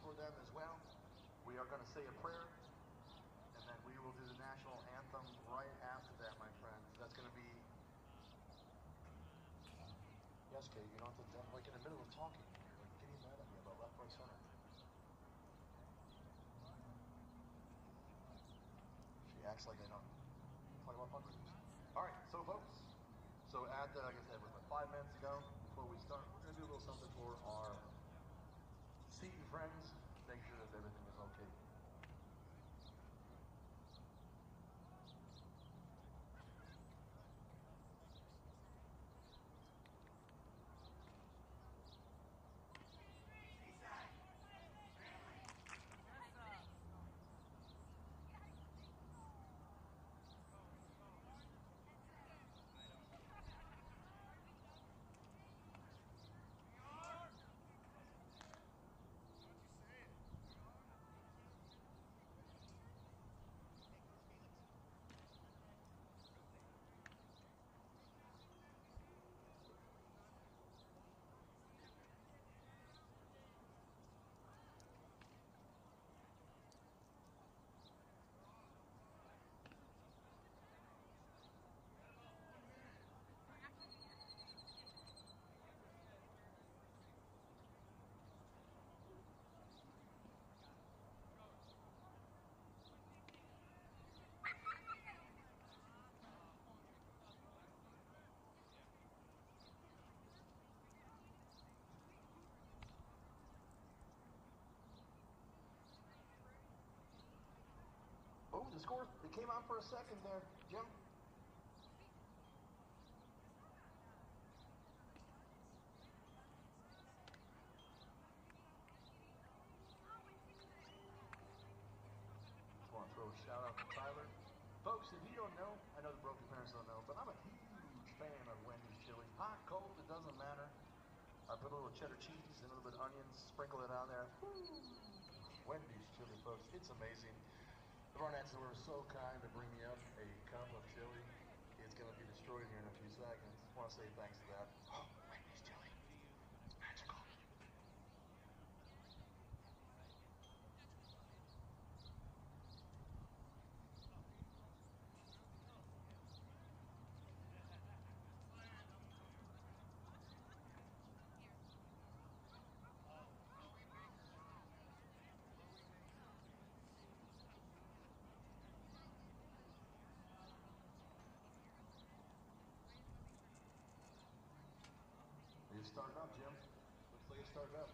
for them as well. We are going to say a prayer, and then we will do the national anthem right after that, my friends. That's going to be... Yes, Kate, you don't have to, like in the middle of talking, you're like getting mad at me about left, right, center. She acts like I don't talk about fundraisers. All right, so folks, so at the, like I said, with like 5 minutes to go before we start, we're going to do a little something for our Seton friends, make sure that everything is okay. Oh, the score, it came out for a second there, Jim. Just want to throw a shout out to Tyler. Folks, if you don't know, I know the broken parents don't know, but I'm a huge fan of Wendy's chili. Hot, cold, it doesn't matter. I put a little cheddar cheese and a little bit of onions, sprinkle it on there. Woo! Wendy's chili, folks, it's amazing. The Barnetts were so kind to bring me up a cup of chili. It's going to be destroyed here in a few seconds. I want to say thanks to that. Oh, Wendy's chili. It's magical. It's starting up, Jim. Looks like it's starting up.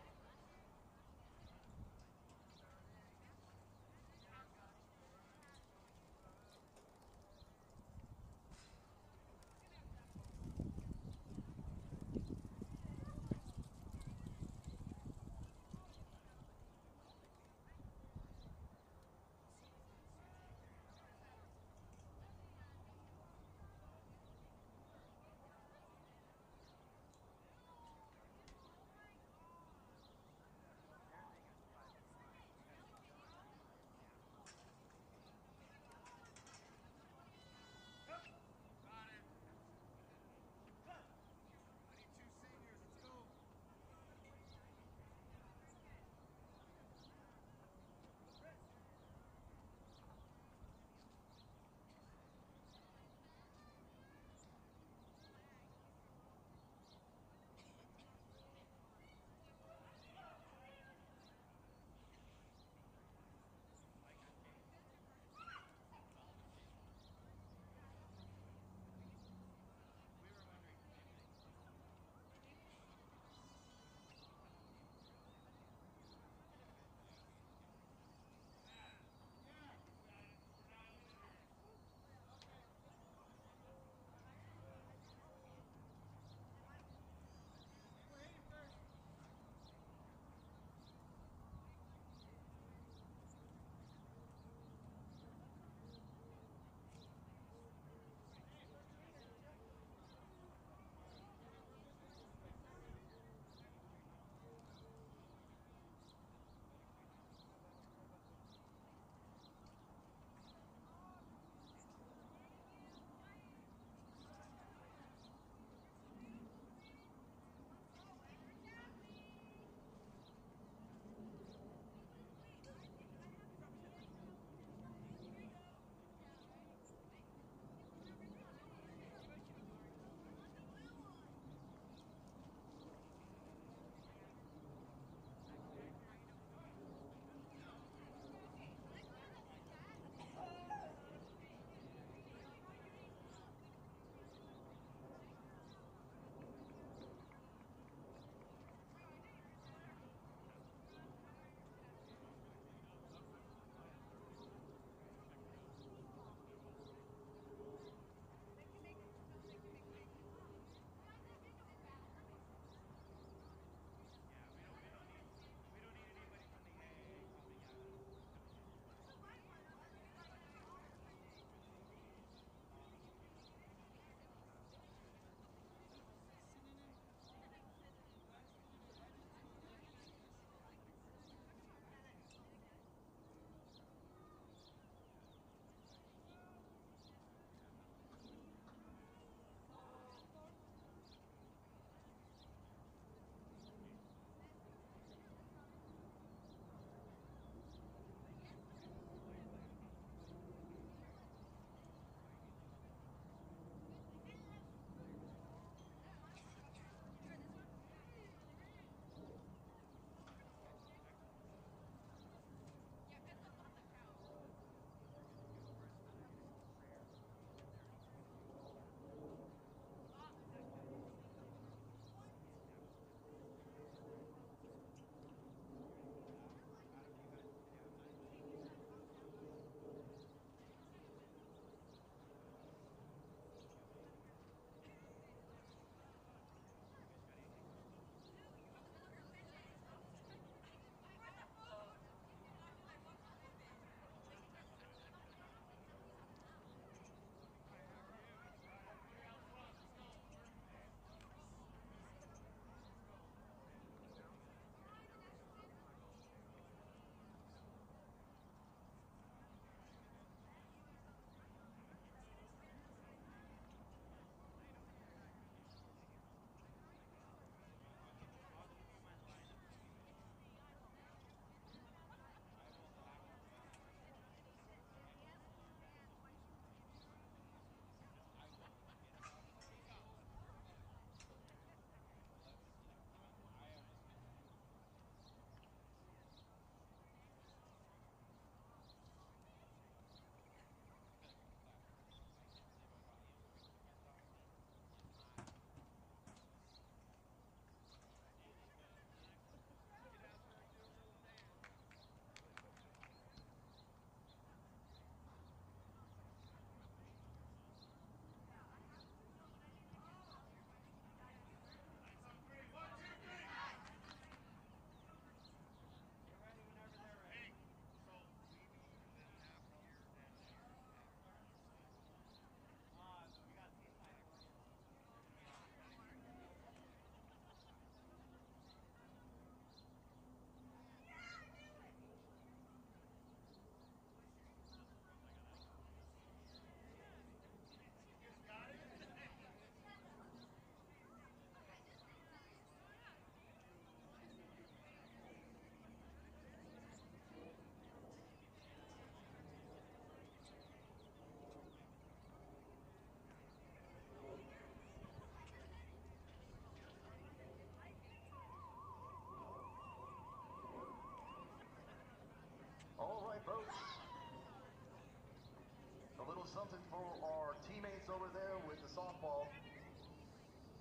something for our teammates over there with the softball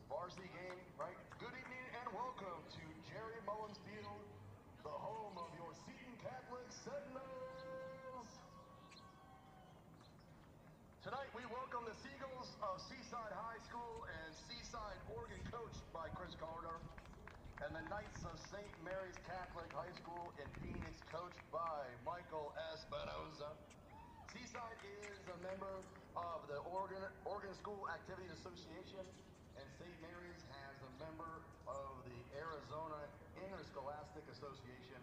varsity game, right? Good evening and welcome to Jerry Mullins Field, the home of your Seton Catholic Sentinels. Tonight we welcome the Seagulls of Seaside High School and Seaside, Oregon, coached by Chris Carter, and the Knights of St. Mary's Catholic High School in Phoenix, coached by Michael Espinoza. Seaside is a member of the Oregon School Activities Association, and St. Mary's has a member of the Arizona Interscholastic Association,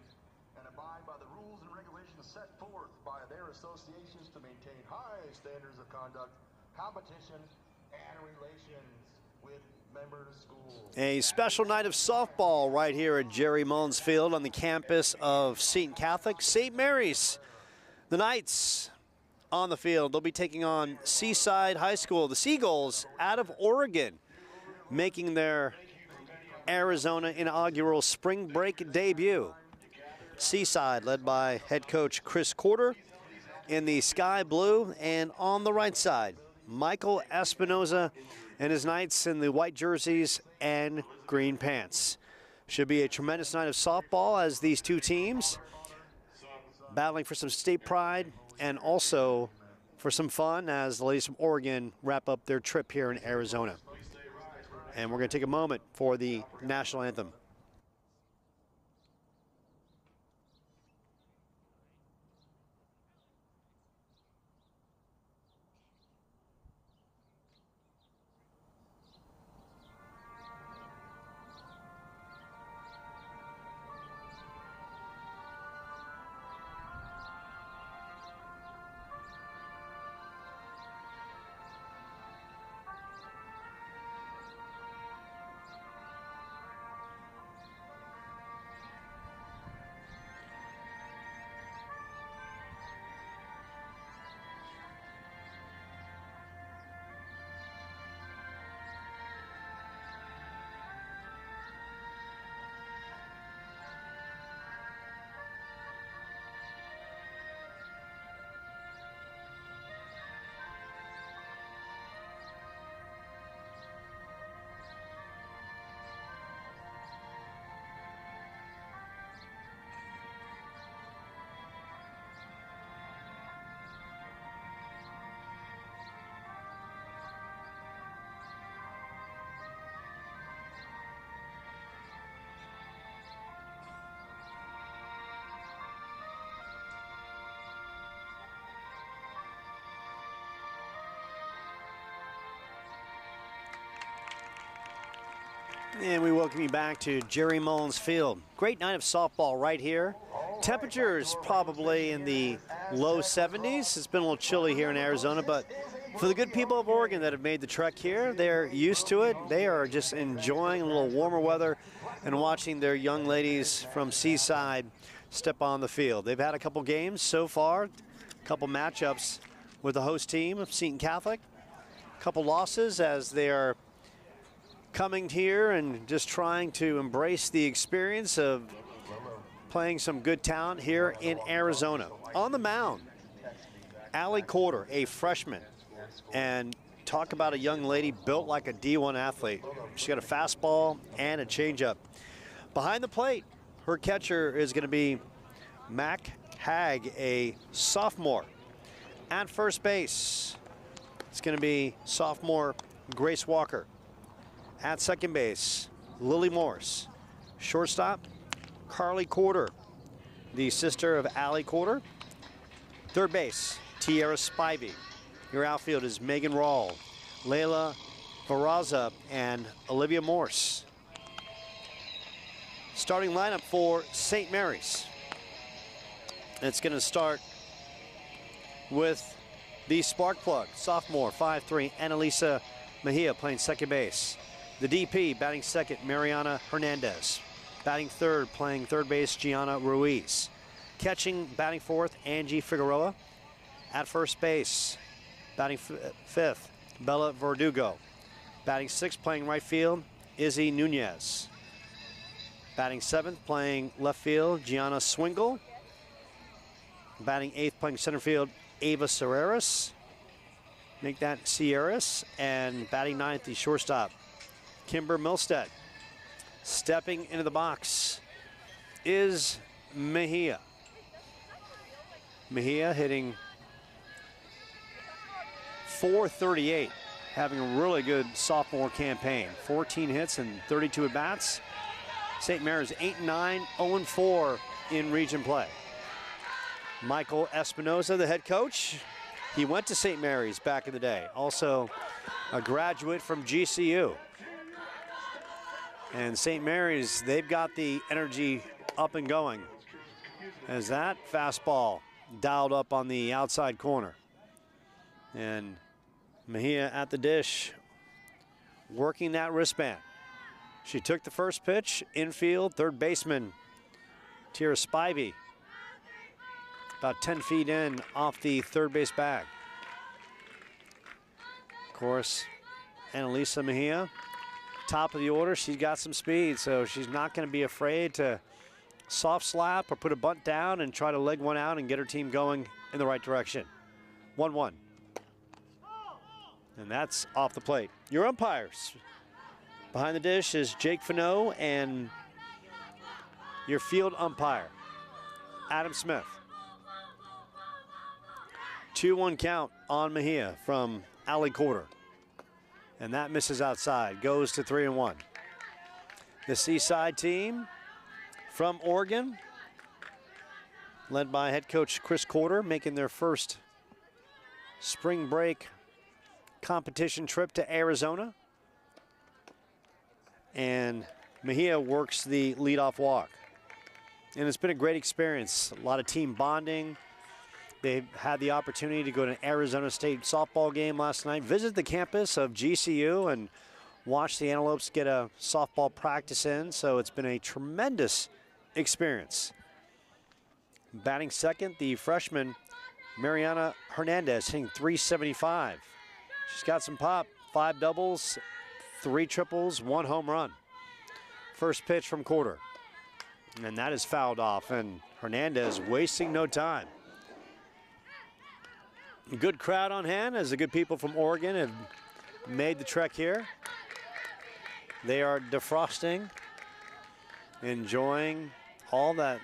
and abide by the rules and regulations set forth by their associations to maintain high standards of conduct, competition, and relations with member schools. A special night of softball right here at Jerry Mullins Field on the campus of Seton Catholic. St. Mary's, the Knights on the field. They'll be taking on Seaside High School, the Seagulls out of Oregon, making their Arizona inaugural spring break debut. Seaside led by head coach Chris Carter in the sky blue, and on the right side, Michael Espinoza and his Knights in the white jerseys and green pants. Should be a tremendous night of softball as these two teams battling for some state pride and also for some fun as the ladies from Oregon wrap up their trip here in Arizona. And we're going to take a moment for the national anthem. And we welcome you back to Jerry Mullins Field. Great night of softball right here. Temperatures probably in the low 70s. It's been a little chilly here in Arizona, but for the good people of Oregon that have made the trek here, they're used to it. They are just enjoying a little warmer weather and watching their young ladies from Seaside step on the field. They've had a couple games so far, a couple matchups with the host team of Seton Catholic, a couple losses as they are coming here and just trying to embrace the experience of playing some good talent here in Arizona. On the mound, Allie Carter, a freshman, and talk about a young lady built like a D1 athlete. She's got a fastball and a changeup. Behind the plate, her catcher is going to be Mac Hag, a sophomore. At first base, it's going to be sophomore Grace Walker. At second base, Lily Morse. Shortstop, Carly Carter, the sister of Allie Carter. Third base, Tiara Spivey. Your outfield is Megan Rawl, Layla Varaza, and Olivia Morse. Starting lineup for St. Mary's. It's going to start with the spark plug, sophomore, 5'3", Annalisa Mejia playing second base. The DP batting second, Mariana Hernandez. Batting third, playing third base, Gianna Ruiz. Catching, batting fourth, Angie Figueroa. At first base, batting fifth, Bella Verdugo. Batting sixth, playing right field, Izzy Nunez. Batting seventh, playing left field, Gianna Swingle. Batting eighth, playing center field, Ava Serreras. make that Sierras, and batting ninth, the shortstop, Kimber Milstead. Stepping into the box is Mejia. Mejia hitting .438, having a really good sophomore campaign. 14 hits and 32 at-bats. St. Mary's 8-9, 0-4 in region play. Michael Espinoza, the head coach. He went to St. Mary's back in the day. Also a graduate from GCU. And St. Mary's, they've got the energy up and going as that fastball dialed up on the outside corner. And Mejia at the dish, working that wristband. She took the first pitch, infield, third baseman, Tira Spivey, about 10 feet in off the third base bag. Of course, Annalisa Mejia, top of the order. She's got some speed, so she's not going to be afraid to soft slap or put a bunt down and try to leg one out and get her team going in the right direction. 1-1. And that's off the plate. Your umpires. Behind the dish is Jake Fano, and your field umpire, Adam Smith. 2-1 count on Mejia from Allie Corder. And that misses outside, goes to 3-1. The Seaside team from Oregon, led by head coach Chris Corder, making their first spring break competition trip to Arizona. And Mejia works the leadoff walk. And it's been a great experience, a lot of team bonding. They've had the opportunity to go to an Arizona State softball game last night, visit the campus of GCU, and watch the Antelopes get a softball practice in. So it's been a tremendous experience. Batting second, the freshman Mariana Hernandez, hitting .375. She's got some pop, 5 doubles, 3 triples, 1 home run. First pitch from Corder, and that is fouled off, and Hernandez wasting no time. Good crowd on hand as the good people from Oregon have made the trek here. They are defrosting, enjoying all that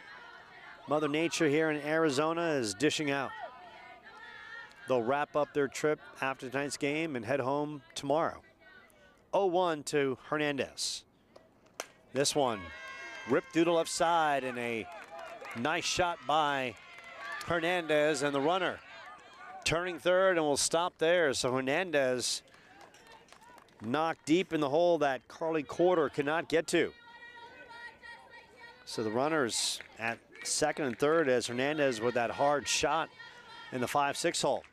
Mother Nature here in Arizona is dishing out. They'll wrap up their trip after tonight's game and head home tomorrow. 0-1 to Hernandez. This one ripped through the left side, and a nice shot by Hernandez, and the runner turning third and will stop there. So Hernandez knocked deep in the hole that Carly Corder could not get to. So the runners at second and third as Hernandez with that hard shot in the 5-6 hole.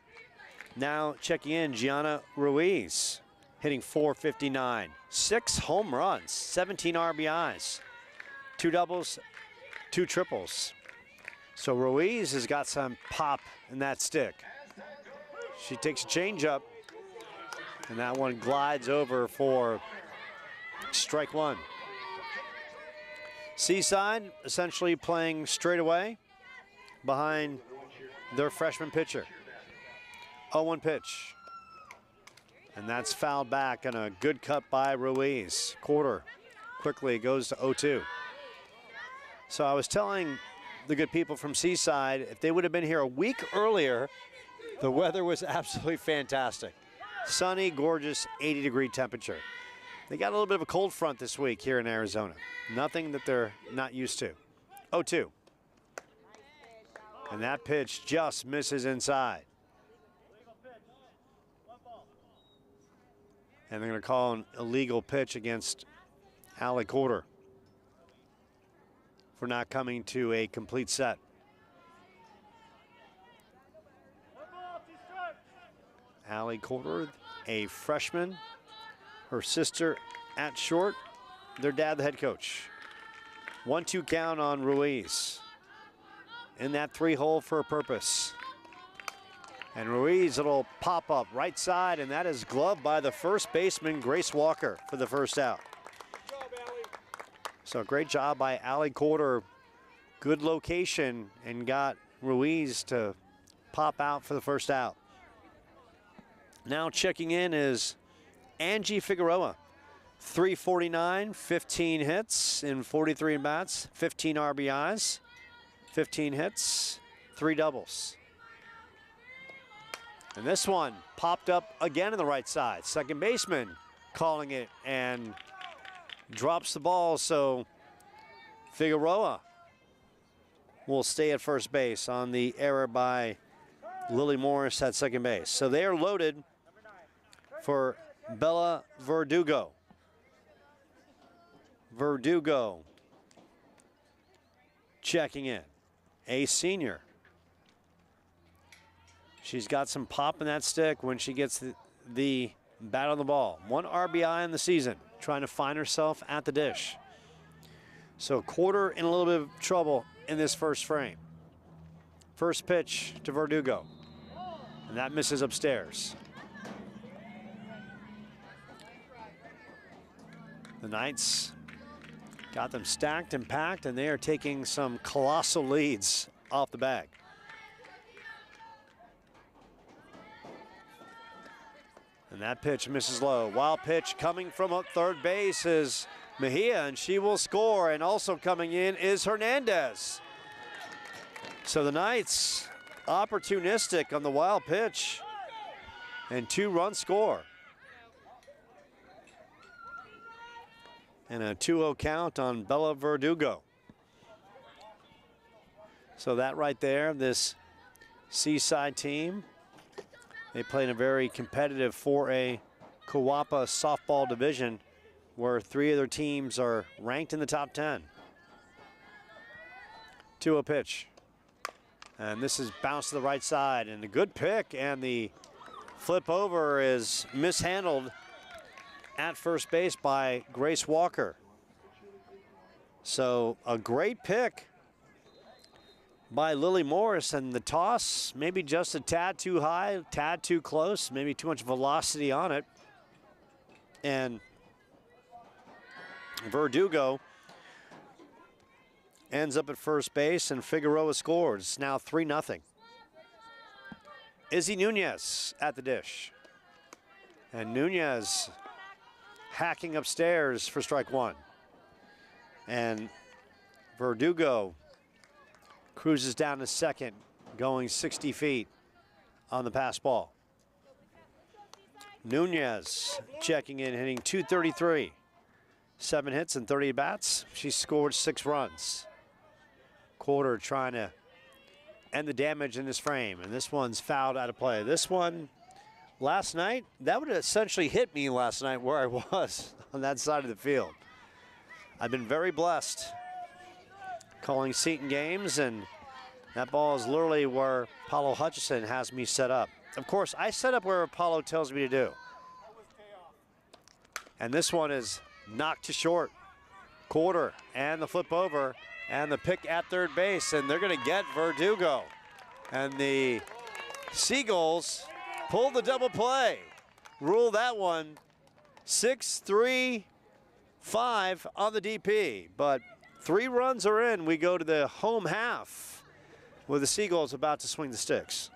Now checking in, Gianna Ruiz, hitting .459. 6 home runs, 17 RBIs, 2 doubles, 2 triples. So Ruiz has got some pop in that stick. She takes a changeup, and that one glides over for strike one. Seaside essentially playing straight away behind their freshman pitcher. 0-1 pitch. And that's fouled back, and a good cut by Ruiz. Corder quickly goes to 0-2. So I was telling the good people from Seaside, if they would have been here a week earlier, the weather was absolutely fantastic. Sunny, gorgeous, 80-degree temperature. They got a little bit of a cold front this week here in Arizona. Nothing that they're not used to. 0-2. And that pitch just misses inside. And they're going to call an illegal pitch against Allie Corder for not coming to a complete set. Allie Corder, a freshman, her sister at short, their dad the head coach. 1-2 count on Ruiz. In that 3-hole for a purpose. And Ruiz, it'll pop up right side, and that is gloved by the first baseman, Grace Walker, for the first out. Good job, Allie. So great job by Allie Corder. Good location, and got Ruiz to pop out for the first out. Now checking in is Angie Figueroa. 349, 15 hits in 43 at-bats, 15 RBIs, 15 hits, 3 doubles. And this one popped up again on the right side. Second baseman calling it and drops the ball, so Figueroa will stay at first base on the error by Lily Morris at second base. So they are loaded for Bella Verdugo. Verdugo checking in, a senior. She's got some pop in that stick when she gets the bat on the ball. 1 RBI in the season, trying to find herself at the dish. So quarter in a little bit of trouble in this first frame. First pitch to Verdugo, and that misses upstairs. The Knights got them stacked and packed, and they are taking some colossal leads off the bag. And that pitch misses low. Wild pitch coming from up third base is Mejia, and she will score. And also coming in is Hernandez. So the Knights opportunistic on the wild pitch, and 2-run score. And a 2-0 count on Bella Verdugo. So that right there, this Seaside team, they play in a very competitive 4A Kawapa softball division where 3 of their teams are ranked in the top 10. 2-0 pitch. And this is bounced to the right side, and a good pick, and the flip over is mishandled at first base by Grace Walker. So a great pick by Lily Morris, and the toss maybe just a tad too high, tad too close, maybe too much velocity on it. And Verdugo ends up at first base, and Figueroa scores. It's now 3-0. Izzy Nunez at the dish. And Nunez hacking upstairs for strike 1. And Verdugo cruises down to second, going 60 feet on the pass ball. Nunez checking in, hitting .233. 7 hits and 30 at-bats. She scored 6 runs. Quarter trying to end the damage in this frame, and this one's fouled out of play. This one, last night, that would have essentially hit me last night where I was on that side of the field. I've been very blessed calling Seton games, and that ball is literally where Paulo Hutchison has me set up. Of course, I set up where Paulo tells me to do. And this one is knocked to short. Quarter and the flip over and the pick at third base, and they're going to get Verdugo. And the Seagulls pull the double play. Rule that one 6-3-5 on the DP. But 3 runs are in. We go to the home half with the Seagulls about to swing the sticks.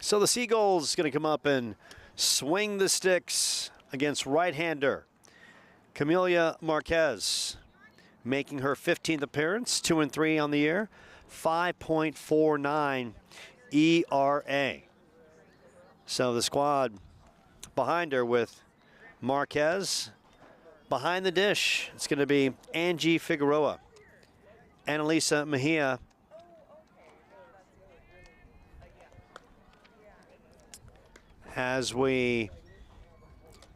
So the Seagulls going to come up and swing the sticks against right-hander Camelia Marquez, making her 15th appearance, 2-3 on the year, 5.49 ERA. So the squad behind her with Marquez. Behind the dish, it's going to be Angie Figueroa, Annalisa Mejia,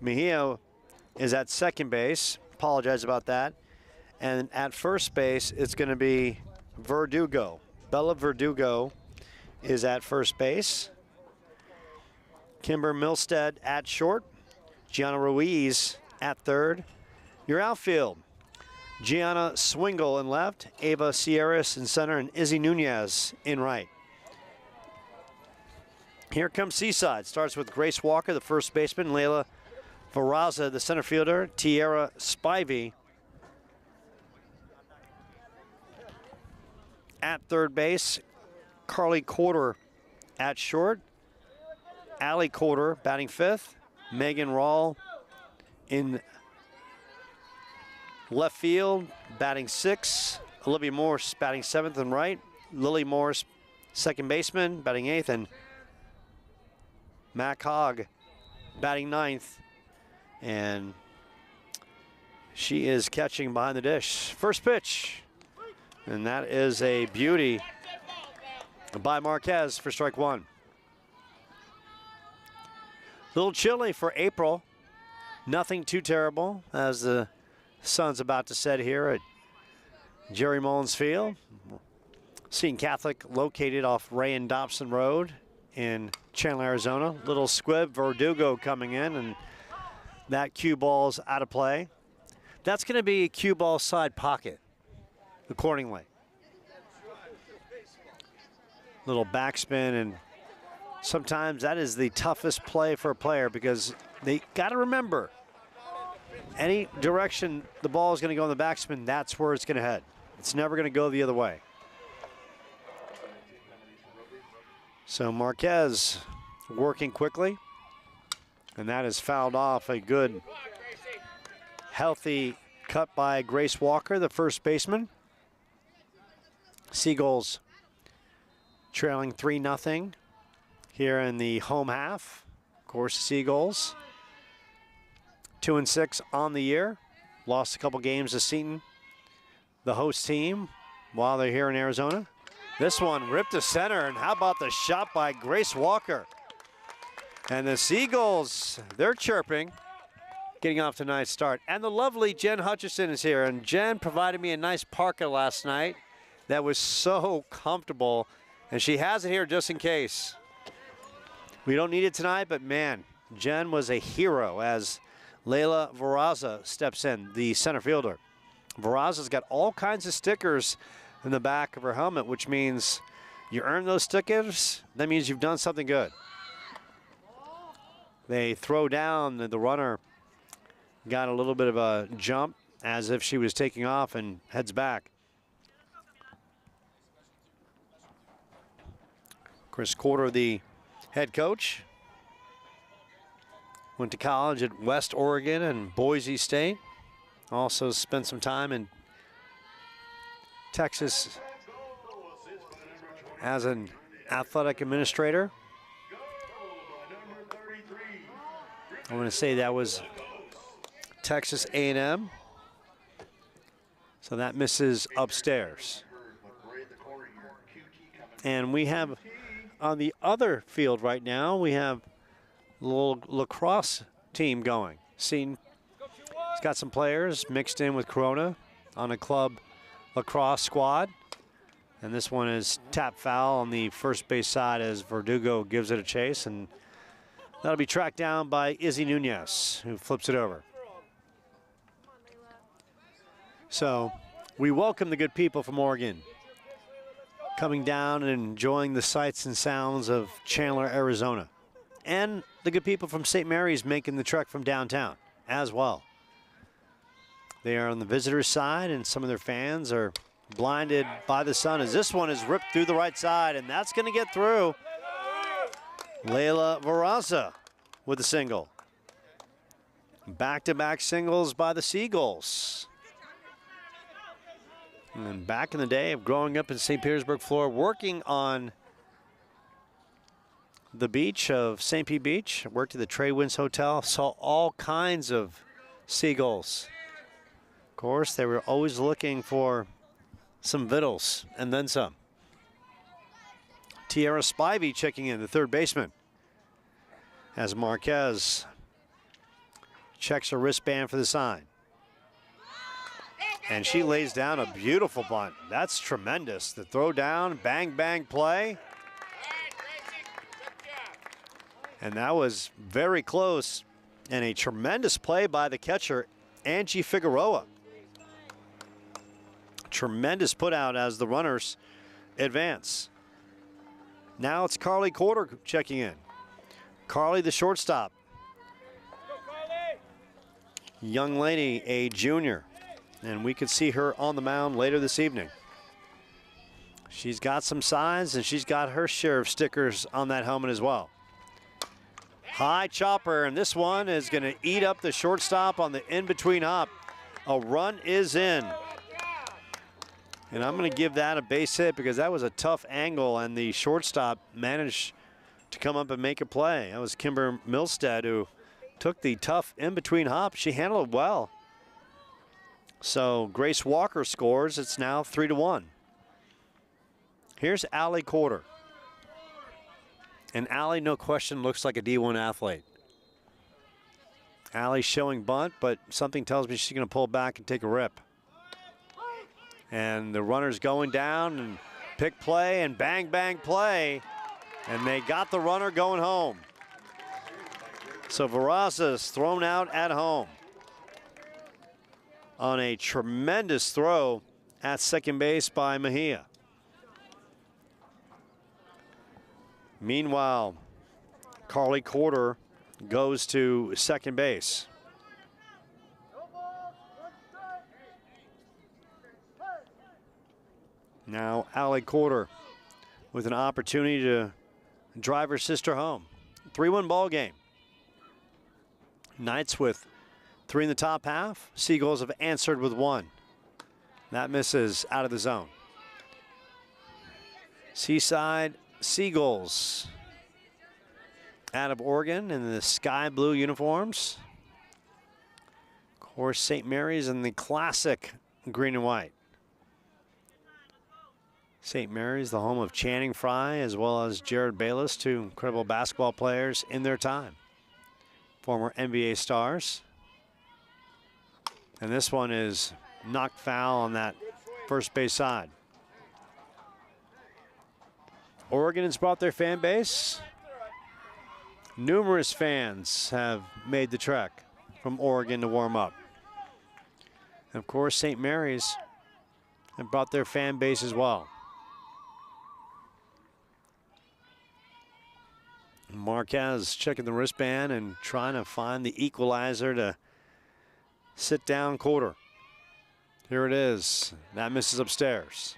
Mejia is at second base. Apologize about that. And at first base, it's going to be Verdugo. Bella Verdugo is at first base. Kimber Milstead at short. Gianna Ruiz at third. Your outfield, Gianna Swingle in left, Ava Sierras in center, and Izzy Nunez in right. Here comes Seaside. Starts with Grace Walker, the first baseman, Layla Varaza, the center fielder, Tierra Spivey at third base, Carly Corder at short, Allie Corder batting fifth, Megan Rawl in left field, batting sixth, Olivia Morse batting seventh and right, Lily Morse, second baseman, batting eighth, and Mac Hogg batting ninth. And she is catching behind the dish. First pitch, and that is a beauty by Marquez for strike one. A little chilly for April. Nothing too terrible as the sun's about to set here at Jerry Mullins Field. Seton Catholic located off Ray and Dobson Road in Chandler, Arizona. Little squib, Verdugo coming in, and that cue ball's out of play. That's going to be cue ball side pocket accordingly. Little backspin, and sometimes that is the toughest play for a player because they got to remember any direction the ball is going to go in the backspin, that's where it's going to head. It's never going to go the other way. So Marquez working quickly, and that is fouled off. A good, healthy cut by Grace Walker, the first baseman. Seagulls trailing 3-0 here in the home half. Of course, Seagulls 2-6 on the year. Lost a couple games to Seton, the host team, while they're here in Arizona. This one ripped to center, and how about the shot by Grace Walker? And the Seagulls, they're chirping, getting off to a nice start. And the lovely Jen Hutchison is here, and Jen provided me a nice parka last night that was so comfortable, and she has it here just in case. We don't need it tonight, but man, Jen was a hero as Layla Varaza steps in, the center fielder. Varaza's got all kinds of stickers in the back of her helmet, which means you earn those stickers, that means you've done something good. They throw down, the runner got a little bit of a jump as if she was taking off and heads back. Chris Corder, the head coach, went to college at West Oregon and Boise State. Also spent some time in Texas as an athletic administrator. I'm going to say that was Texas A&M. So that misses upstairs. And we have on the other field right now, we have a little lacrosse team going. It's got some players mixed in with Corona on a club lacrosse squad. And this one is tap foul on the first base side as Verdugo gives it a chase, and that'll be tracked down by Izzy Nunez, who flips it over. So we welcome the good people from Oregon coming down and enjoying the sights and sounds of Chandler, Arizona. And the good people from St. Mary's making the trek from downtown as well. They are on the visitors' side, and some of their fans are blinded by the sun as this one is ripped through the right side, and that's going to get through. Layla Varaza with a single. Back-to-back singles by the Seagulls. And back in the day of growing up in St. Petersburg, Florida, working on the beach of St. Pete Beach. Worked at the Trade Winds Hotel. Saw all kinds of seagulls. Of course, they were always looking for some victuals and then some. Tiara Spivey checking in, the third baseman, as Marquez checks her wristband for the sign. And she lays down a beautiful bunt. That's tremendous. The throw down, bang, bang play. And that was very close, and a tremendous play by the catcher, Angie Figueroa. Tremendous put out as the runners advance. Now it's Carly Corder checking in. Carly, the shortstop. Young lady, a junior, and we could see her on the mound later this evening. She's got some size, and she's got her share of stickers on that helmet as well. High chopper, and this one is going to eat up the shortstop on the in-between hop. A run is in. And I'm going to give that a base hit because that was a tough angle, and the shortstop managed to come up and make a play. That was Kimber Milstead who took the tough in-between hop. She handled it well. So Grace Walker scores. It's now 3-1. Here's Allie Corder. And Allie, no question, looks like a D1 athlete. Allie showing bunt, but something tells me she's going to pull back and take a rip. And the runner's going down, and pick play and bang, bang play. And they got the runner going home. So Veraza's thrown out at home on a tremendous throw at second base by Mejia. Meanwhile, Carly Corder goes to second base. Now Allie Corder with an opportunity to drive her sister home. 3-1 ball game. Knights with 3 in the top half. Seagulls have answered with 1. That misses out of the zone. Seaside Seagulls out of Oregon in the sky blue uniforms. Of course, St. Mary's in the classic green and white. St. Mary's, the home of Channing Frye as well as Jared Bayless, 2 incredible basketball players in their time. Former NBA stars. And this one is knocked foul on that first base side. Oregon has brought their fan base. Numerous fans have made the trek from Oregon to warm up. And of course, St. Mary's have brought their fan base as well. Marquez checking the wristband and trying to find the equalizer to sit down Corder. Here it is. That misses upstairs.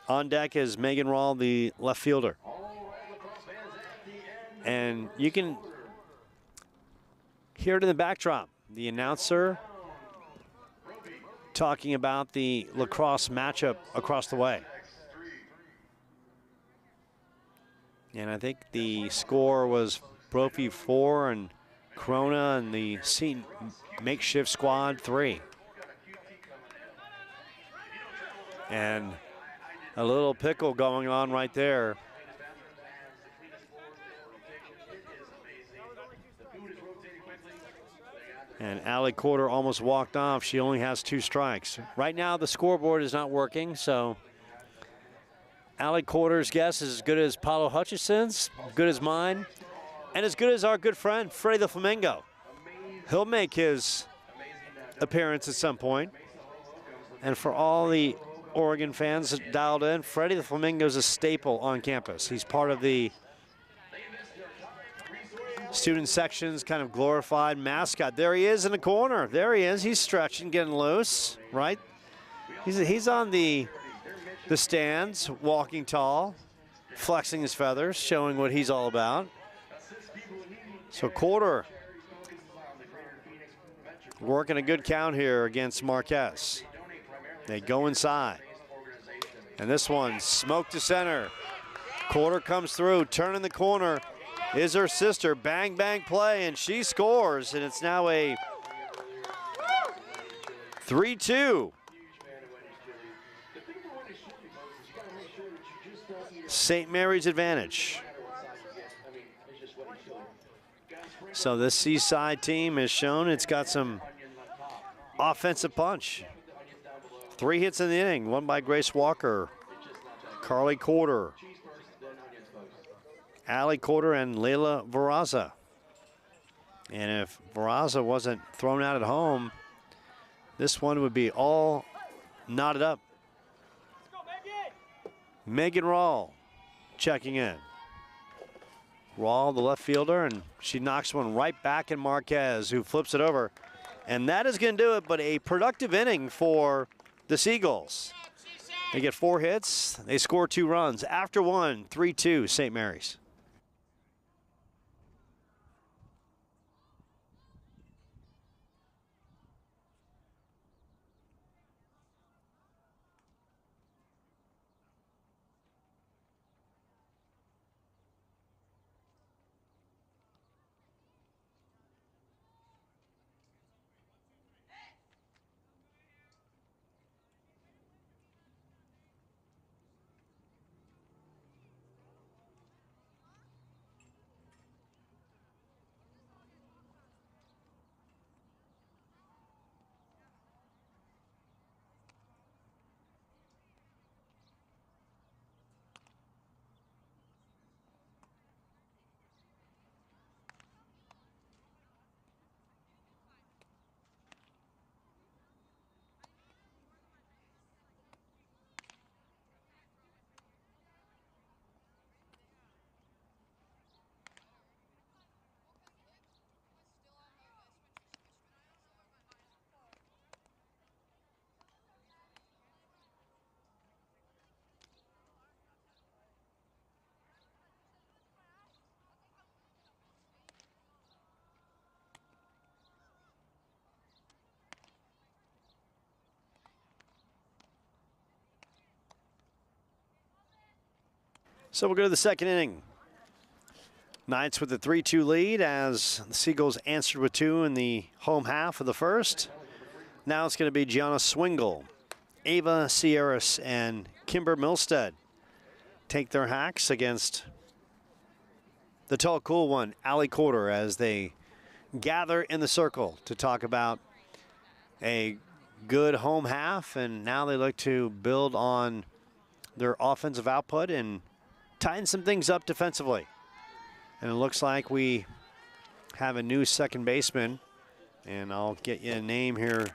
On deck is Megan Rawl, the left fielder. And you can hear it in the backdrop. The announcer talking about the lacrosse matchup across the way. And I think the score was Brophy 4 and Corona and the Seton makeshift squad 3. And a little pickle going on right there. And Allie Corder almost walked off. She only has 2 strikes. Right now, the scoreboard is not working, so Allie Corder's guess is as good as Paulo Hutchison's, good as mine, and as good as our good friend, Freddie the Flamingo. He'll make his appearance at some point. And for all the Oregon fans dialed in, Freddie the Flamingo is a staple on campus. He's part of the student section's kind of glorified mascot. There he is in the corner. There he is. He's stretching, getting loose, right? He's on the stands, walking tall, flexing his feathers, showing what he's all about. So Corder working a good count here against Marquez. They go inside. And this one, smoke to center. Corder comes through, turning the corner, is her sister. Bang, bang play, and she scores, and it's now a 3-2. St. Mary's advantage. So this Seaside team has shown it's got some offensive punch. 3 hits in the inning, one by Grace Walker, Carly Corder, Allie Corder, and Layla Varaza. And if Varaza wasn't thrown out at home, this one would be all knotted up. Megan Rawl checking in. Rawl, the left fielder, and she knocks one right back in Marquez, who flips it over. And that is going to do it, but a productive inning for the Seagulls. They get 4 hits. They score 2 runs. After one, 3-2 St. Mary's. So we'll go to the second inning. Knights with a 3-2 lead as the Seagulls answered with 2 in the home half of the first. Now it's going to be Gianna Swingle, Ava Sierras, and Kimber Milstead take their hacks against the tall, cool one, Allie Corder, as they gather in the circle to talk about a good home half, and now they look to build on their offensive output and tighten some things up defensively. And it looks like we have a new second baseman, and I'll get you a name here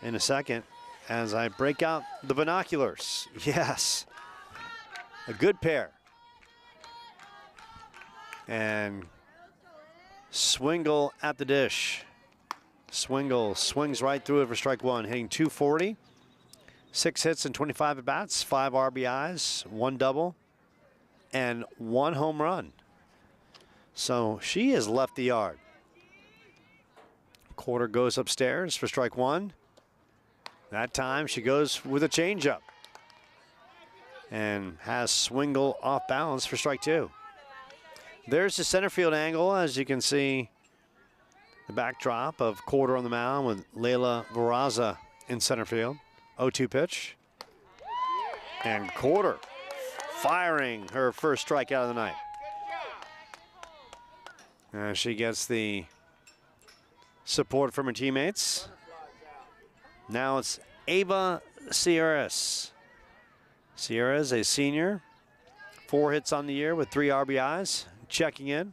in a second as I break out the binoculars. Yes, a good pair. And Swingle at the dish. Swingle swings right through it for strike 1, hitting .240. 6 hits and 25 at-bats, 5 RBIs, 1 double, and 1 home run. So she has left the yard. Corder goes upstairs for strike 1. That time she goes with a changeup and has Swingle off balance for strike 2. There's the center field angle, as you can see the backdrop of Corder on the mound with Layla Varaza in center field. 0-2 pitch. And Corder firing her first strikeout of the night. She gets the support from her teammates. Now it's Ava Sierras. Sierras, a senior, 4 hits on the year with 3 RBIs, checking in.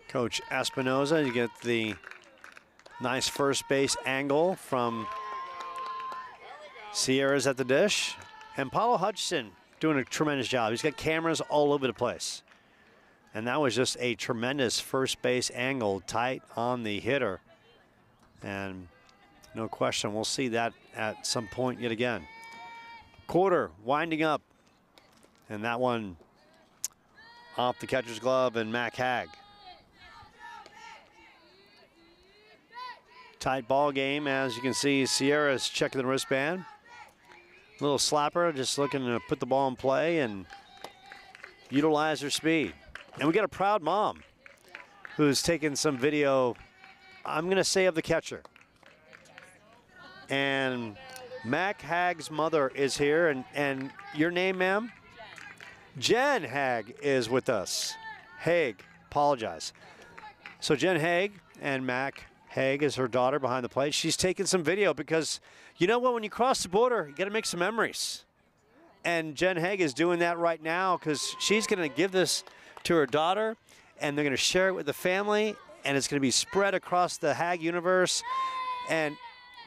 Coach Espinoza, you get the nice first base angle from Sierras at the dish. And Paulo Hutchison doing a tremendous job. He's got cameras all over the place. And that was just a tremendous first base angle, tight on the hitter. And no question, we'll see that at some point yet again. Corder winding up. And that one off the catcher's glove and Mac Hag. Tight ball game, as you can see. Sierra's checking the wristband. Little slapper, just looking to put the ball in play, and utilize her speed. And we got a proud mom who's taken some video, I'm going to say, of the catcher. And Mac Hagg's mother is here. And your name, ma'am? Jen Hagg is with us. Haig, apologize. So Jen Hagg, and Mac Hagg is her daughter behind the plate. She's taking some video because, you know what, when you cross the border, you got to make some memories. And Jen Hagg is doing that right now because she's going to give this to her daughter, and they're going to share it with the family, and it's going to be spread across the Hagg universe. And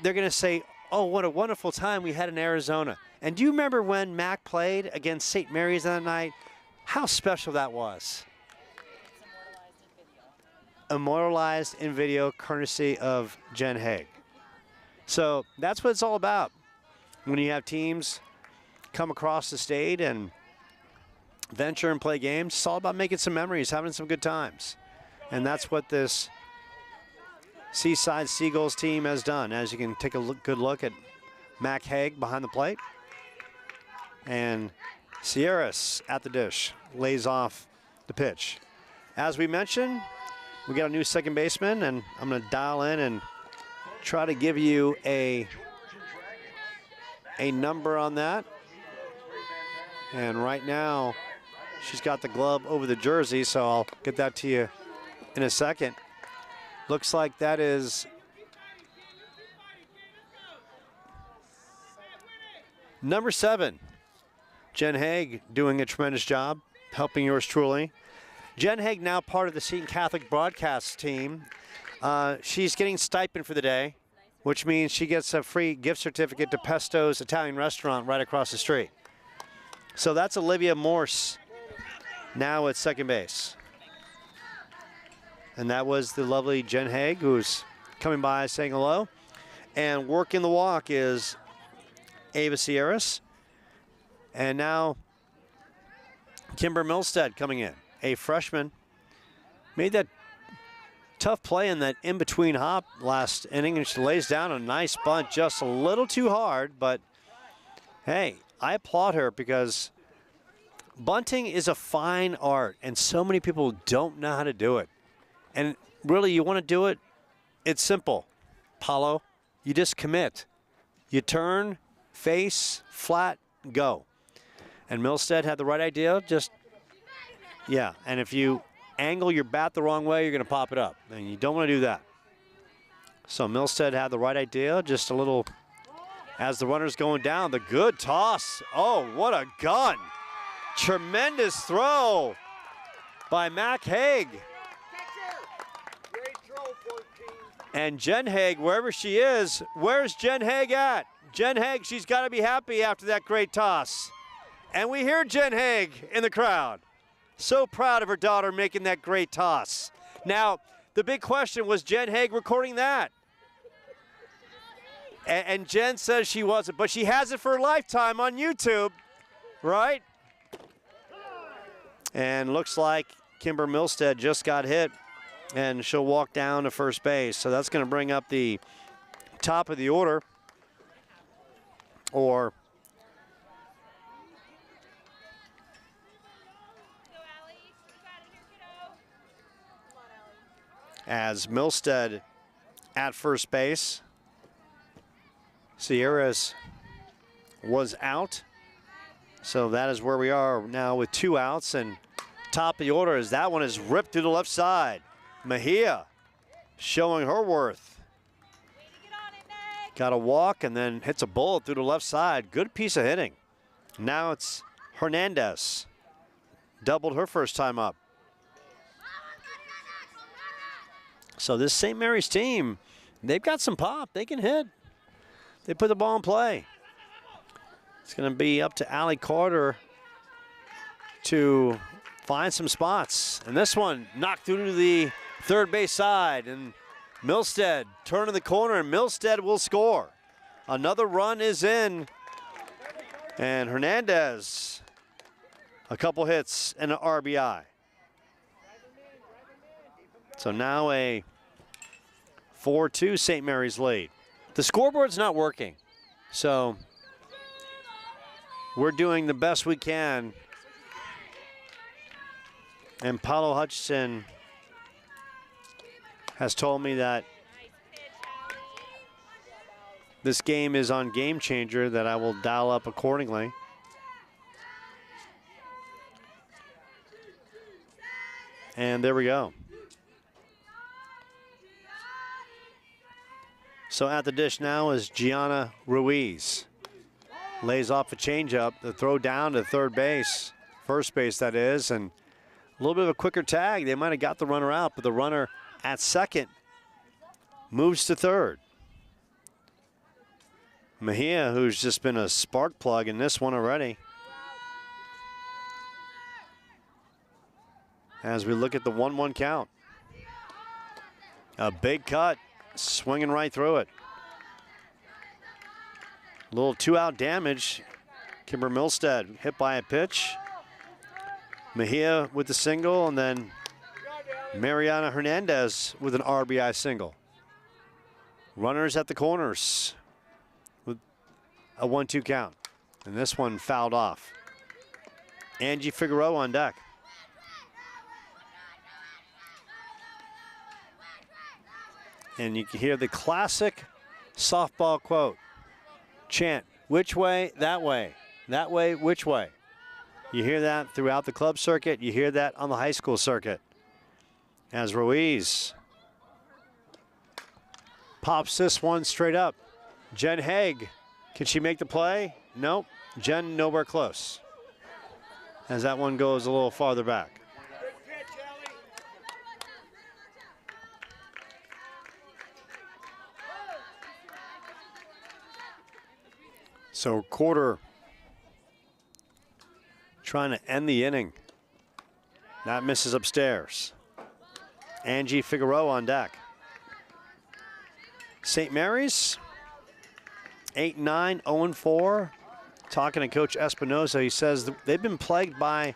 they're going to say, oh, what a wonderful time we had in Arizona. And do you remember when Mac played against St. Mary's that night? How special that was. Immortalized in video, courtesy of Jen Hagg. So that's what it's all about. When you have teams come across the state and venture and play games, it's all about making some memories, having some good times. And that's what this Seaside Seagulls team has done. As you can take a good look at Mac Hagg behind the plate. And Sierras at the dish, lays off the pitch. As we mentioned, we got a new second baseman, and I'm going to dial in and try to give you a number on that. And right now, she's got the glove over the jersey, so I'll get that to you in a second. Looks like that is number 7. Jen Hagg doing a tremendous job, helping yours truly. Jen Hagg now part of the Seton Catholic broadcast team. She's getting stipend for the day, which means she gets a free gift certificate to Pesto's Italian restaurant right across the street. So that's Olivia Morse now at second base. And that was the lovely Jen Hagg, who's coming by saying hello. And working the walk is Ava Sierras. And now Kimber Milstead coming in, a freshman. Made that tough play in that in-between hop last inning, and she lays down a nice bunt, just a little too hard, but hey, I applaud her because bunting is a fine art, and so many people don't know how to do it. And really, you want to do it, it's simple. Paulo, you just commit. You turn, face, flat, go. And Milstead had the right idea, and if you angle your bat the wrong way, you're going to pop it up, and you don't want to do that. So Milstead had the right idea, just a little, as the runner's going down, the good toss. Oh, what a gun. Tremendous throw by Mac Hagg. And Jen Hagg, wherever she is, where's Jen Hagg at? Jen Hagg, she's got to be happy after that great toss. And we hear Jen Hagg in the crowd. So proud of her daughter making that great toss. Now, the big question, was Jen Hagg recording that? And Jen says she wasn't, but she has it for a lifetime on YouTube, right? And looks like Kimber Milstead just got hit, and she'll walk down to first base. So that's going to bring up the top of the order, or as Milstead at first base. Sierras was out. So that is where we are now with 2 outs, and top of the order as that one is ripped to the left side. Mejia showing her worth. Got a walk and then hits a bullet through the left side. Good piece of hitting. Now it's Hernandez. Doubled her first time up. So this St. Mary's team, they've got some pop. They can hit. They put the ball in play. It's going to be up to Allie Carter to find some spots. And this one knocked through to the third base side. And Milstead turning the corner, and Milstead will score. Another run is in. And Hernandez, a couple hits and an RBI. So now a 4-2 St. Mary's lead. The scoreboard's not working, so we're doing the best we can And Paulo Hutchinson has told me that this game is on Game Changer, that I will dial up accordingly. And there we go. So at the dish now is Gianna Ruiz. Lays off a changeup, the throw down to third base, first base that is, and a little bit of a quicker tag. They might have got the runner out, but the runner at second moves to third. Mejia, who's just been a spark plug in this one already. As we look at the 1-1 count. A big cut, swinging right through it. A little 2-out damage. Kimber Milstead hit by a pitch. Mejia with the single, and then Mariana Hernandez with an RBI single. Runners at the corners with a 1-2 count. And this one fouled off. Angie Figueroa on deck. And you can hear the classic softball quote. Chant, which way, that way, which way. You hear that throughout the club circuit. You hear that on the high school circuit. As Ruiz pops this one straight up. Jen Haig, can she make the play? Nope, Jen nowhere close. As that one goes a little farther back. So Quarter trying to end the inning. That misses upstairs. Angie Figueroa on deck. St. Mary's, 8-9, 0-4. Talking to Coach Espinoza, he says they've been plagued by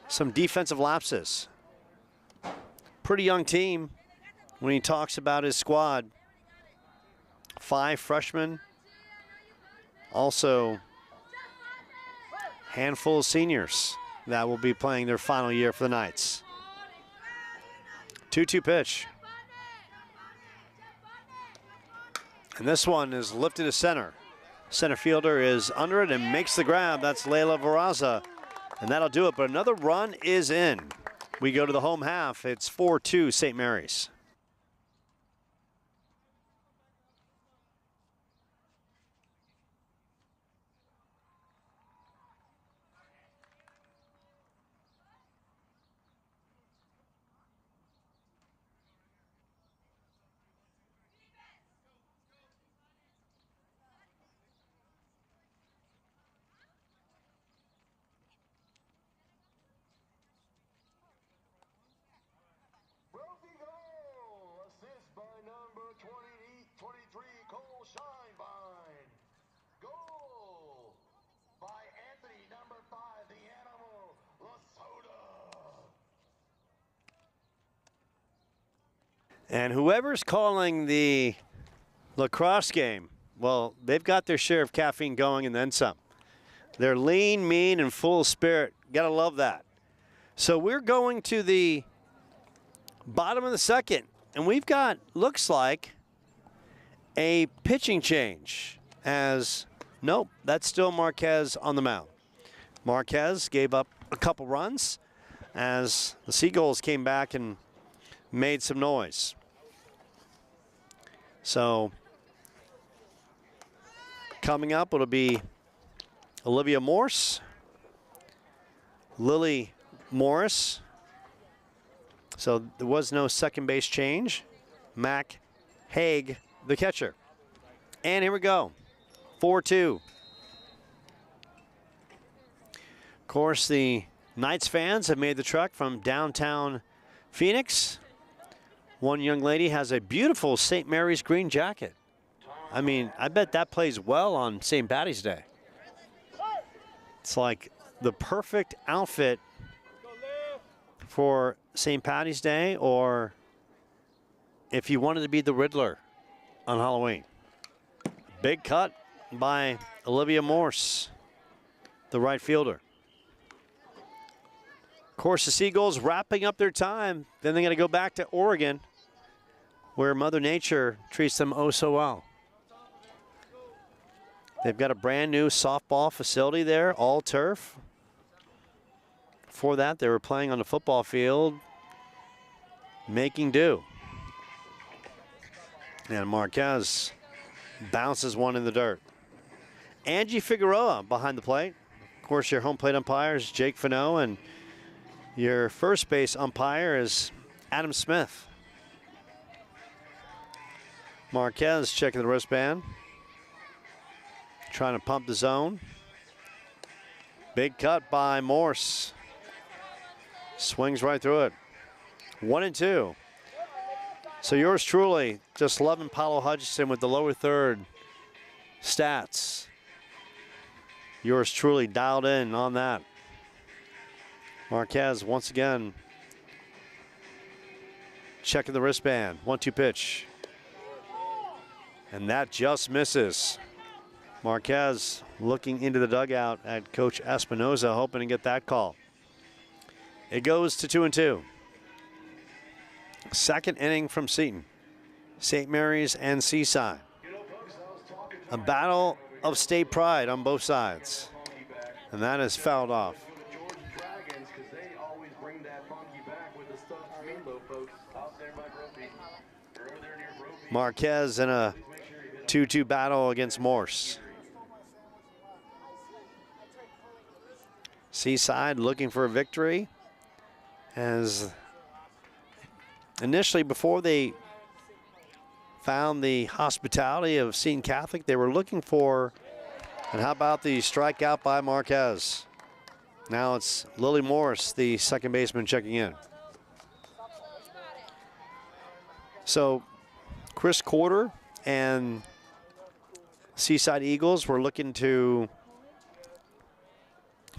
some defensive lapses. Pretty young team when he talks about his squad. 5 freshmen. Also, handful of seniors that will be playing their final year for the Knights. 2-2 pitch. And this one is lifted to center. Center fielder is under it and makes the grab. That's Layla Varaza. And that'll do it, but another run is in. We go to the home half. It's 4-2 St. Mary's. And whoever's calling the lacrosse game, well, they've got their share of caffeine going and then some. They're lean, mean, and full of spirit. Gotta love that. So we're going to the bottom of the second, and we've got, looks like, a pitching change. As, nope, that's still Marquez on the mound. Marquez gave up a couple runs as the Seagulls came back and made some noise. So coming up, it'll be Olivia Morse, Lily Morris. So there was no second base change. Mac Haig, the catcher. And here we go, 4-2. Of course, the Knights fans have made the trek from downtown Phoenix. One young lady has a beautiful St. Mary's green jacket. I mean, I bet that plays well on St. Patty's Day. It's like the perfect outfit for St. Patty's Day, or if you wanted to be the Riddler on Halloween. Big cut by Olivia Morse, the right fielder. Of course, the Seagulls wrapping up their time. Then they're going to go back to Oregon, where Mother Nature treats them oh so well. They've got a brand new softball facility there, all turf. Before that, they were playing on the football field, making do. And Marquez bounces one in the dirt. Angie Figueroa behind the plate. Of course, your home plate umpire is Jake Fano, and your first base umpire is Adam Smith. Marquez checking the wristband, trying to pump the zone. Big cut by Morse. Swings right through it. 1-2. So yours truly, just loving Paulo Hutchinson with the lower third stats. Yours truly dialed in on that. Marquez once again checking the wristband. 1-2 pitch. And that just misses. Marquez looking into the dugout at Coach Espinoza, hoping to get that call. It goes to 2-2. Second inning from Seton, St. Mary's and Seaside. A battle of state pride on both sides. And that is fouled off. Marquez in a 2-2 battle against Morse. Seaside looking for a victory, as initially, before they found the hospitality of Seton Catholic, they were looking for, and how about the strikeout by Marquez? Now it's Lily Morris, the second baseman, checking in. So Chris Corder and Seaside Eagles were looking to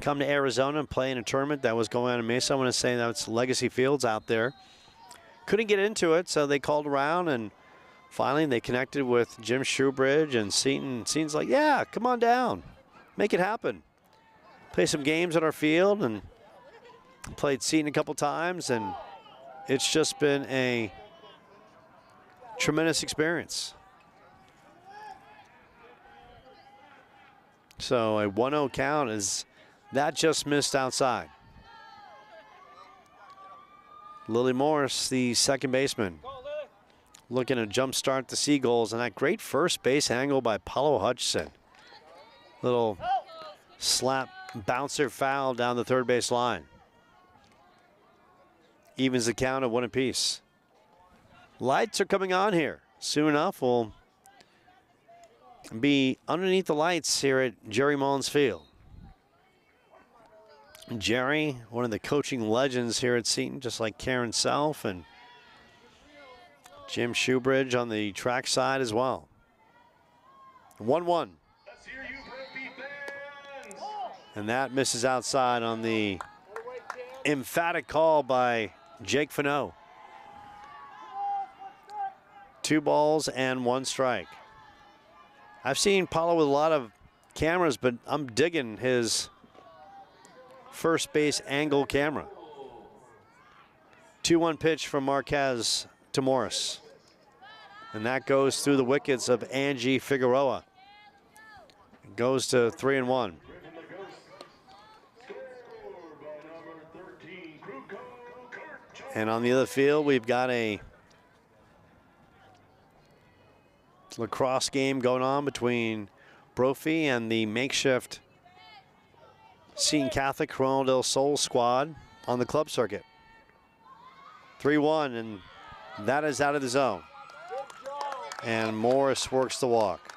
come to Arizona and play in a tournament that was going on in Mesa. I want to say that's Legacy Fields out there. Couldn't get into it, so they called around, and finally they connected with Jim Shoebridge and Seton. Seton's like, yeah, come on down. Make it happen. Play some games at our field, and played Seton a couple times, and it's just been a tremendous experience. So a 1-0 count is that just missed outside. Lily Morris, the second baseman, looking to jumpstart the Seagulls, and that great first base angle by Paulo Hutchinson. Little slap bouncer foul down the third base line. Evens the count at 1 apiece. Lights are coming on here. Soon enough, we'll be underneath the lights here at Jerry Mullins Field. Jerry, one of the coaching legends here at Seton, just like Karen Self and Jim Shoebridge on the track side as well. 1-1. And that misses outside on the emphatic call by Jake Fano. 2 balls and 1 strike. I've seen Paulo with a lot of cameras, but I'm digging his first base angle camera. 2-1 pitch from Marquez to Morris. And that goes through the wickets of Angie Figueroa. It goes to 3-1. And on the other field, we've got a lacrosse game going on between Brophy and the makeshift Seton Catholic Coronel del Sol squad on the club circuit. 3-1, and that is out of the zone. And Morris works the walk.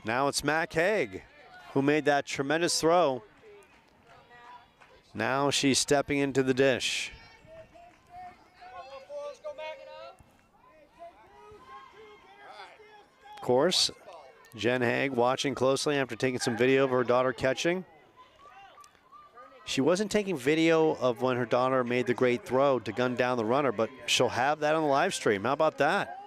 Now it's Mac Haig who made that tremendous throw. Now she's stepping into the dish. Of course, Jen Haig watching closely after taking some video of her daughter catching. She wasn't taking video of when her daughter made the great throw to gun down the runner, but she'll have that on the live stream. How about that?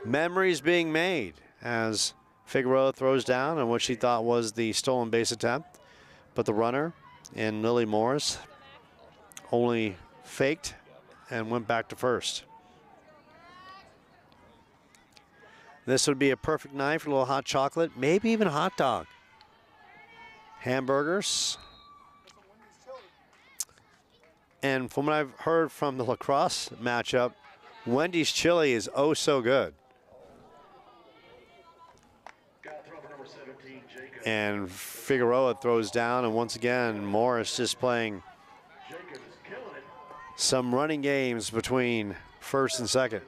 Memories being made as Figueroa throws down on what she thought was the stolen base attempt. But the runner and Lily Morris only faked and went back to first. This would be a perfect night for a little hot chocolate, maybe even a hot dog. Hamburgers. And from what I've heard from the lacrosse matchup, Wendy's chili is oh so good. And Figueroa throws down, and once again, Morris just playing some running games between first and second.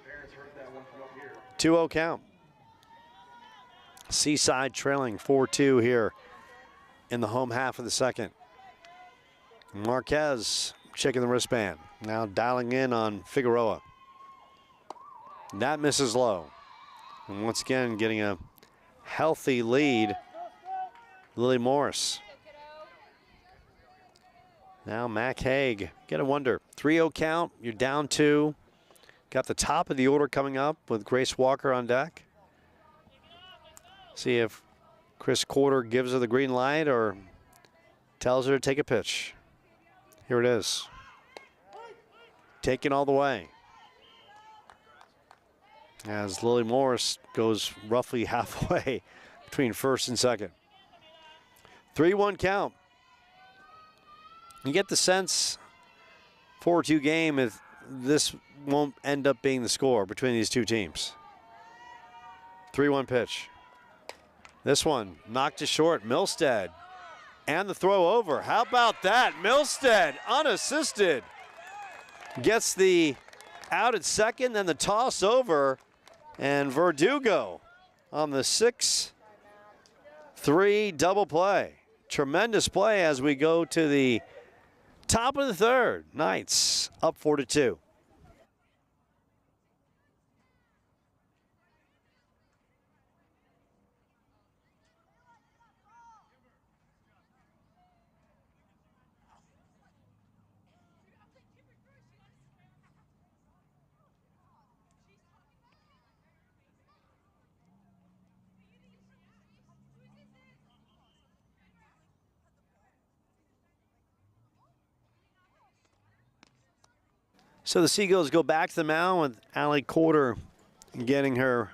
2-0 count. Seaside trailing 4-2 here in the home half of the second. Marquez checking the wristband. Now dialing in on Figueroa. That misses low. And once again, getting a healthy lead, Lily Morris. Now Mac Haig. Gotta wonder. 3-0 count. You're down 2. Got the top of the order coming up with Grace Walker on deck. See if Chris Quarter gives her the green light or tells her to take a pitch. Here it is. Taken all the way. As Lily Morris goes roughly halfway between first and second. 3-1 count. You get the sense 4-2 game if this won't end up being the score between these two teams. 3-1 pitch. This one knocked to short. Milstead. And the throw over. How about that? Milstead, unassisted. Gets the out at second, then the toss over. And Verdugo on the 6-3 double play. Tremendous play as we go to the top of the third. Knights up 4-2. So the Seagulls go back to the mound with Allie Quarter getting her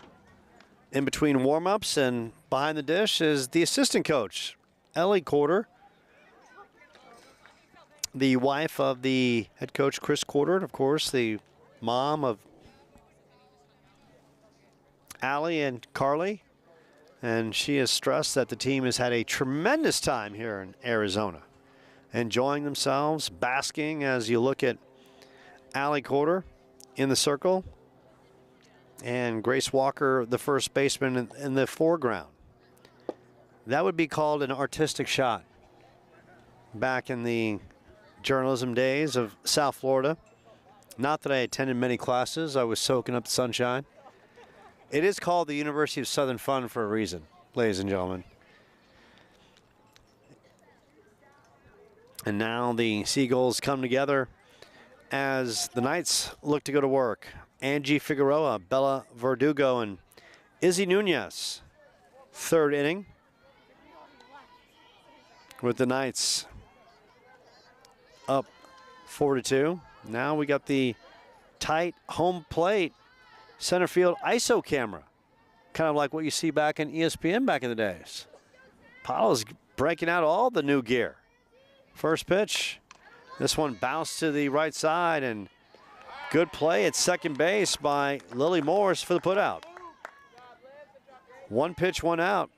in between warm-ups, and behind the dish is the assistant coach, Ellie Quarter, the wife of the head coach, Chris Quarter, and of course the mom of Allie and Carly. And she has stressed that the team has had a tremendous time here in Arizona, enjoying themselves, basking as you look at Allie Quarter in the circle, and Grace Walker, the first baseman, in the foreground. That would be called an artistic shot back in the journalism days of South Florida. Not that I attended many classes. I was soaking up the sunshine. It is called the University of Southern Fun for a reason, ladies and gentlemen. And now the Seagulls come together as the Knights look to go to work. Angie Figueroa, Bella Verdugo, and Izzy Nunez. Third inning with the Knights up 4-2. Now we got the tight home plate center field ISO camera, kind of like what you see back in ESPN back in the days. Paolo's breaking out all the new gear. First pitch. This one bounced to the right side, and good play at second base by Lily Morris for the putout. One pitch, one out.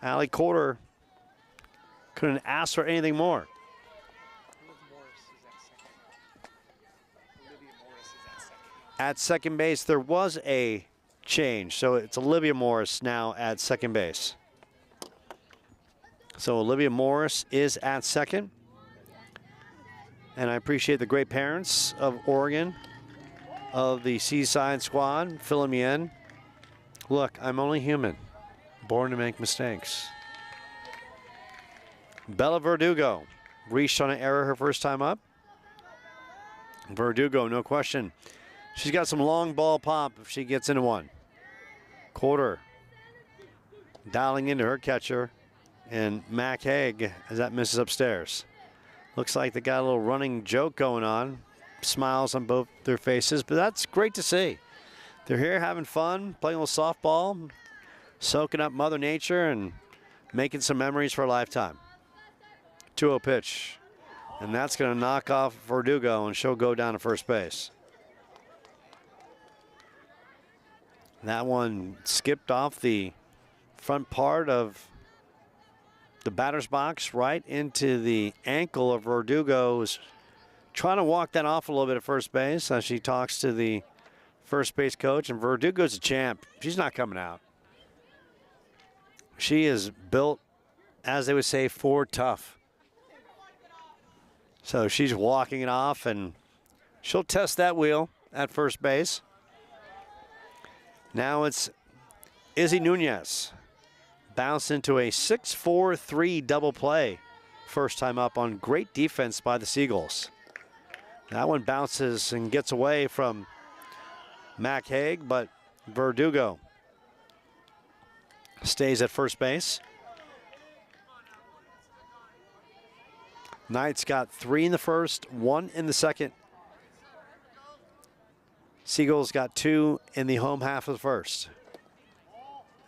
Allie Quarter couldn't ask for anything more. At second base, there was a change, so it's Olivia Morris now at second base. So Olivia Morris is at second. And I appreciate the great parents of Oregon, of the Seaside squad, filling me in. Look, I'm only human, born to make mistakes. Bella Verdugo reached on an error her first time up. Verdugo, no question. She's got some long ball pop if she gets into one. Quarter dialing into her catcher, and Mac Haig as that misses upstairs. Looks like they got a little running joke going on. Smiles on both their faces, but that's great to see. They're here having fun, playing a little softball, soaking up Mother Nature and making some memories for a lifetime. 2-0 pitch, and that's going to knock off Verdugo, and she'll go down to first base. That one skipped off the front part of the batter's box right into the ankle of Verdugo. Is trying to walk that off a little bit at first base as she talks to the first base coach, and Verdugo's a champ. She's not coming out. She is built, as they would say, for tough. So she's walking it off, and she'll test that wheel at first base. Now it's Izzy Nunez. Bounce into a 6-4-3 double play. First time up on great defense by the Seagulls. That one bounces and gets away from Mac Haig, but Verdugo stays at first base. Knights got 3 in the first, 1 in the second. Seagulls got 2 in the home half of the first.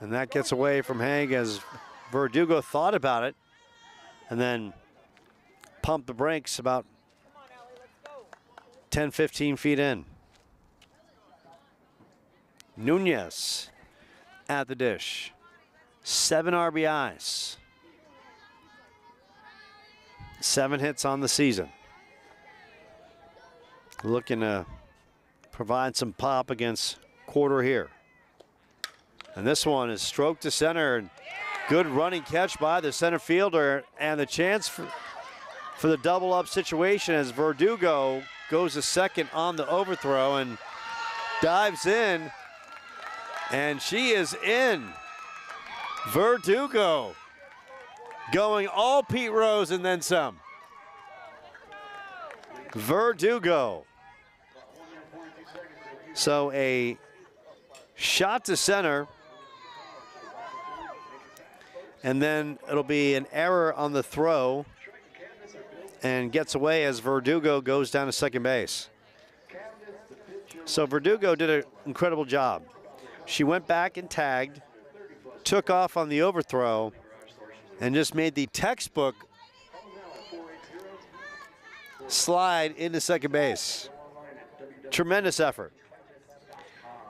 And that gets away from Haig as Verdugo thought about it and then pumped the brakes about 10, 15 feet in. Nunez at the dish. 7 RBIs. 7 hits on the season. Looking to provide some pop against Quarter here. And this one is stroked to center. Good running catch by the center fielder, and the chance for the double up situation as Verdugo goes to second on the overthrow and dives in, and she is in. Verdugo going all Pete Rose and then some. Verdugo. So a shot to center, and then it'll be an error on the throw and gets away as Verdugo goes down to second base. So Verdugo did an incredible job. She went back and tagged, took off on the overthrow, and just made the textbook slide into second base. Tremendous effort.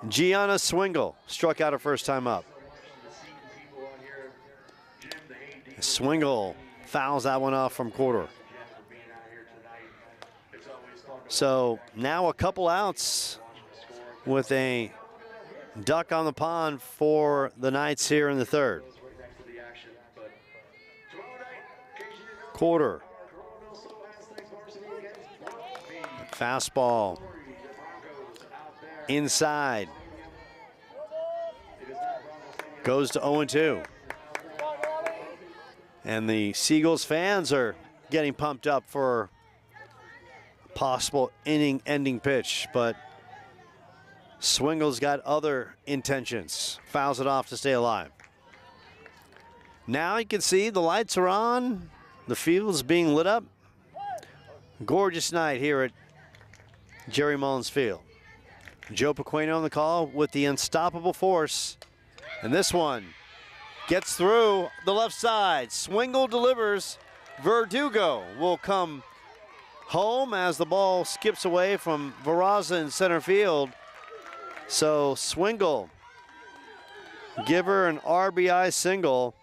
Gianna Swingle struck out her first time up. Swingle fouls that one off from Quarter. So now a couple outs with a duck on the pond for the Knights here in the third. Quarter. Fastball. Inside. Goes to 0-2. And the Seagulls fans are getting pumped up for a possible inning-ending pitch, but Swingle's got other intentions. Fouls it off to stay alive. Now you can see the lights are on. The field's being lit up. Gorgeous night here at Jerry Mullins Field. Joe Pequeno on the call with the unstoppable force. And this one gets through the left side. Swingle delivers. Verdugo will come home as the ball skips away from Veraza in center field. So Swingle, give her an RBI single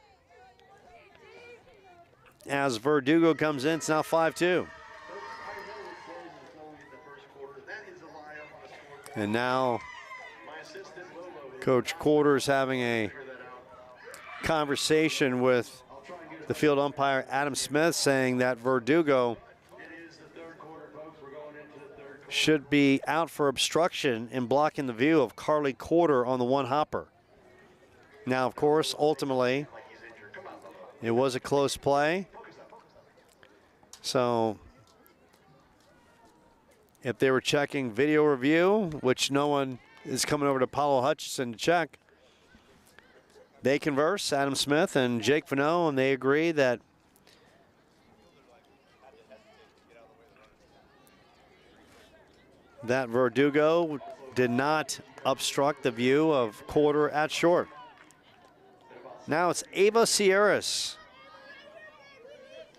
as Verdugo comes in. It's now 5-2. And now Coach Quarter's having a conversation with the field umpire Adam Smith, saying that Verdugo should be out for obstruction in blocking the view of Carly Quarter on the one hopper. Now, of course, ultimately, it was a close play. So if they were checking video review, which no one is coming over to Paulo Hutchison to check, they converse, Adam Smith and Jake Vanneau, and they agree that That Verdugo did not obstruct the view of quarter at short. Now it's Ava Sierras.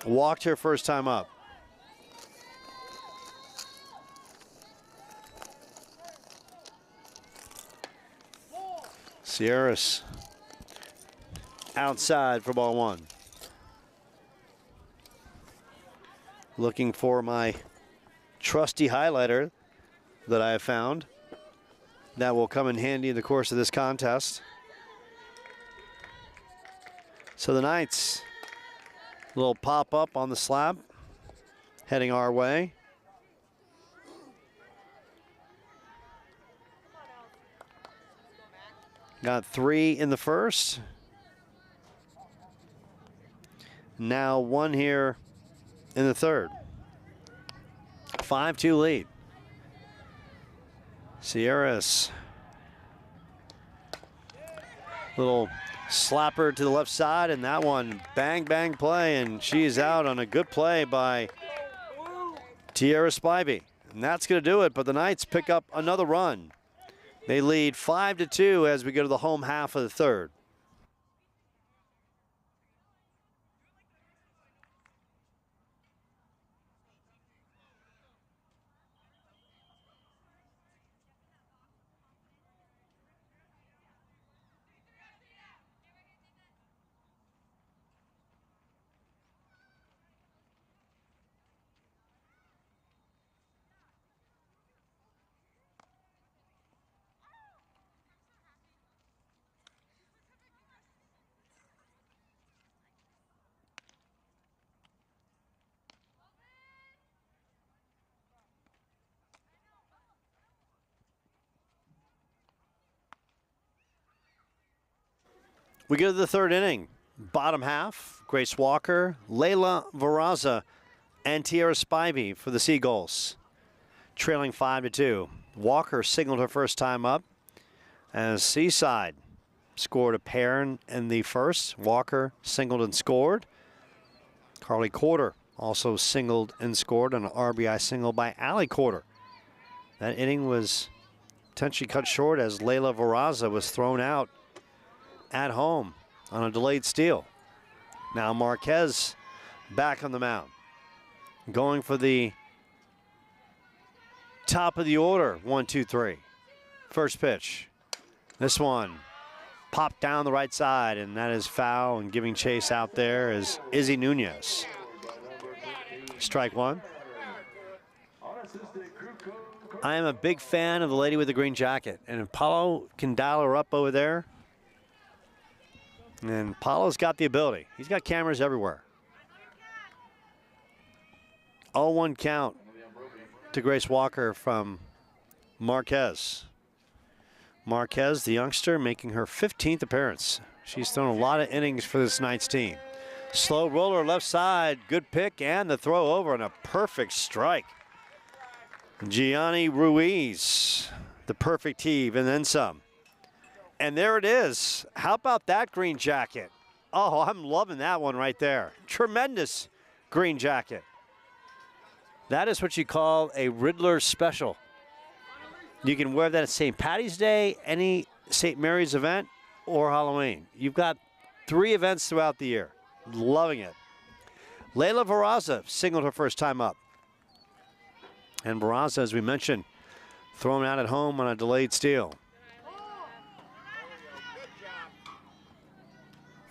Walked her first time up. Sierras outside for ball one. Looking for my trusty highlighter that I have found that will come in handy in the course of this contest. So the Knights, little pop up on the slab, heading our way. Got 3 in the first. Now 1 here in the third. 5-2 lead. Sierras. Little slapper to the left side, and that one bang bang play, and she's out on a good play by Tierra Spivey. And that's going to do it, but the Knights pick up another run. They lead 5-2 as we go to the home half of the third. We go to the third inning. Bottom half, Grace Walker, Layla Varaza, and Tierra Spivey for the Seagulls. Trailing 5-2. Walker singled her first time up as Seaside scored a pair in the first. Walker singled and scored. Carly Corder also singled and scored on an RBI single by Allie Corder. That inning was potentially cut short as Layla Varaza was thrown out at home on a delayed steal. Now Marquez back on the mound, going for the top of the order. 1-2-3. First pitch. This one popped down the right side, and that is foul, and giving chase out there is Izzy Nunez. Strike one. I am a big fan of the lady with the green jacket, and if Paulo can dial her up over there, and Paulo's got the ability. He's got cameras everywhere. 0-1 count to Grace Walker from Marquez. Marquez, the youngster, making her 15th appearance. She's thrown a lot of innings for this Knights team. Slow roller left side, good pick, and the throw over, and a perfect strike. Gianni Ruiz, the perfect heave, and then some. And there it is. How about that green jacket? Oh, I'm loving that one right there. Tremendous green jacket. That is what you call a Riddler special. You can wear that at St. Patty's Day, any St. Mary's event, or Halloween. You've got 3 events throughout the year. Loving it. Layla Varaza singled her first time up. And Varaza, as we mentioned, thrown out at home on a delayed steal.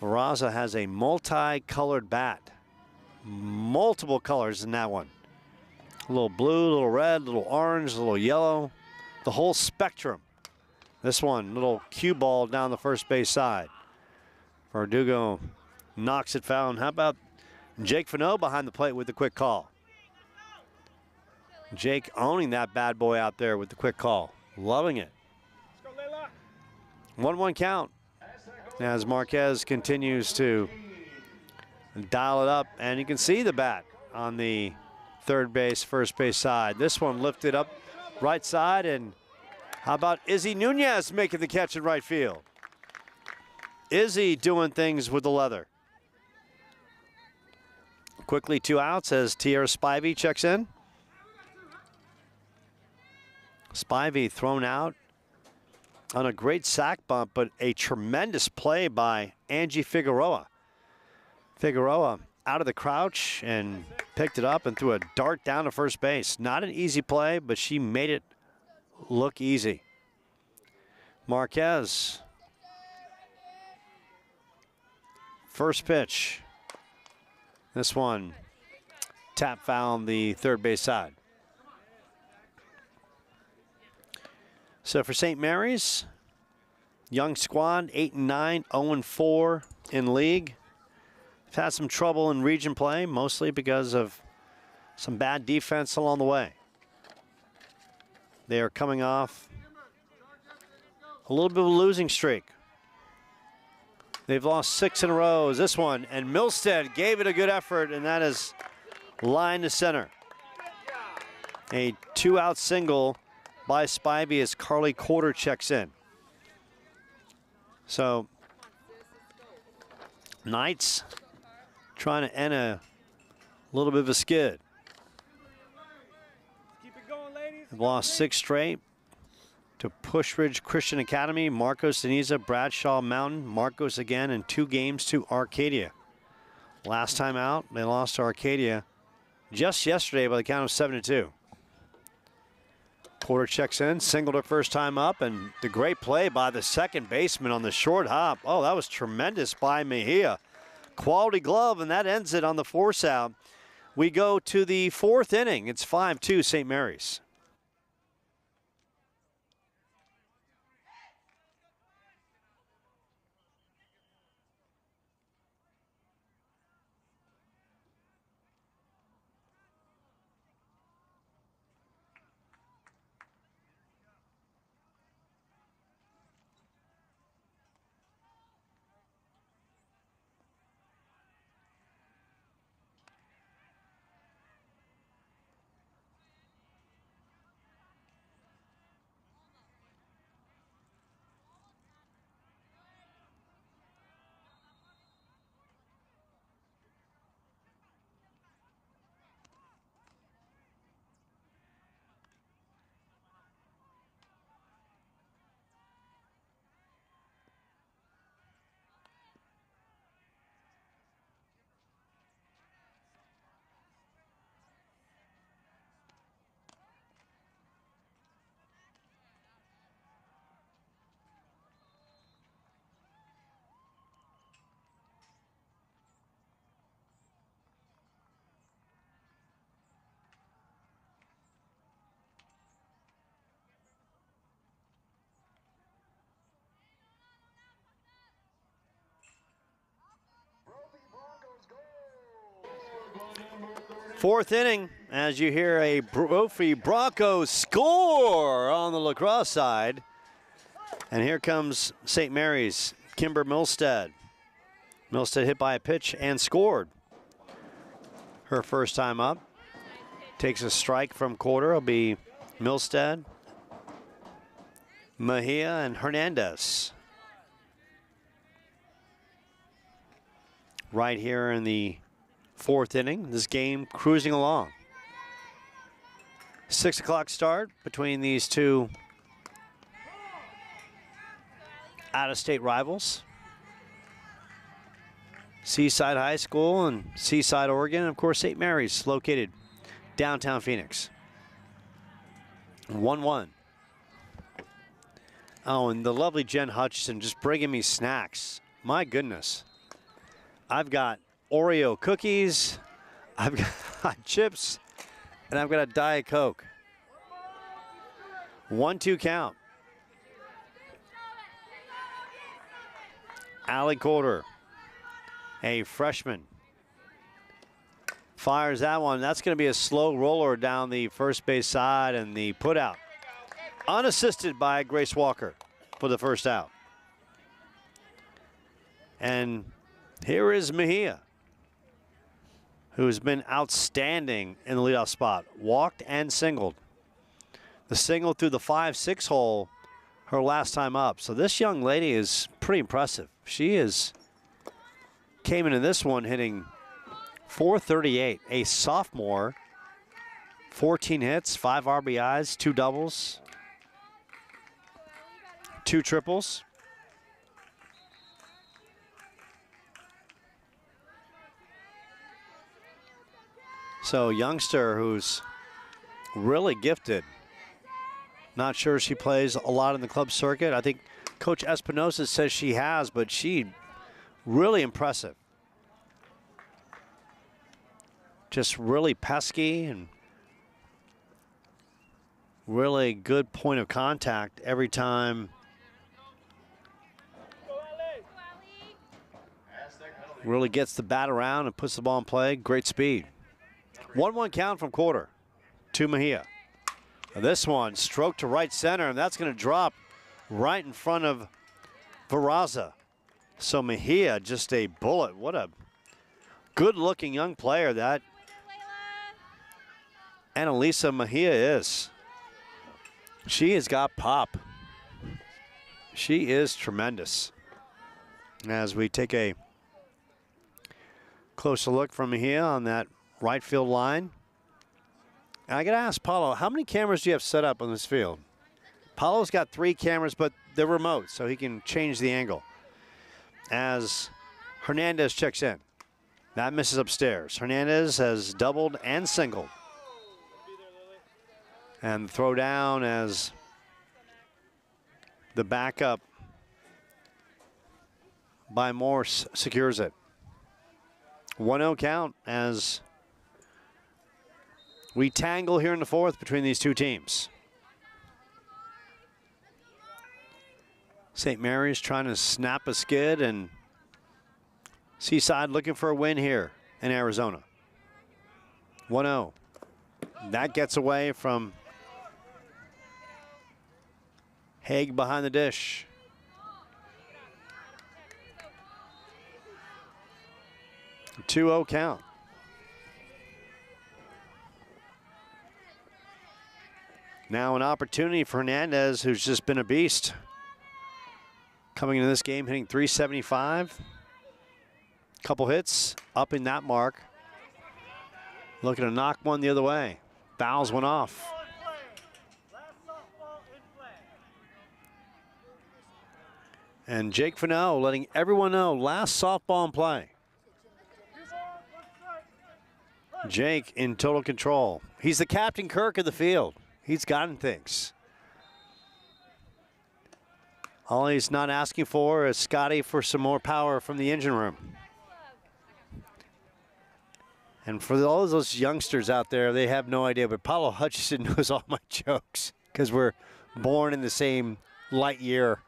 Varaza has a multi-colored bat. Multiple colors in that one. A little blue, a little red, a little orange, a little yellow. The whole spectrum. This one, little cue ball down the first base side. Verdugo knocks it foul. And how about Jake Fano behind the plate with the quick call? Jake owning that bad boy out there with the quick call. Loving it. 1-1 count. As Marquez continues to dial it up, and you can see the bat on the third base, first base side. This one lifted up right side, and how about Izzy Nunez making the catch in right field? Izzy doing things with the leather. Quickly 2 outs as Tierra Spivey checks in. Spivey thrown out on a great sack bump, but a tremendous play by Angie Figueroa. Figueroa out of the crouch and picked it up and threw a dart down to first base. Not an easy play, but she made it look easy. Marquez. First pitch. This one, tap foul on the third base side. So for St. Mary's, young squad, 8-9, 0-4 in league. They've had some trouble in region play, mostly because of some bad defense along the way. They are coming off a little bit of a losing streak. They've lost 6 in a row. This one, and Milstead gave it a good effort, and that is line to center. A 2-out single by Spivey as Carly Corder checks in. So, Knights trying to end a little bit of a skid. They've lost 6 straight to Pushridge Christian Academy, Marcos Deniza, Bradshaw Mountain, Marcos again, and 2 games to Arcadia. Last time out, they lost to Arcadia just yesterday by the count of 7-2. Porter checks in, singled her first time up, and the great play by the second baseman on the short hop. Oh, that was tremendous by Mejia. Quality glove, and that ends it on the force out. We go to the 4th inning. It's 5-2 St. Mary's. Fourth inning, as you hear a Brophy Broncos score on the lacrosse side. And here comes St. Mary's, Kimber Milstead. Milstead hit by a pitch and scored. Her first time up. Takes a strike from Corder. It'll be Milstead, Mejia, and Hernandez. Right here in the 4th inning, this game cruising along. 6 o'clock start between these two out-of-state rivals. Seaside High School and Seaside, Oregon, and of course St. Mary's, located downtown Phoenix. 1-1. Oh, and the lovely Jen Hutchison just bringing me snacks. My goodness. I've got Oreo cookies, I've got chips, and I've got a Diet Coke. 1-2 count. Allie Corder, a freshman, fires that one. That's going to be a slow roller down the first base side, and the put out. Unassisted by Grace Walker for the first out. And here is Mejia, who's been outstanding in the leadoff spot. Walked and singled. The single through the 5-6 hole her last time up. So this young lady is pretty impressive. She came into this one hitting .438. A sophomore, 14 hits, 5 RBIs, 2 doubles. 2 triples. So youngster who's really gifted. Not sure she plays a lot in the club circuit. I think Coach Espinosa says she has, but she really impressive. Just really pesky and really good point of contact every time. Really gets the bat around and puts the ball in play. Great speed. 1-1 count from quarter to Mejia. And this one stroked to right center, and that's going to drop right in front of Veraza. So Mejia, just a bullet. What a good-looking young player that Annalisa Mejia is. She has got pop. She is tremendous. As we take a closer look from Mejia on that right field line. And I got to ask Paulo, how many cameras do you have set up on this field? Paulo's got 3 cameras, but they're remote, so he can change the angle. As Hernandez checks in. That misses upstairs. Hernandez has doubled and singled. And throw down as the backup by Morse secures it. 1-0 count as we tangle here in the 4th between these two teams. St. Mary's trying to snap a skid, and Seaside looking for a win here in Arizona. 1-0. That gets away from Haig behind the dish. A 2-0 count. Now an opportunity for Hernandez, who's just been a beast. Coming into this game, hitting .375. Couple hits, up in that mark. Looking to knock one the other way. Fouls one off. And Jake Fennell letting everyone know, last softball in play. Jake in total control. He's the Captain Kirk of the field. He's gotten things. All he's not asking for is Scotty for some more power from the engine room. And for all of those youngsters out there, they have no idea, but Paulo Hutchison knows all my jokes because we're born in the same light year,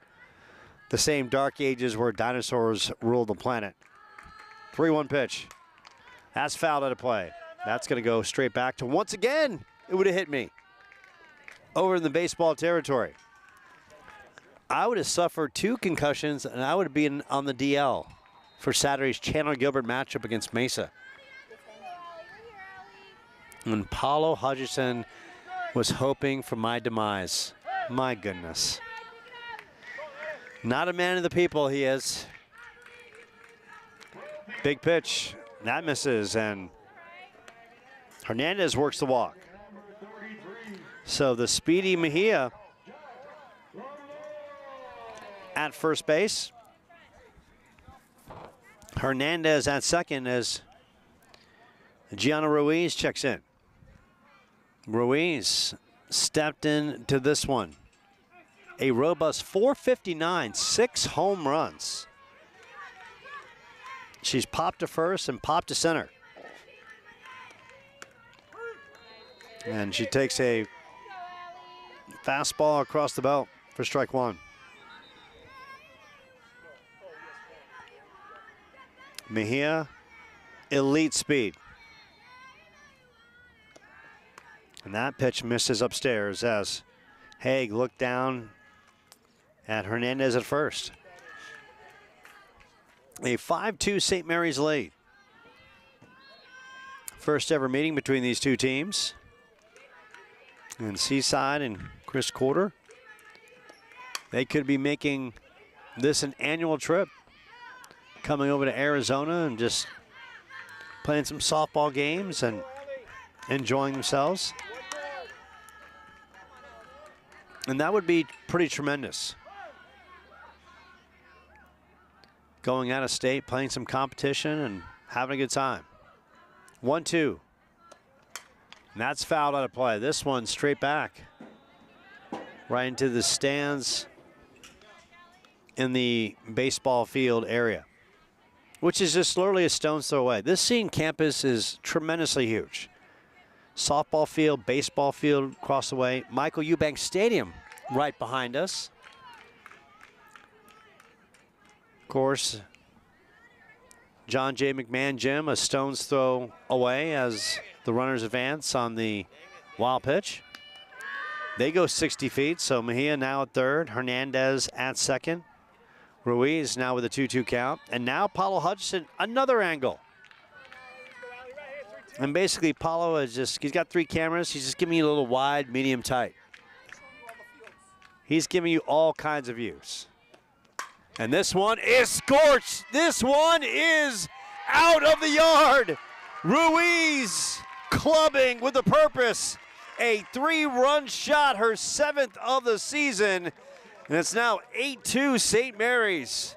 the same dark ages where dinosaurs ruled the planet. 3-1 pitch. That's fouled out of play. That's going to go straight back to, once again, it would have hit me. Over in the baseball territory. I would have suffered 2 concussions, and I would have been on the DL for Saturday's Chandler Gilbert matchup against Mesa. And Paulo Hutchison was hoping for my demise. My goodness. Not a man of the people, he is. Big pitch. That misses, and Hernandez works the walk. So the speedy Mejia at first base. Hernandez at second as Gianna Ruiz checks in. Ruiz stepped into this one. A robust 459, 6 home runs. She's popped to first and popped to center. And she takes a fastball across the belt for strike 1. Mejia, elite speed. And that pitch misses upstairs as Haig looked down at Hernandez at first. A 5-2 St. Mary's lead. First ever meeting between these two teams. And Seaside and Chris Corder, they could be making this an annual trip. Coming over to Arizona and just playing some softball games and enjoying themselves. And that would be pretty tremendous. going out of state, playing some competition, and having a good time. 1-2. And that's fouled out of play. This one straight back. Right into the stands in the baseball field area, which is just literally a stone's throw away. This Seton campus is tremendously huge. Softball field, baseball field across the way. Michael Eubanks Stadium right behind us. Of course, John J. McMahon Gym, a stone's throw away as the runners advance on the wild pitch. They go 60 feet, so Mejia now at third, Hernandez at second. Ruiz now with a 2-2 count. And now Paulo Hutchinson, another angle. And basically Paulo is just, he's got 3 cameras. He's just giving you a little wide, medium, tight. He's giving you all kinds of views. And this one is scorched. This one is out of the yard. Ruiz clubbing with a purpose. A 3-run shot, her 7th of the season. And it's now 8-2 St. Mary's.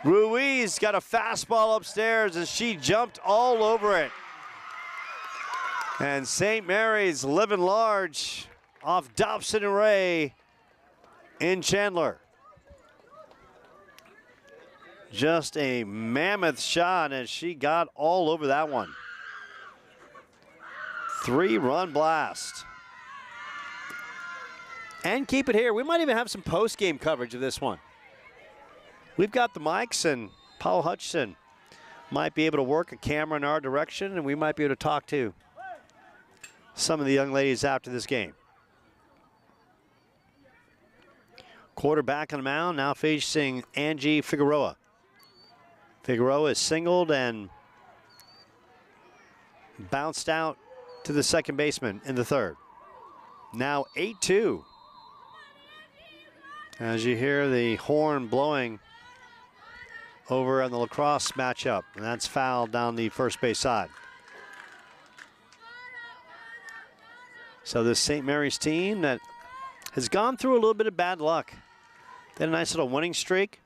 Ruiz got a fastball upstairs and she jumped all over it. And St. Mary's living large off Dobson and Ray in Chandler. Just a mammoth shot and she got all over that one. 3-run blast. And keep it here. We might even have some post-game coverage of this one. We've got the mics, and Paul Hutchinson might be able to work a camera in our direction, and we might be able to talk to some of the young ladies after this game. Quarterback on the mound, now facing Angie Figueroa. Figueroa is singled and bounced out to the second baseman in the third. Now 8-2. As you hear the horn blowing over on the lacrosse matchup, and that's fouled down the first base side. So this St. Mary's team that has gone through a little bit of bad luck. They had a nice little winning streak.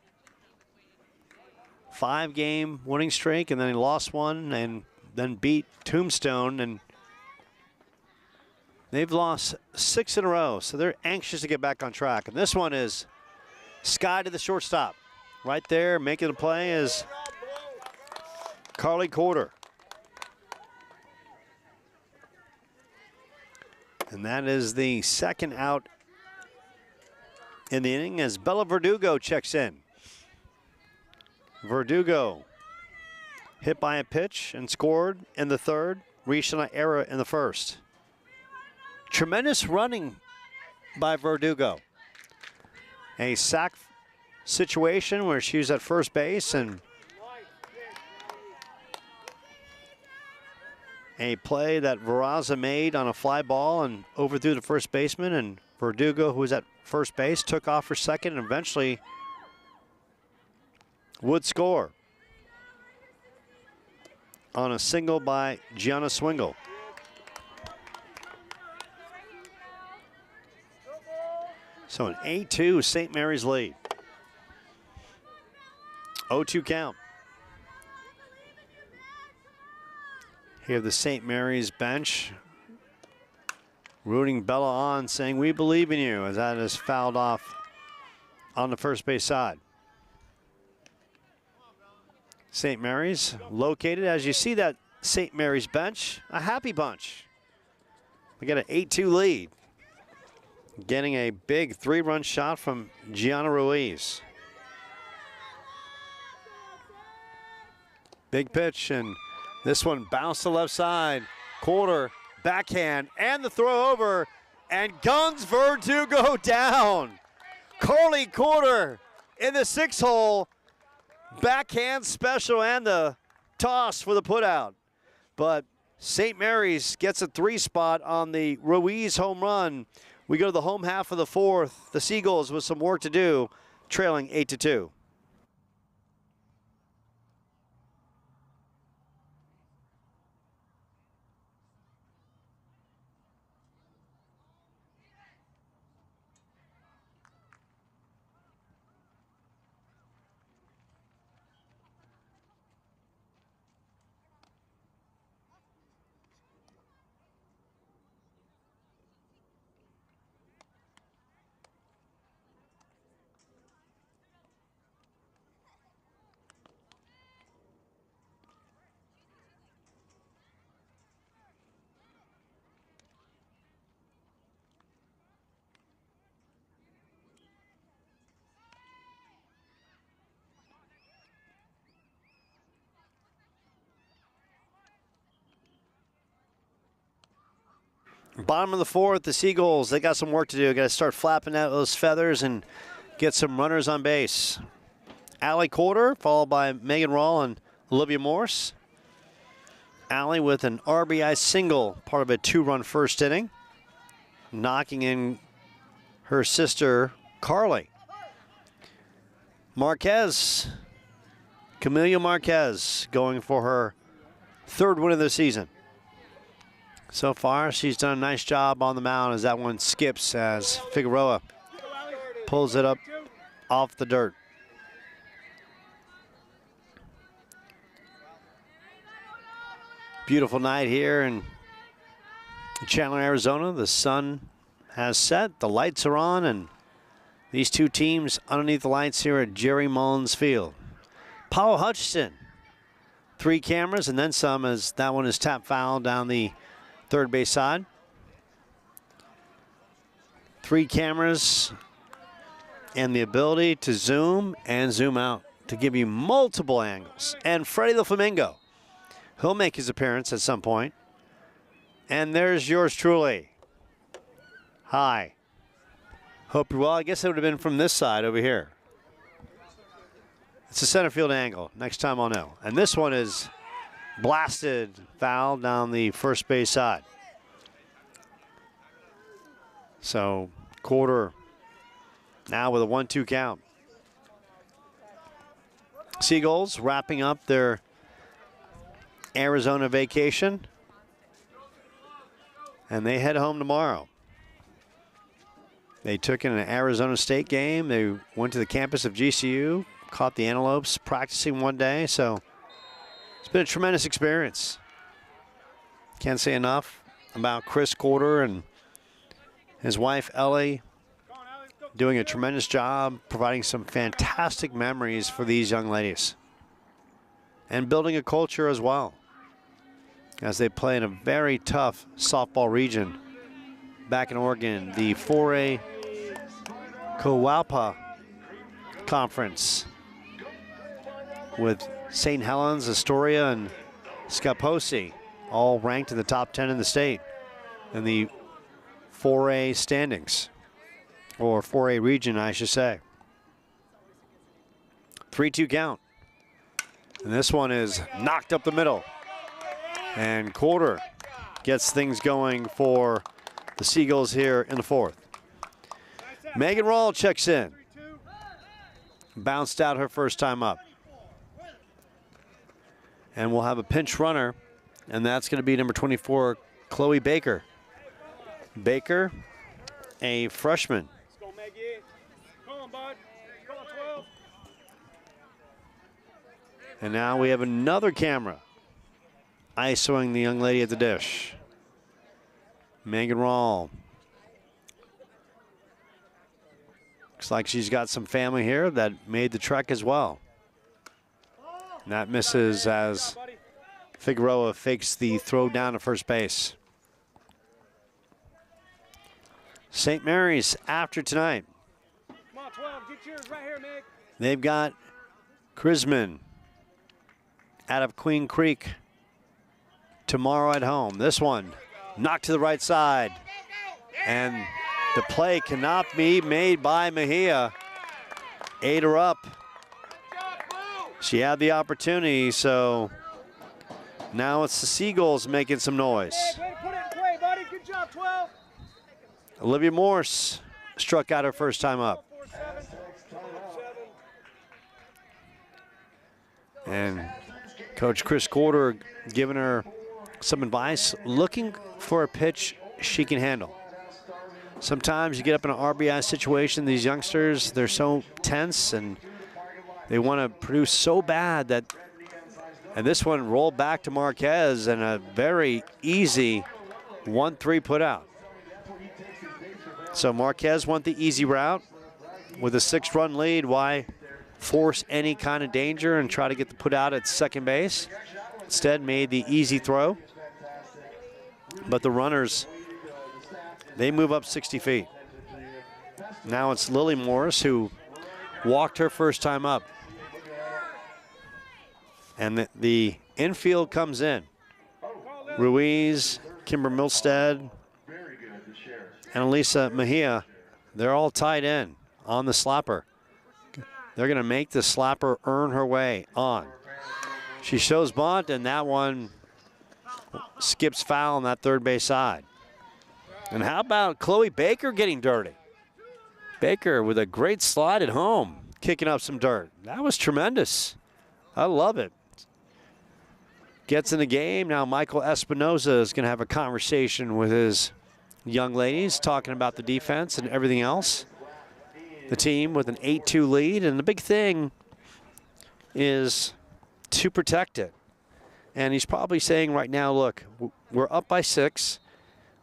5-game winning streak, and then they lost one and then beat Tombstone, and they've lost 6 in a row, so they're anxious to get back on track. And this one is Sky to the shortstop. Right there, making the play is Carly Corder. And that is the second out in the inning as Bella Verdugo checks in. Verdugo hit by a pitch and scored in the third. Rishana Era in the first. Tremendous running by Verdugo. A sack situation where she was at first base, and a play that Veraza made on a fly ball and overthrew the first baseman, and Verdugo, who was at first base, took off for second and eventually would score on a single by Gianna Swingle. So an 8-2 St. Mary's lead. 0-2 count. Here the St. Mary's bench rooting Bella on, saying we believe in you, as that is fouled off on the first base side. St. Mary's located, as you see that St. Mary's bench, a happy bunch. We got an 8-2 lead. Getting a big 3-run shot from Gianna Ruiz. Big pitch, and this one bounced to left side. Quarter, backhand, and the throw over, and guns Verdugo down. Carly Quarter in the 6-hole. Backhand special and the toss for the putout. But St. Mary's gets a 3 spot on the Ruiz home run. We go to the home half of the fourth. The Seagulls with some work to do, trailing 8-2. Bottom of the fourth, the Seagulls, they got some work to do. Got to start flapping out those feathers and get some runners on base. Allie Corder, followed by Megan Rawl and Olivia Morse. Allie with an RBI single, part of a 2-run first inning, knocking in her sister, Carly. Marquez, Camelia Marquez, going for her 3rd win of the season. So far, she's done a nice job on the mound as that one skips as Figueroa pulls it up off the dirt. Beautiful night here in Chandler, Arizona. The sun has set, the lights are on, and these two teams underneath the lights here at Jerry Mullins Field. Paul Hutchinson, 3 cameras and then some as that one is tap foul down the third base side. 3 cameras and the ability to zoom and zoom out to give you multiple angles. And Freddie the Flamingo, he'll make his appearance at some point. And there's yours truly. Hi. Hope you're well. I guess it would have been from this side over here. It's a center field angle. Next time I'll know. And this one is blasted foul down the first base side. So Corder now with a 1-2 count. Seagulls wrapping up their Arizona vacation, and they head home tomorrow. They took in an Arizona State game. They went to the campus of GCU, caught the Antelopes practicing one day, so it's been a tremendous experience. Can't say enough about Chris Corder and his wife Ellie doing a tremendous job providing some fantastic memories for these young ladies and building a culture as well as they play in a very tough softball region back in Oregon, the 4A Kawaupa Conference with St. Helens, Astoria, and Scaposi all ranked in the top 10 in the state in the 4A standings, or 4A region, I should say. 3-2 count. And this one is knocked up the middle. And Corder gets things going for the Seagulls here in the 4th. Megan Rawl checks in. Bounced out her first time up. And we'll have a pinch runner, and that's going to be number 24, Chloe Baker. Baker, a freshman. And now we have another camera ISOing the young lady at the dish. Megan Rawl. Looks like she's got some family here that made the trek as well. And that misses as Figueroa fakes the throw down to first base. St. Mary's after tonight. Come on, 12, get yours right here, Meg. They've got Crisman out of Queen Creek tomorrow at home. This one knocked to the right side. And the play cannot be made by Mejia. Ate her up. She had the opportunity, so now it's the Seagulls making some noise. Way to put it in play, buddy. Good job, 12. Olivia Morse struck out her first time up. And Coach Chris Corder giving her some advice, looking for a pitch she can handle. Sometimes you get up in an RBI situation, these youngsters, they're so tense and they want to produce so bad that, and this one rolled back to Marquez and a very easy 1-3 put out. So Marquez went the easy route with a 6-run lead. Why force any kind of danger and try to get the put out at second base? Instead made the easy throw. But the runners, they move up 60 feet. Now it's Lily Morris who walked her first time up. And the infield comes in. Ruiz, Kimber Milstead, and Elisa Mejia, they're all tied in on the slapper. They're going to make the slapper earn her way on. She shows bunt, and that one skips foul on that third base side. And how about Chloe Baker getting dirty? Baker with a great slide at home, kicking up some dirt. That was tremendous. I love it. Gets in the game. Now Michael Espinoza is going to have a conversation with his young ladies, talking about the defense and everything else. The team with an 8-2 lead, and the big thing is to protect it. And he's probably saying right now, look, we're up by 6.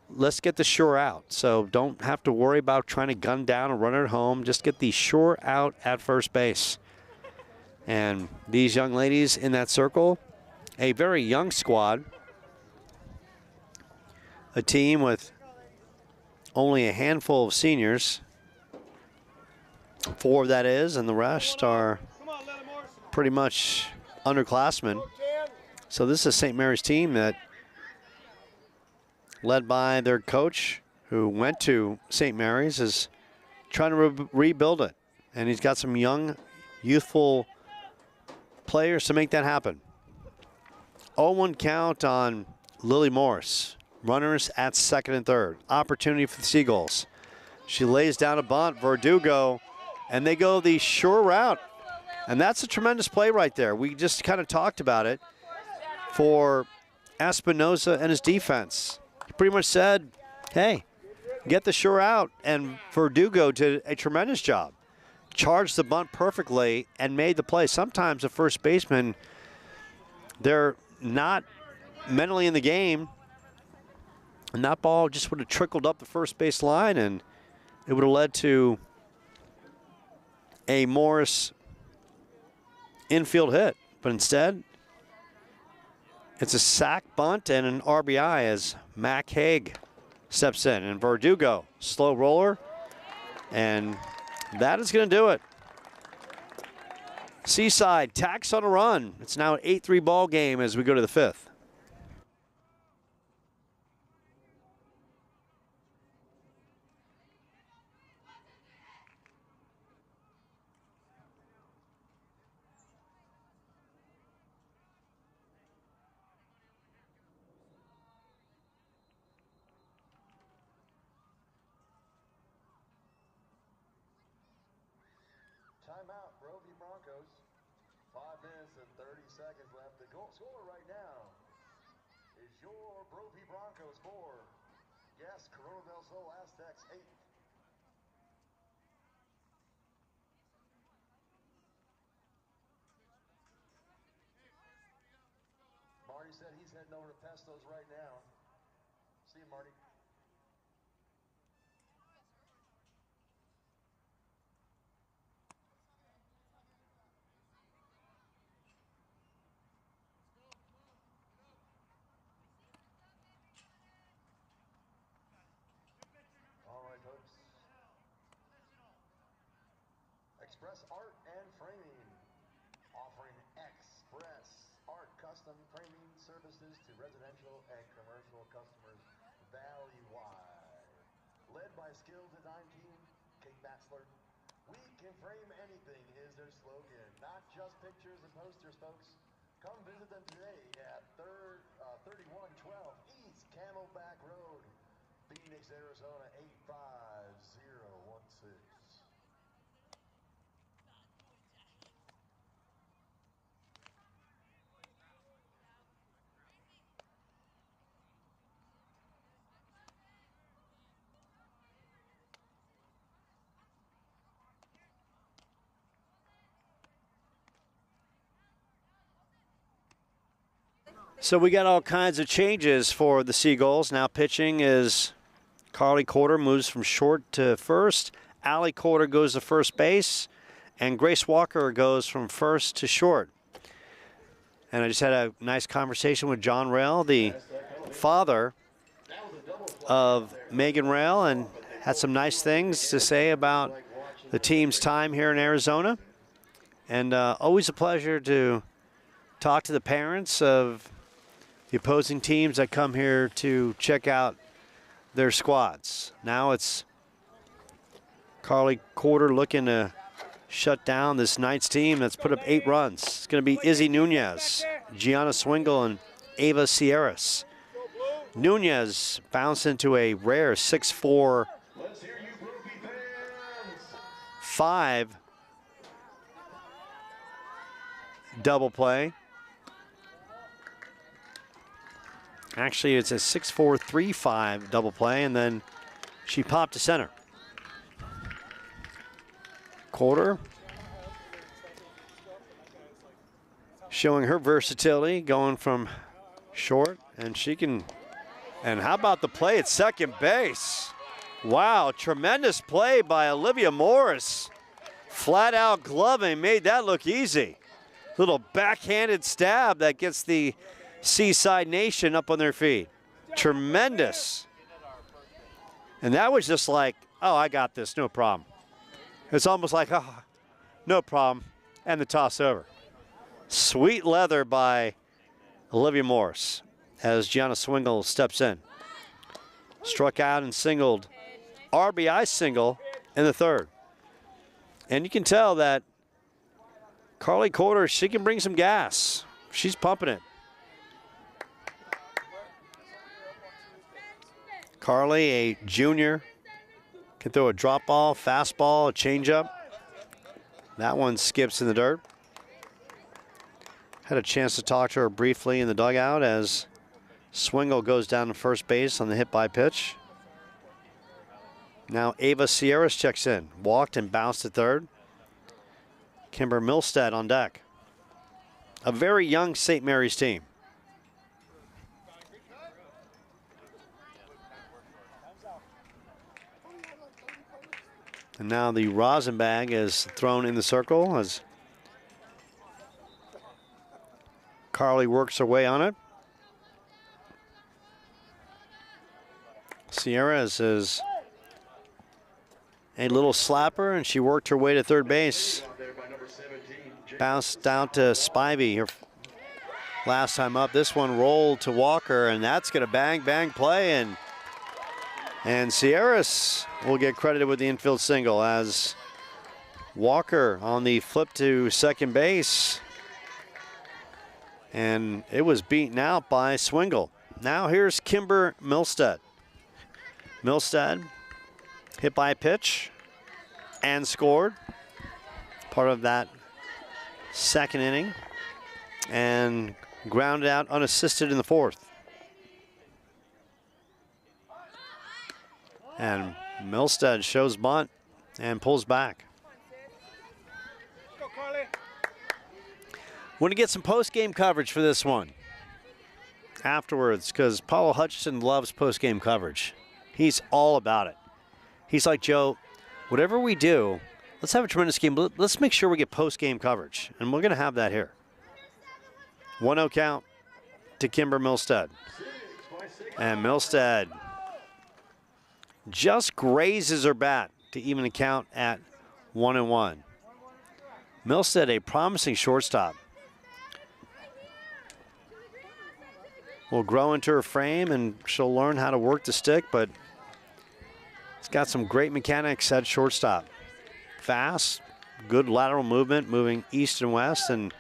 Let's get the sure out. So don't have to worry about trying to gun down and run it home. Just get the sure out at first base. And these young ladies in that circle, a very young squad, a team with only a handful of seniors, 4 that is, and the rest are pretty much underclassmen. So this is a St. Mary's team that, led by their coach, who went to St. Mary's, is trying to rebuild it. And he's got some young, youthful players to make that happen. 0-1 count on Lily Morris. Runners at second and third. Opportunity for the Seagulls. She lays down a bunt, Verdugo, and they go the sure route. And that's a tremendous play right there. We just kind of talked about it for Espinoza and his defense. He pretty much said, hey, get the sure out. And Verdugo did a tremendous job. Charged the bunt perfectly and made the play. Sometimes a first baseman, they're not mentally in the game, and that ball just would have trickled up the first base line, and it would have led to a Morris infield hit. But instead, it's a sac bunt and an RBI as Mac Haig steps in. And Verdugo, slow roller, and that is going to do it. Seaside tacks on a run. It's now an 8-3 ball game as we go to the 5th. Timeout, Brovey Broncos. 5 minutes and 30 seconds left. The goal scorer right now is your Brovey Broncos 4. Yes, Corona del Sol Aztecs 8. Marty said he's heading over to Pesto's right now. See you, Marty. Express Art and Framing, offering Express Art custom framing services to residential and commercial customers valley-wide. Led by skilled design team, Kate Batzler. We can frame anything is their slogan, not just pictures and posters, folks. Come visit them today at 3112 East Camelback Road, Phoenix, Arizona 85016. So we got all kinds of changes for the Seagulls. Now pitching is Carly Corder moves from short to first. Allie Corder goes to first base. And Grace Walker goes from first to short. And I just had a nice conversation with John Rail, the father of Megan Rail, and had some nice things to say about the team's time here in Arizona. And always a pleasure to talk to the parents of the opposing teams that come here to check out their squads. Now it's Carly Corder looking to shut down this Knights team that's put up 8 runs. It's going to be Izzy Nunez, Gianna Swingle, and Ava Sierras. Nunez bounced into a rare 6-4, 5 double play. Actually, it's a 6-4, 3-5 double play, and then she popped to center. Corder showing her versatility, going from short, and she can. And how about the play at second base? Wow, tremendous play by Olivia Morris. Flat out gloving, made that look easy. Little backhanded stab that gets the Seaside Nation up on their feet. Tremendous. And that was just like, oh, I got this, no problem. It's almost like, oh, no problem, and the toss over. Sweet leather by Olivia Morris as Gianna Swingle steps in. Struck out and singled, RBI single in the 3rd. And you can tell that Carly Corder, she can bring some gas. She's pumping it. Carly, a junior, can throw a drop ball, fastball, a changeup. That one skips in the dirt. Had a chance to talk to her briefly in the dugout as Swingle goes down to first base on the hit by pitch. Now Ava Sierras checks in, walked and bounced to 3rd. Kimber Milstead on deck. A very young St. Mary's team. And now the rosin bag is thrown in the circle as Carly works her way on it. Sierras is a little slapper, and she worked her way to 3rd base. Bounced down to Spivey her last time up. This one rolled to Walker, and that's going to bang, bang play. And Sierras will get credited with the infield single as Walker on the flip to second base. And it was beaten out by Swingle. Now here's Kimber Milstead. Milstead hit by a pitch and scored. Part of that 2nd inning. And grounded out unassisted in the 4th. And Milstead shows bunt and pulls back. Go, Carly. Want to get some post-game coverage for this one afterwards, because Paulo Hutchinson loves post-game coverage. He's all about it. He's like, Joe, whatever we do, let's have a tremendous game. Let's make sure we get post-game coverage, and we're going to have that here. 1-0 count to Kimber Milstead. And Milstead just grazes her bat to even a count at 1-1. Milstead, a promising shortstop. Will grow into her frame, and she'll learn how to work the stick, but it's got some great mechanics at shortstop. Fast, good lateral movement, moving east and west, and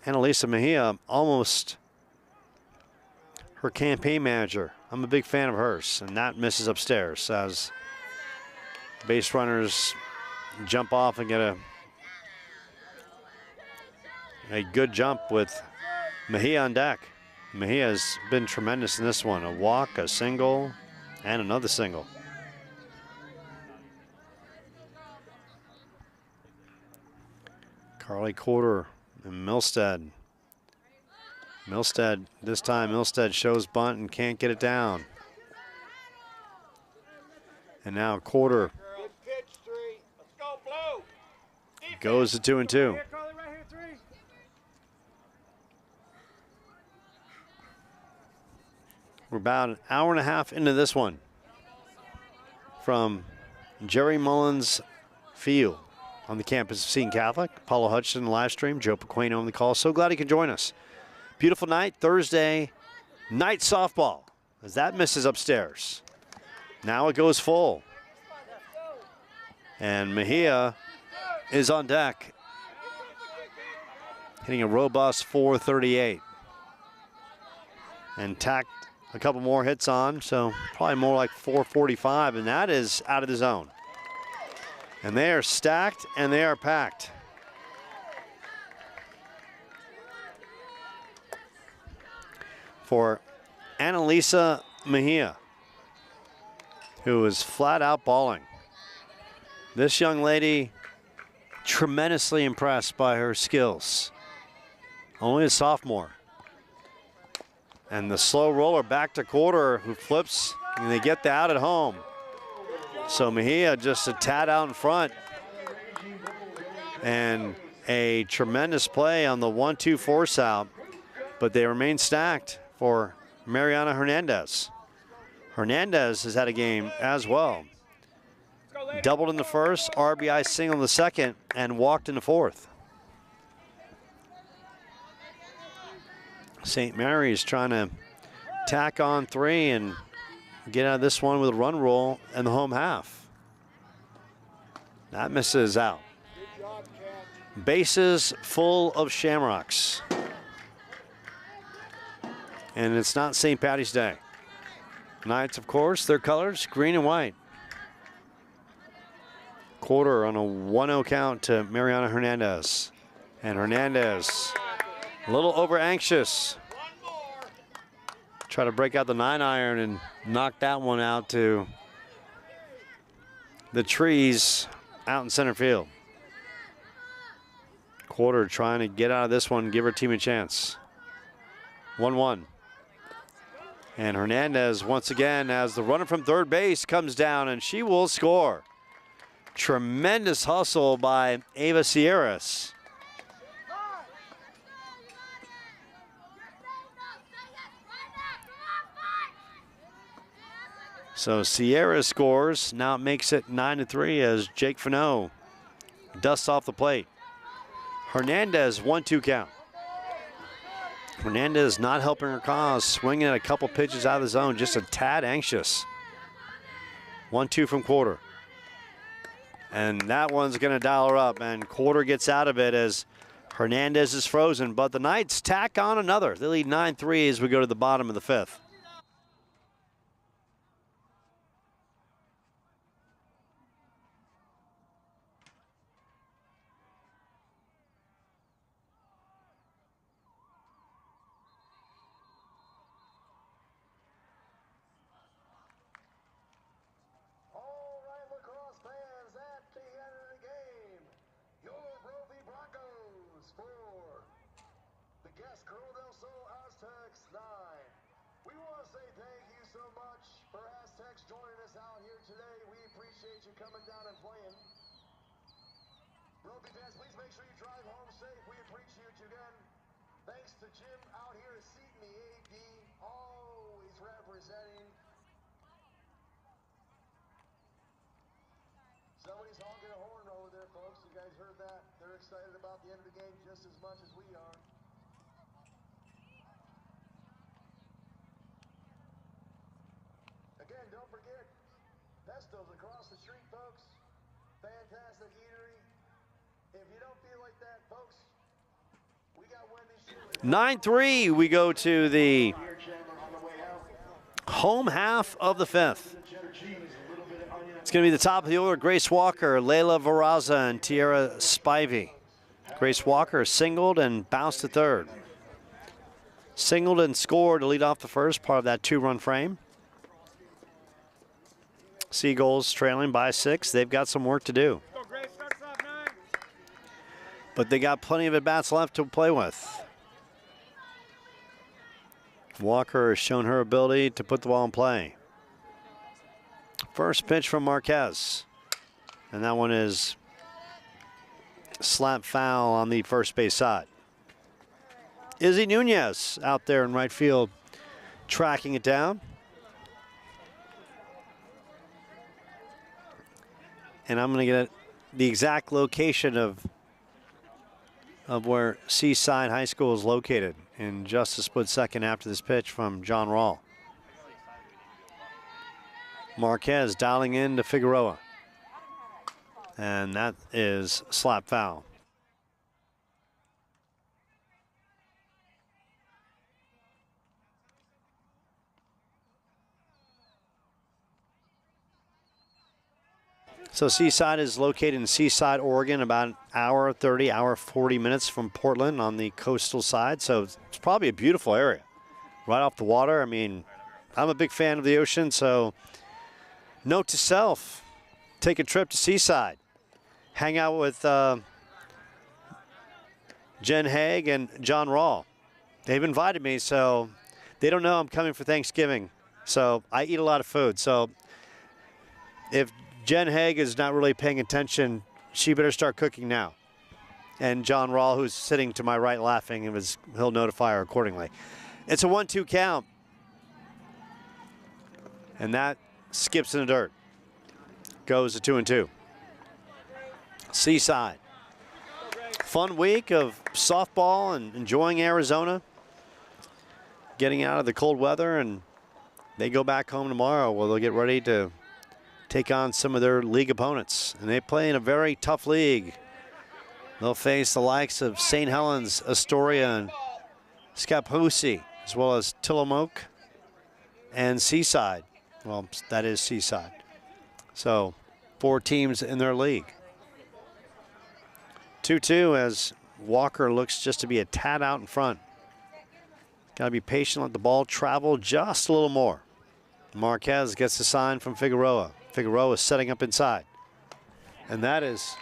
Annalisa Mejia, almost her campaign manager. I'm a big fan of hers, and that misses upstairs as base runners jump off and get a good jump with Mejia on deck. Mejia has been tremendous in this one. A walk, a single, and another single. Carly Corder and Milstead. Milstead, this time Milstead shows bunt and can't get it down. And now Corder goes to 2-2. We're about an hour and a half into this one from Jerry Mullins Field on the campus of Seton Catholic. Paulo Hutchinson live stream, Joe Pequeno on the call. So glad he could join us. Beautiful night, Thursday night softball as that misses upstairs. Now it goes full. And Mejia is on deck, hitting a robust 438. And tacked a couple more hits on, so probably more like 445, and that is out of the zone. And they are stacked and they are packed. For Annalisa Mejia, who is flat out balling. This young lady, tremendously impressed by her skills. Only a sophomore. And the slow roller back to Quarter, who flips, and they get the out at home. So Mejia just a tad out in front. And a tremendous play on the 1-2 force out, but they remain stacked for Mariana Hernandez. Hernandez has had a game as well. Doubled in the first, RBI single in the second, and walked in the fourth. St. Mary's trying to tack on 3 and get out of this one with a run roll in the home half. That misses out. Bases full of Shamrocks. And it's not St. Patty's Day. Knights, of course, their colors, green and white. Quarter on a 1-0 count to Mariana Hernandez. And Hernandez, a little over anxious. Try to break out the 9-iron and knock that one out to the trees out in center field. Quarter trying to get out of this one, give her team a chance. 1-1. And Hernandez once again, as the runner from third base comes down, and she will score. Tremendous hustle by Ava Sierras. So Sierra scores. Now it makes it 9-3 as Jake Fano dusts off the plate. Hernandez, 1-2 count. Hernandez not helping her cause, swinging at a couple pitches out of the zone, just a tad anxious. 1-2 from Quarter. And that one's going to dial her up, and Quarter gets out of it as Hernandez is frozen. But the Knights tack on another. They lead 9-3 as we go to the bottom of the fifth. Coming down and playing. Roby fans, please make sure you drive home safe. We appreciate you again. Thanks to Jim out here at Seaton, the AD, always representing. Somebody's honking a horn over there, folks. You guys heard that? They're excited about the end of the game just as much as we are. Again, don't forget, Pesto's across the street, folks. Fantastic eatery. If you don't feel like that, folks, we got Wendy's. 9-3, we go to the home half of the fifth. It's going to be the top of the order. Grace Walker, Layla Varaza, and Tierra Spivey. Grace Walker singled and bounced to third. Singled and scored to lead off the first, part of that 2-run frame. Seagulls trailing by 6. They've got some work to do. But they got plenty of at-bats left to play with. Walker has shown her ability to put the ball in play. First pitch from Marquez. And that one is slap foul on the first base side. Izzy Nunez out there in right field tracking it down. And I'm going to get the exact location of where Seaside High School is located in just a split second after this pitch from John Rawl. Marquez dialing in to Figueroa. And that is slap foul. So Seaside is located in Seaside, Oregon, about an hour 30, hour 40 minutes from Portland on the coastal side. So it's probably a beautiful area. Right off the water. I mean, I'm a big fan of the ocean, so note to self, take a trip to Seaside. Hang out with Jen Haig and John Rawl. They've invited me, so they don't know I'm coming for Thanksgiving. So I eat a lot of food. So if Jen Haig is not really paying attention, she better start cooking now. And John Rawl, who's sitting to my right laughing, he'll notify her accordingly. It's a 1-2 count. And that skips in the dirt. Goes to 2-2. Seaside. Fun week of softball and enjoying Arizona. Getting out of the cold weather, and they go back home tomorrow where they'll get ready to take on some of their league opponents. And they play in a very tough league. They'll face the likes of St. Helens, Astoria, and Scappoose, as well as Tillamook and Seaside. Well, that is Seaside. So 4 teams in their league. 2-2 as Walker looks just to be a tad out in front. Got to be patient, let the ball travel just a little more. Marquez gets the sign from Figueroa. Figueroa is setting up inside. And that is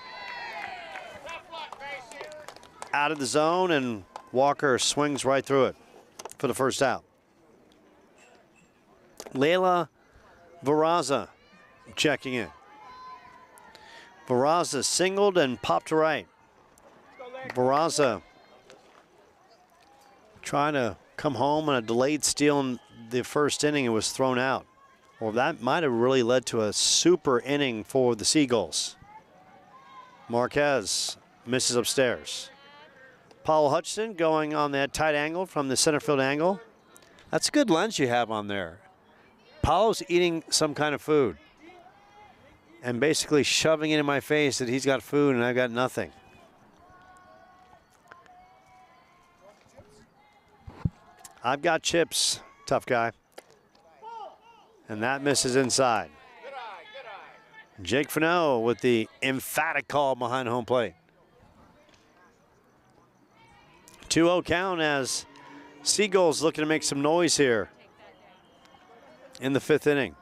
out of the zone, and Walker swings right through it for the first out. Layla Varaza checking in. Varaza singled and popped to right. Varaza trying to come home on a delayed steal in the first inning and was thrown out. Well, that might have really led to a super inning for the Seagulls. Marquez misses upstairs. Powell Hutchinson going on that tight angle from the center field angle. That's a good lens you have on there. Powell's eating some kind of food and basically shoving it in my face that he's got food and I've got nothing. I've got chips, tough guy. And that misses inside. Jake Fano with the emphatic call behind home plate. 2-0 count as Seagulls looking to make some noise here in the 5th inning.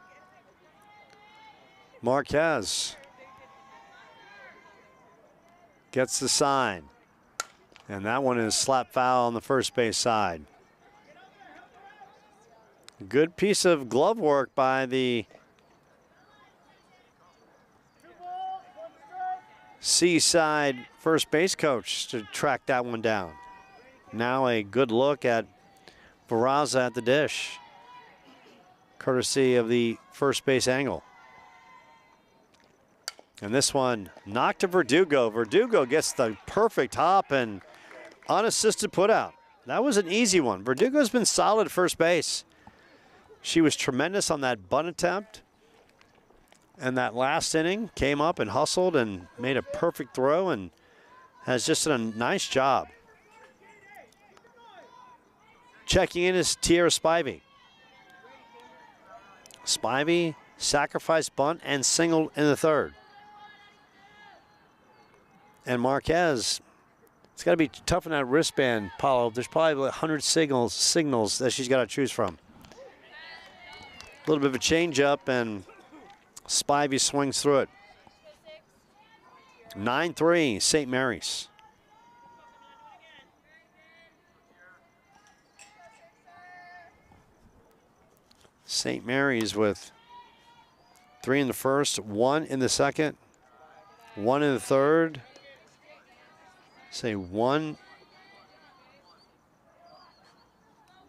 Marquez gets the sign. And that one is slap foul on the first base side. Good piece of glove work by the Seaside first base coach to track that one down. Now a good look at Varaza at the dish, courtesy of the first base angle. And this one knocked to Verdugo. Verdugo gets the perfect hop and unassisted putout. That was an easy one. Verdugo's been solid at first base. She was tremendous on that bunt attempt. And that last inning came up and hustled and made a perfect throw and has just done a nice job. Checking in is Tierra Spivey. Spivey sacrificed bunt and singled in the 3rd. And Marquez, it's got to be tough in that wristband, Paulo. There's probably 100 signals that she's got to choose from. A little bit of a changeup, and Spivey swings through it. 9-3, St. Mary's. St. Mary's with 3 in the first, 1 in the second, 1 in the third. Say 1,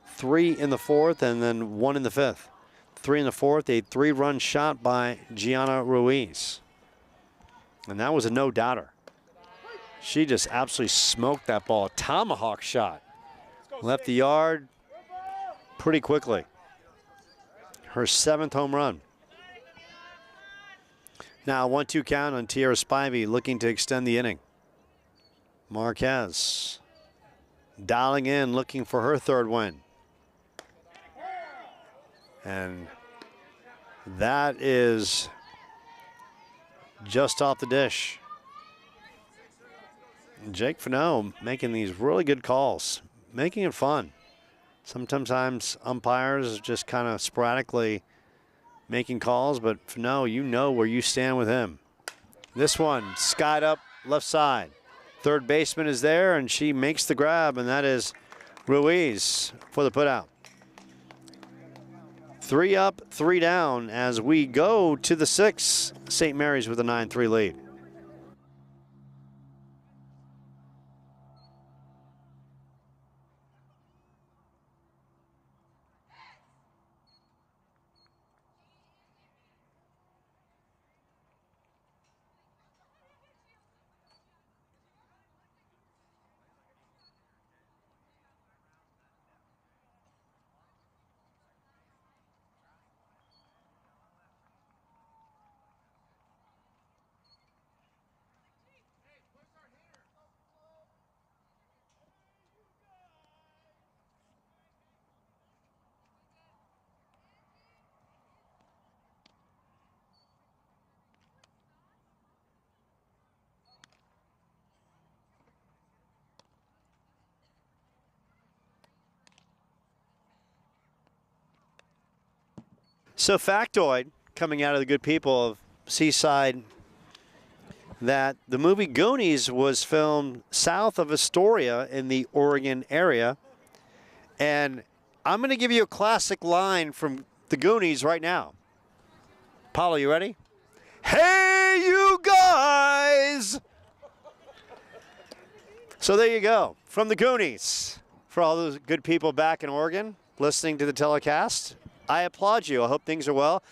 3 in the 4th, and then 1 in the 5th. 3 in the 4th, a 3-run shot by Gianna Ruiz. And that was a no-doubter. She just absolutely smoked that ball. Tomahawk shot. Left the yard pretty quickly. Her 7th home run. Now 1-2 count on Tierra Spivey, looking to extend the inning. Marquez dialing in, looking for her third win. And that is just off the dish. Jake Fano making these really good calls, making it fun. Sometimes umpires just kind of sporadically making calls, but Fano, you know where you stand with him. This one skied up left side. Third baseman is there, and she makes the grab, and that is Ruiz for the putout. 3 up, 3 down as we go to the 6th. St. Mary's with a 9-3 lead. So factoid coming out of the good people of Seaside that the movie Goonies was filmed south of Astoria in the Oregon area. And I'm going to give you a classic line from the Goonies right now. Paulo, you ready? Hey, you guys! So there you go, from the Goonies. For all those good people back in Oregon listening to the telecast, I applaud you. I hope things are well.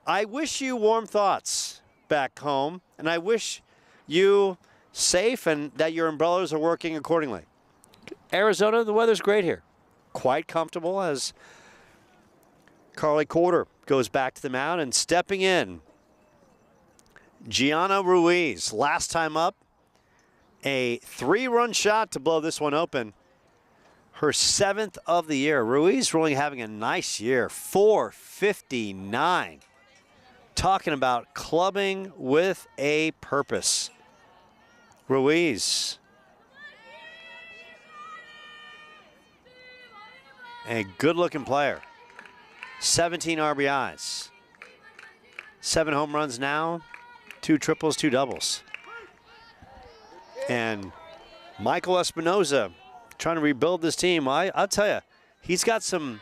I wish you warm thoughts back home, and I wish you safe and that your umbrellas are working accordingly. Arizona, the weather's great here. Quite comfortable as Carly Corder goes back to the mound and stepping in. Gianna Ruiz, last time up, a 3-run shot to blow this one open. Her 7th of the year. Ruiz really having a nice year. 459. Talking about clubbing with a purpose. Ruiz. A good-looking player. 17 RBIs. 7 home runs now. 2 triples, 2 doubles. And Michael Espinoza trying to rebuild this team. I'll tell you, he's got some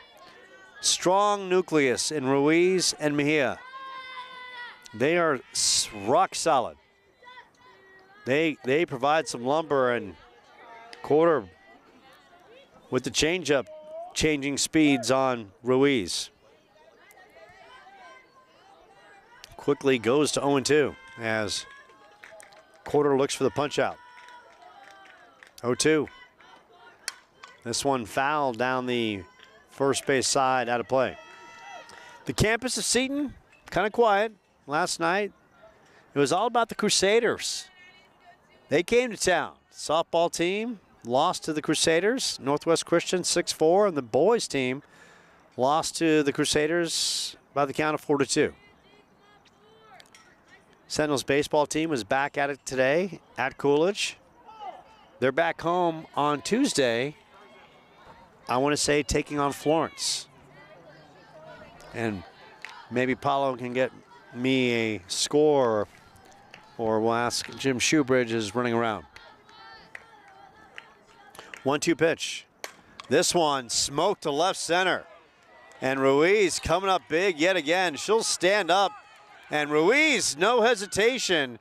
strong nucleus in Ruiz and Mejia. They are rock solid. They provide some lumber, and Corder with the changeup, changing speeds on Ruiz. Quickly goes to 0-2 as Corder looks for the punch out. 0-2. This one fouled down the first base side, out of play. The campus of Seton, kind of quiet last night. It was all about the Crusaders. They came to town. Softball team lost to the Crusaders. Northwest Christian 6-4, and the boys team lost to the Crusaders by the count of 4-2. Sentinels baseball team was back at it today at Coolidge. They're back home on Tuesday, I want to say, taking on Florence. And maybe Paulo can get me a score, or we'll ask Jim Shoebridge is running around. 1-2 pitch. This one smoked to left center. And Ruiz coming up big yet again. She'll stand up. And Ruiz, no hesitation.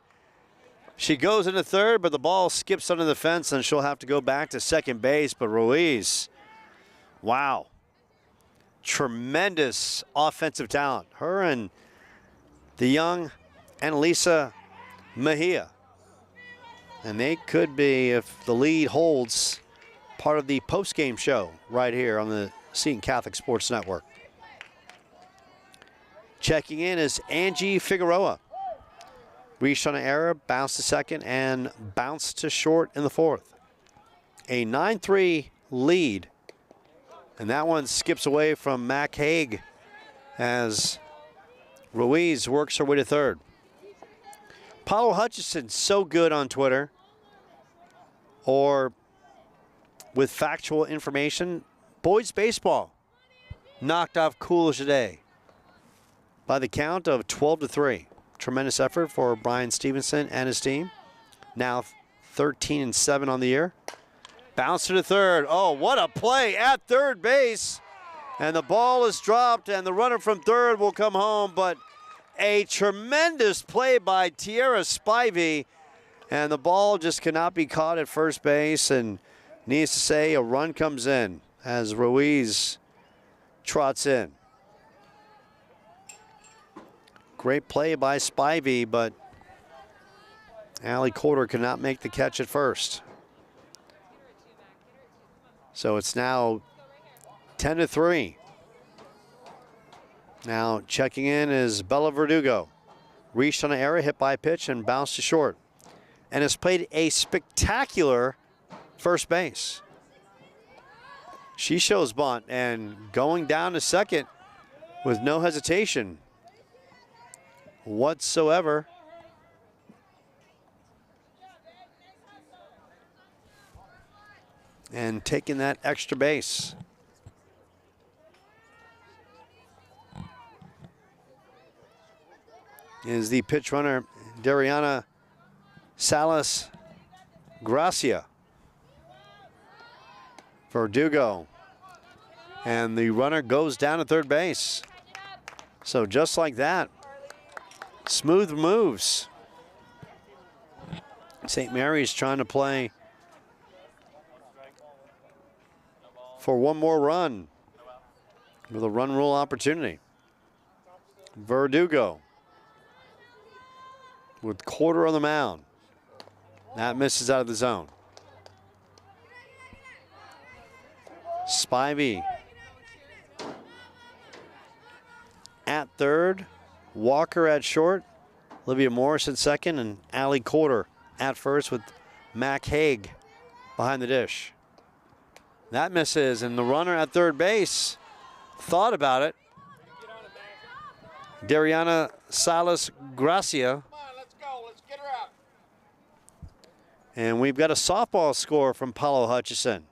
She goes into third, but the ball skips under the fence, and she'll have to go back to second base. But Ruiz, wow. Tremendous offensive talent. Her and the young Annalisa Mejia. And they could be, if the lead holds, part of the post-game show right here on the Seton Catholic Sports Network. Checking in is Angie Figueroa. Reached on an error, bounced to second, and bounced to short in the fourth. A 9-3 lead. And that one skips away from Mac Haig as Ruiz works her way to third. Paulo Hutchison, so good on Twitter or with factual information. Boys baseball knocked off Coolidge today by the count of 12-3. Tremendous effort for Brian Stevenson and his team. Now 13-7 on the year. Bounce to the third. Oh, what a play at third base. And the ball is dropped, and the runner from third will come home. But a tremendous play by Tierra Spivey. And the ball just cannot be caught at first base. And needs to say a run comes in as Ruiz trots in. Great play by Spivey, but Allie Coulter could not make the catch at first. So it's now 10-3. Now checking in is Bella Verdugo. Reached on an error, hit by a pitch, and bounced to short. And has played a spectacular first base. She shows bunt and going down to second with no hesitation whatsoever. And taking that extra base. Is the pitch runner Dariana Salas Gracia. Verdugo. And the runner goes down to third base. So just like that, smooth moves. St. Mary's trying to play for one more run with a run rule opportunity. Verdugo with Coulter on the mound. That misses out of the zone. Spivey at third, Walker at short, Olivia Morris at second, and Allie Coulter at first with Mac Haig behind the dish. That misses, and the runner at third base thought about it. Dariana Salas Gracia. Come on, let's go. Let's get her out. And we've got a softball score from Paulo Hutchison.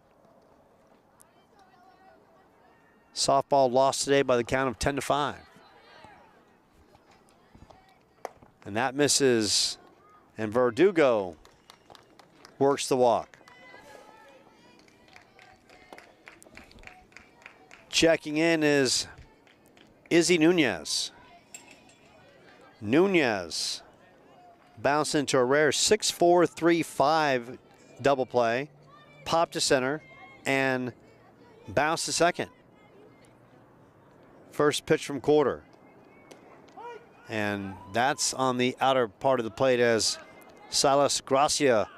Softball lost today by the count of 10-5. And that misses, and Verdugo works the walk. Checking in is Izzy Nunez. Nunez bounced into a rare 6-4-3-5 double play, popped to center, and bounced to second. First pitch from Coulter. And that's on the outer part of the plate as Salas Gracia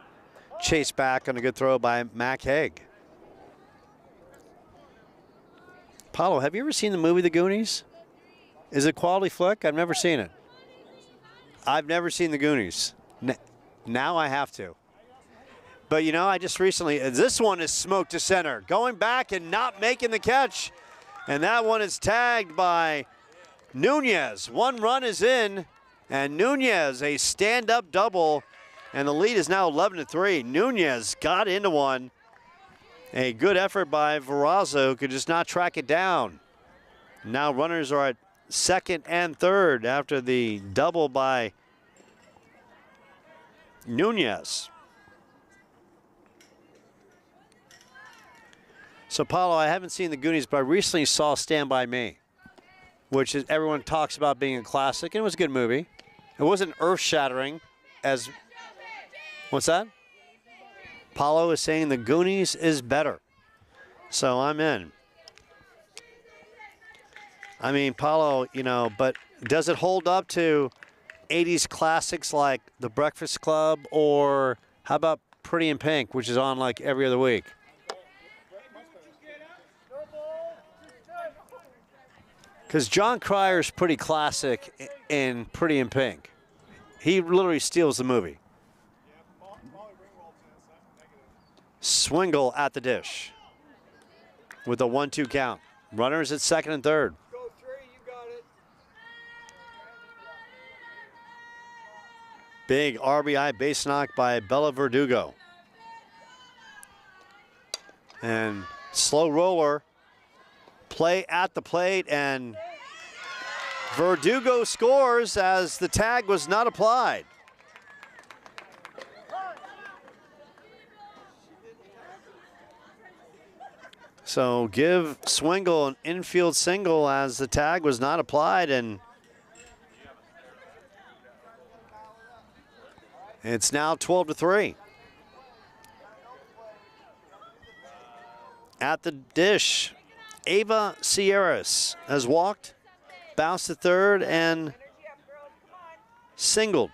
chased back on a good throw by Mac Haig. Paulo, have you ever seen the movie The Goonies? Is it a quality flick? I've never seen it. I've never seen The Goonies. Now I have to. But you know, I just recently, this one is smoked to center. Going back and not making the catch. And that one is tagged by Nunez. One run is in, and Nunez, a stand-up double, and the lead is now 11-3. Nunez got into one. A good effort by Veraza, who could just not track it down. Now runners are at second and third after the double by Nunez. So, Paulo, I haven't seen The Goonies, but I recently saw Stand By Me, which is everyone talks about being a classic, and it was a good movie. It wasn't earth-shattering as... What's that? Paulo is saying The Goonies is better. So I'm in. I mean, Paulo, you know, but does it hold up to 80s classics like The Breakfast Club, or how about Pretty in Pink, which is on like every other week? Because John Cryer's pretty classic in Pretty in Pink. He literally steals the movie. Swingle at the dish with a 1-2 count. Runners at second and third. Go 3, you got it. Big RBI base knock by Bella Verdugo. And slow roller, play at the plate, and Verdugo scores as the tag was not applied. So give Swingle an infield single as the tag was not applied, and it's now 12-3. At the dish, Ava Sierras has walked, bounced to third, and singled.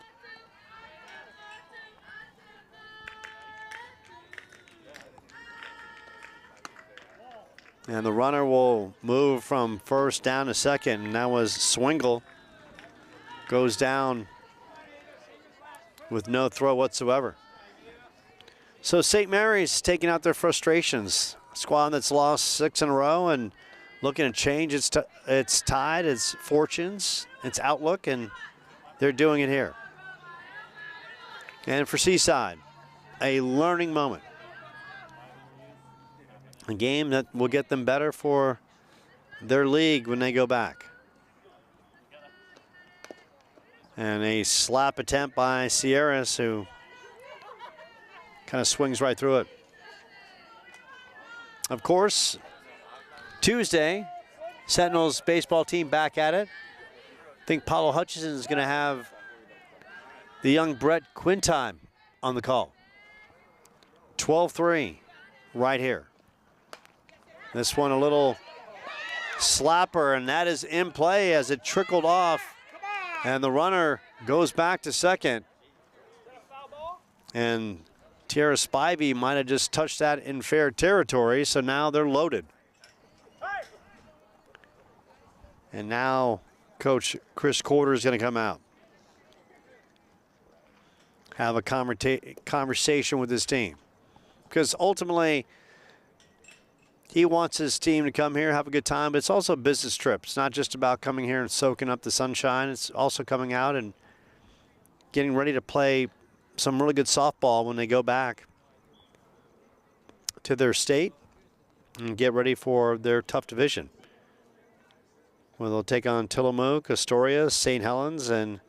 And the runner will move from first down to second, and that was Swingle. Goes down with no throw whatsoever. So St. Mary's taking out their frustrations. Squad that's lost 6 in a row and looking to change its tide, its fortunes, its outlook, and they're doing it here. And for Seaside, a learning moment. A game that will get them better for their league when they go back. And a slap attempt by Sierras, who kind of swings right through it. Of course, Tuesday, Sentinels baseball team back at it. I think Paulo Hutchinson is going to have the young Brett Quintime on the call. 12-3 right here. This one a little slapper, and that is in play as it trickled off, and the runner goes back to second. And Tierra Spivey might have just touched that in fair territory, so now they're loaded. And now Coach Chris Corder is going to come out. Have a conversation with his team. Because ultimately, he wants his team to come here, have a good time, but it's also a business trip. It's not just about coming here and soaking up the sunshine. It's also coming out and getting ready to play some really good softball when they go back to their state and get ready for their tough division, where they'll take on Tillamook, Astoria, St. Helens, and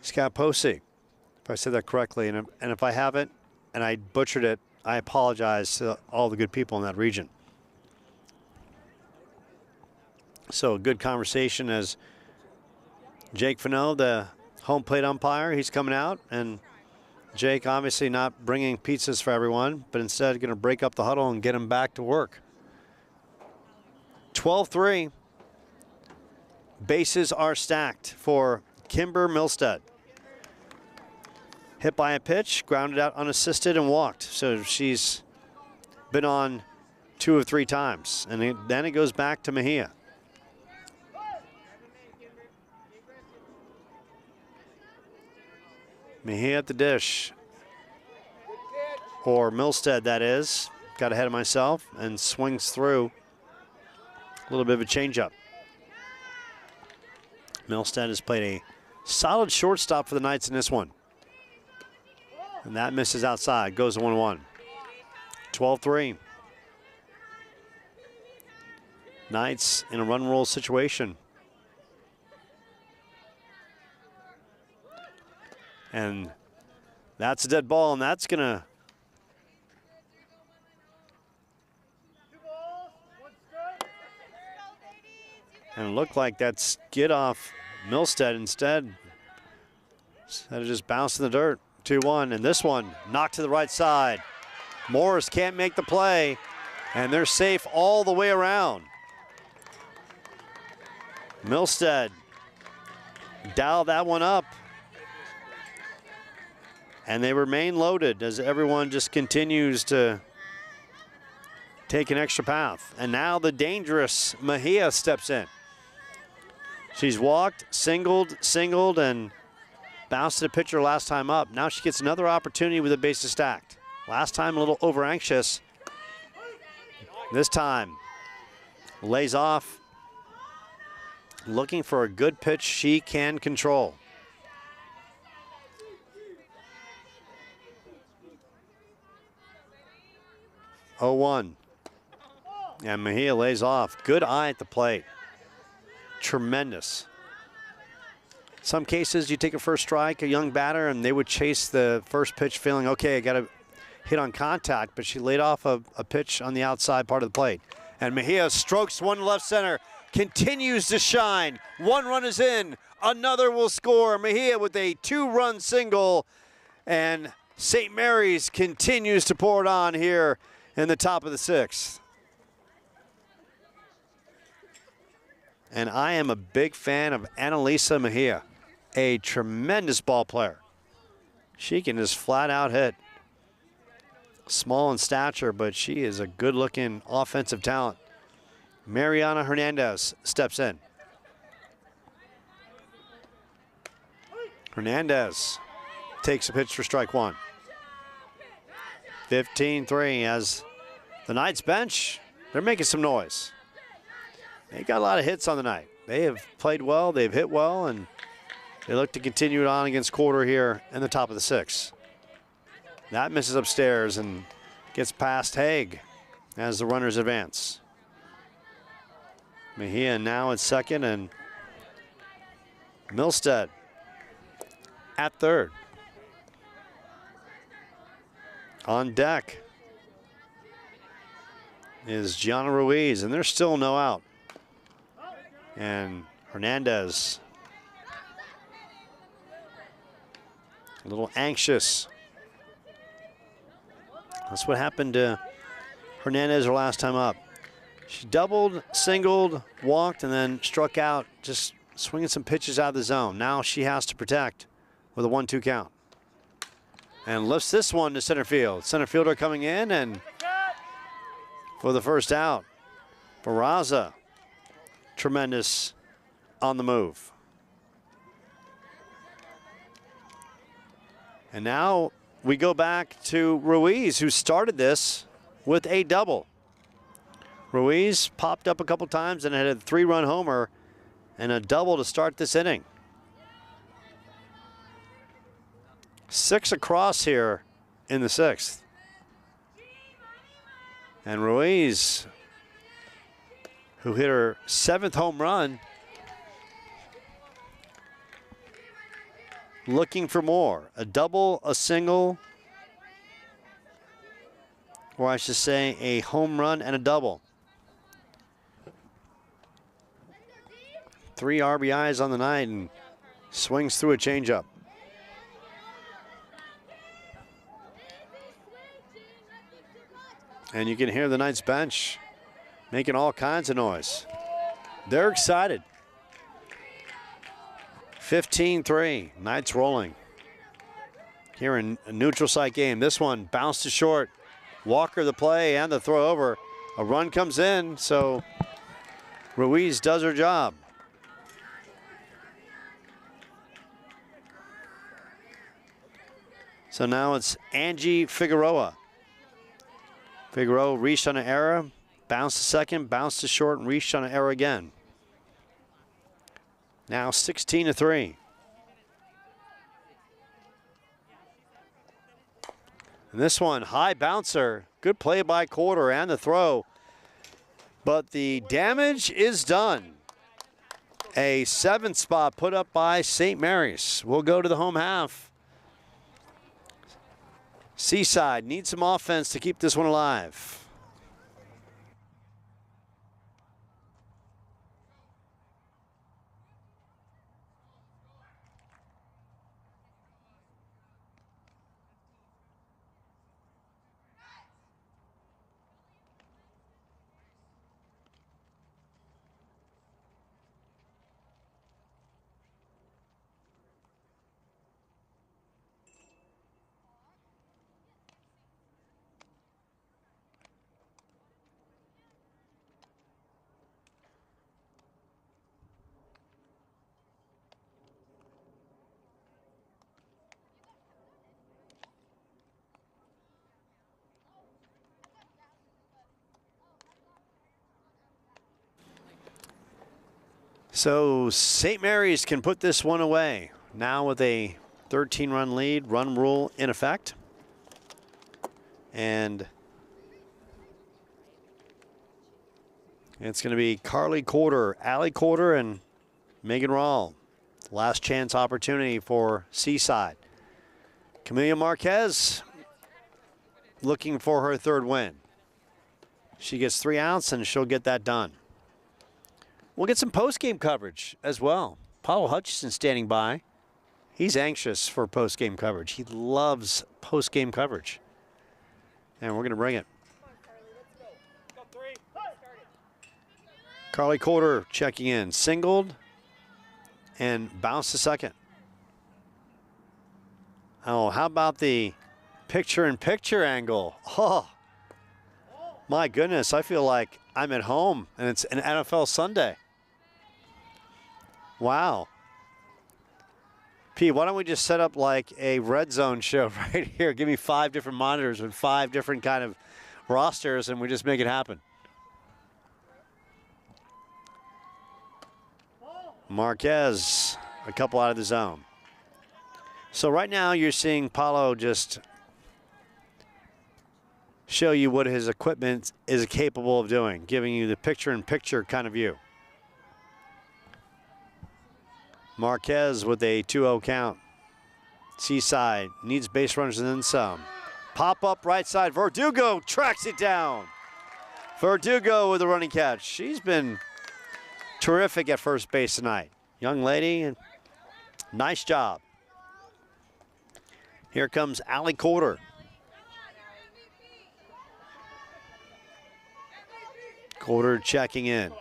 Scott Posey, if I said that correctly. And if I haven't and I butchered it, I apologize to all the good people in that region. So a good conversation as Jake Fano, the home plate umpire, he's coming out, and Jake obviously not bringing pizzas for everyone, but instead going to break up the huddle and get them back to work. 12-3. Bases are stacked for Kimber Milstead. Hit by a pitch, grounded out unassisted, and walked. So she's been on 2 of 3 times. And then it goes back to Mejia. Mejia at the dish. Or Milstead, that is. Got ahead of myself and swings through. A little bit of a changeup. Milstead has played a solid shortstop for the Knights in this one. And that misses outside, goes 1-1. 12-3. Knights in a run roll situation. And that's a dead ball, and that's gonna and look like that's get off Milstead instead of just bouncing the dirt. 2-1, and this one knocked to the right side. Morris can't make the play, and they're safe all the way around. Milstead dialed that one up, and they remain loaded as everyone just continues to take an extra path. And now the dangerous Mejia steps in. She's walked, singled, and bounced to the pitcher last time up. Now she gets another opportunity with the bases stacked. Last time a little over anxious. This time lays off, looking for a good pitch she can control. Oh, 1. And Mejia lays off. Good eye at the plate. Tremendous. Some cases you take a first strike, a young batter, and they would chase the first pitch feeling, okay, I got to hit on contact, but she laid off a pitch on the outside part of the plate. And Mejia strokes one to left center, continues to shine. 1 run is in, another will score. Mejia with a 2-run single, and St. Mary's continues to pour it on here in the top of the 6th. And I am a big fan of Annalisa Mejia, a tremendous ball player. She can just flat out hit. Small in stature, but she is a good-looking offensive talent. Mariana Hernandez steps in. Hernandez takes a pitch for strike 1. 15-3 as the Knights bench, they're making some noise. They got a lot of hits on the night. They have played well, they've hit well, and they look to continue it on against Quarter here in the top of the 6th. That misses upstairs and gets past Haig as the runners advance. Mejia now at second and Milstead at third. On deck is Gianna Ruiz, and there's still no out. And Hernandez, a little anxious. That's what happened to Hernandez her last time up. She doubled, singled, walked, and then struck out, just swinging some pitches out of the zone. Now she has to protect with a 1-2 count. And lifts this one to center field. Center fielder coming in, and for the first out, Barraza, tremendous on the move. And now we go back to Ruiz, who started this with a double. Ruiz popped up a couple times and had a 3-run homer and a double to start this inning. 6 across here in the 6th. And Ruiz, who hit her 7th home run, looking for more. A double, a single, or I should say a home run and a double. 3 RBIs on the night and swings through a changeup. And you can hear the Knights bench making all kinds of noise. They're excited. 15-3, Knights rolling. Here in a neutral site game. This one bounced to short. Walker the play and the throw over. A run comes in, so Ruiz does her job. So now it's Angie Figueroa. Figueroa reached on an error, bounced to second, bounced to short, and reached on an error again. Now 16-3. And this one, high bouncer. Good play by Quarter and the throw. But the damage is done. A 7th spot put up by St. Mary's. We'll go to the home half. Seaside needs some offense to keep this one alive. So St. Mary's can put this one away. Now with a 13-run lead, run rule in effect. And it's going to be Carly Corder, Allie Corder, and Megan Rawl. Last chance opportunity for Seaside. Camelia Marquez looking for her third win. She gets 3 outs and she'll get that done. We'll get some post-game coverage as well. Paulo Hutchison standing by. He's anxious for post-game coverage. He loves post-game coverage. And we're going to bring it. Carly Corder checking in. Singled and bounced to second. Oh, how about the picture-in-picture angle? Oh, my goodness. I feel like I'm at home and it's an NFL Sunday. Wow. Pete, why don't we just set up like a red zone show right here? Give me 5 different monitors with 5 different kind of rosters and we just make it happen. Marquez, a couple out of the zone. So right now you're seeing Paulo just show you what his equipment is capable of doing, giving you the picture-in-picture kind of view. Marquez with a 2-0 count. Seaside needs base runners and then some. Pop up right side. Verdugo tracks it down. Verdugo with a running catch. She's been terrific at first base tonight. Young lady, nice job. Here comes Allie Corder. Corder checking in.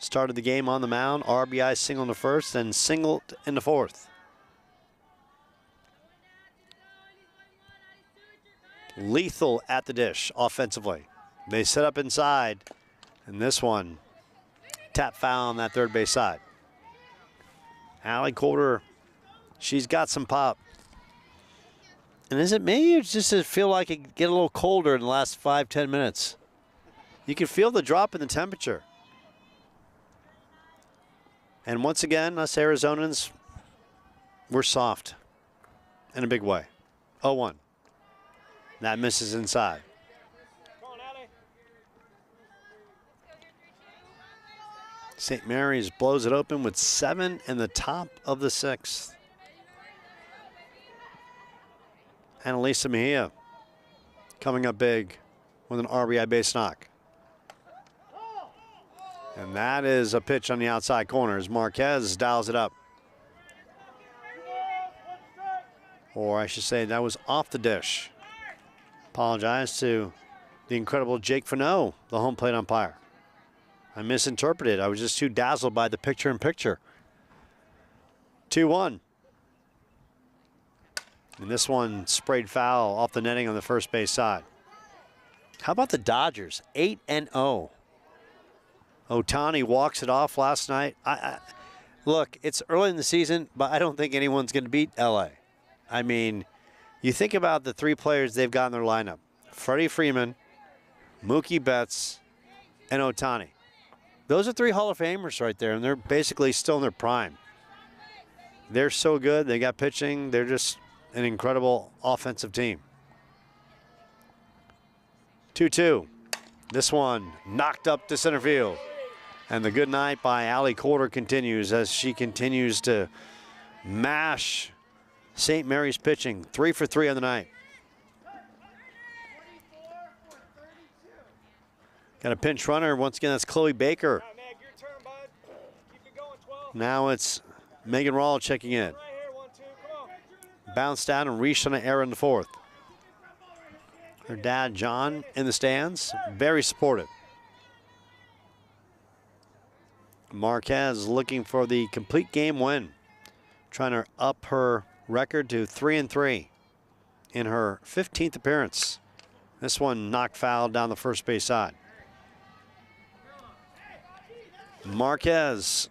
Started the game on the mound. RBI single in the first and singled in the fourth. Lethal at the dish offensively. They set up inside, and this one tap foul on that third base side. Allie Corder, she's got some pop. And is it me or just does it feel like it get a little colder in the last 5-10 minutes? You can feel the drop in the temperature. And once again, us Arizonans, we're soft in a big way. 0-1. That misses inside. St. Mary's blows it open with 7 in the top of the 6th. Annalisa Mejia coming up big with an RBI base knock. And that is a pitch on the outside corner as Marquez dials it up. Or I should say that was off the dish. Apologize to the incredible Jake Fano, the home plate umpire. I misinterpreted. I was just too dazzled by the picture-in-picture. 2-1. And this one sprayed foul off the netting on the first base side. How about the Dodgers? 8-0. Ohtani walks it off last night. Look, it's early in the season, but I don't think anyone's going to beat LA. I mean, you think about the 3 players they've got in their lineup. Freddie Freeman, Mookie Betts, and Ohtani. Those are 3 Hall of Famers right there, and they're basically still in their prime. They're so good. They got pitching. They're just an incredible offensive team. 2-2. This one knocked up to center field. And the good night by Allie Corder continues as she continues to mash St. Mary's pitching. 3 for 3 on the night. Got a pinch runner. Once again, that's Chloe Baker. Now it's Megan Rawl checking in. Bounced down and reached on an error in the fourth. Her dad, John, in the stands, very supportive. Marquez looking for the complete game win, trying to up her record to 3-3 in her 15th appearance. This one knocked foul down the first base side. Marquez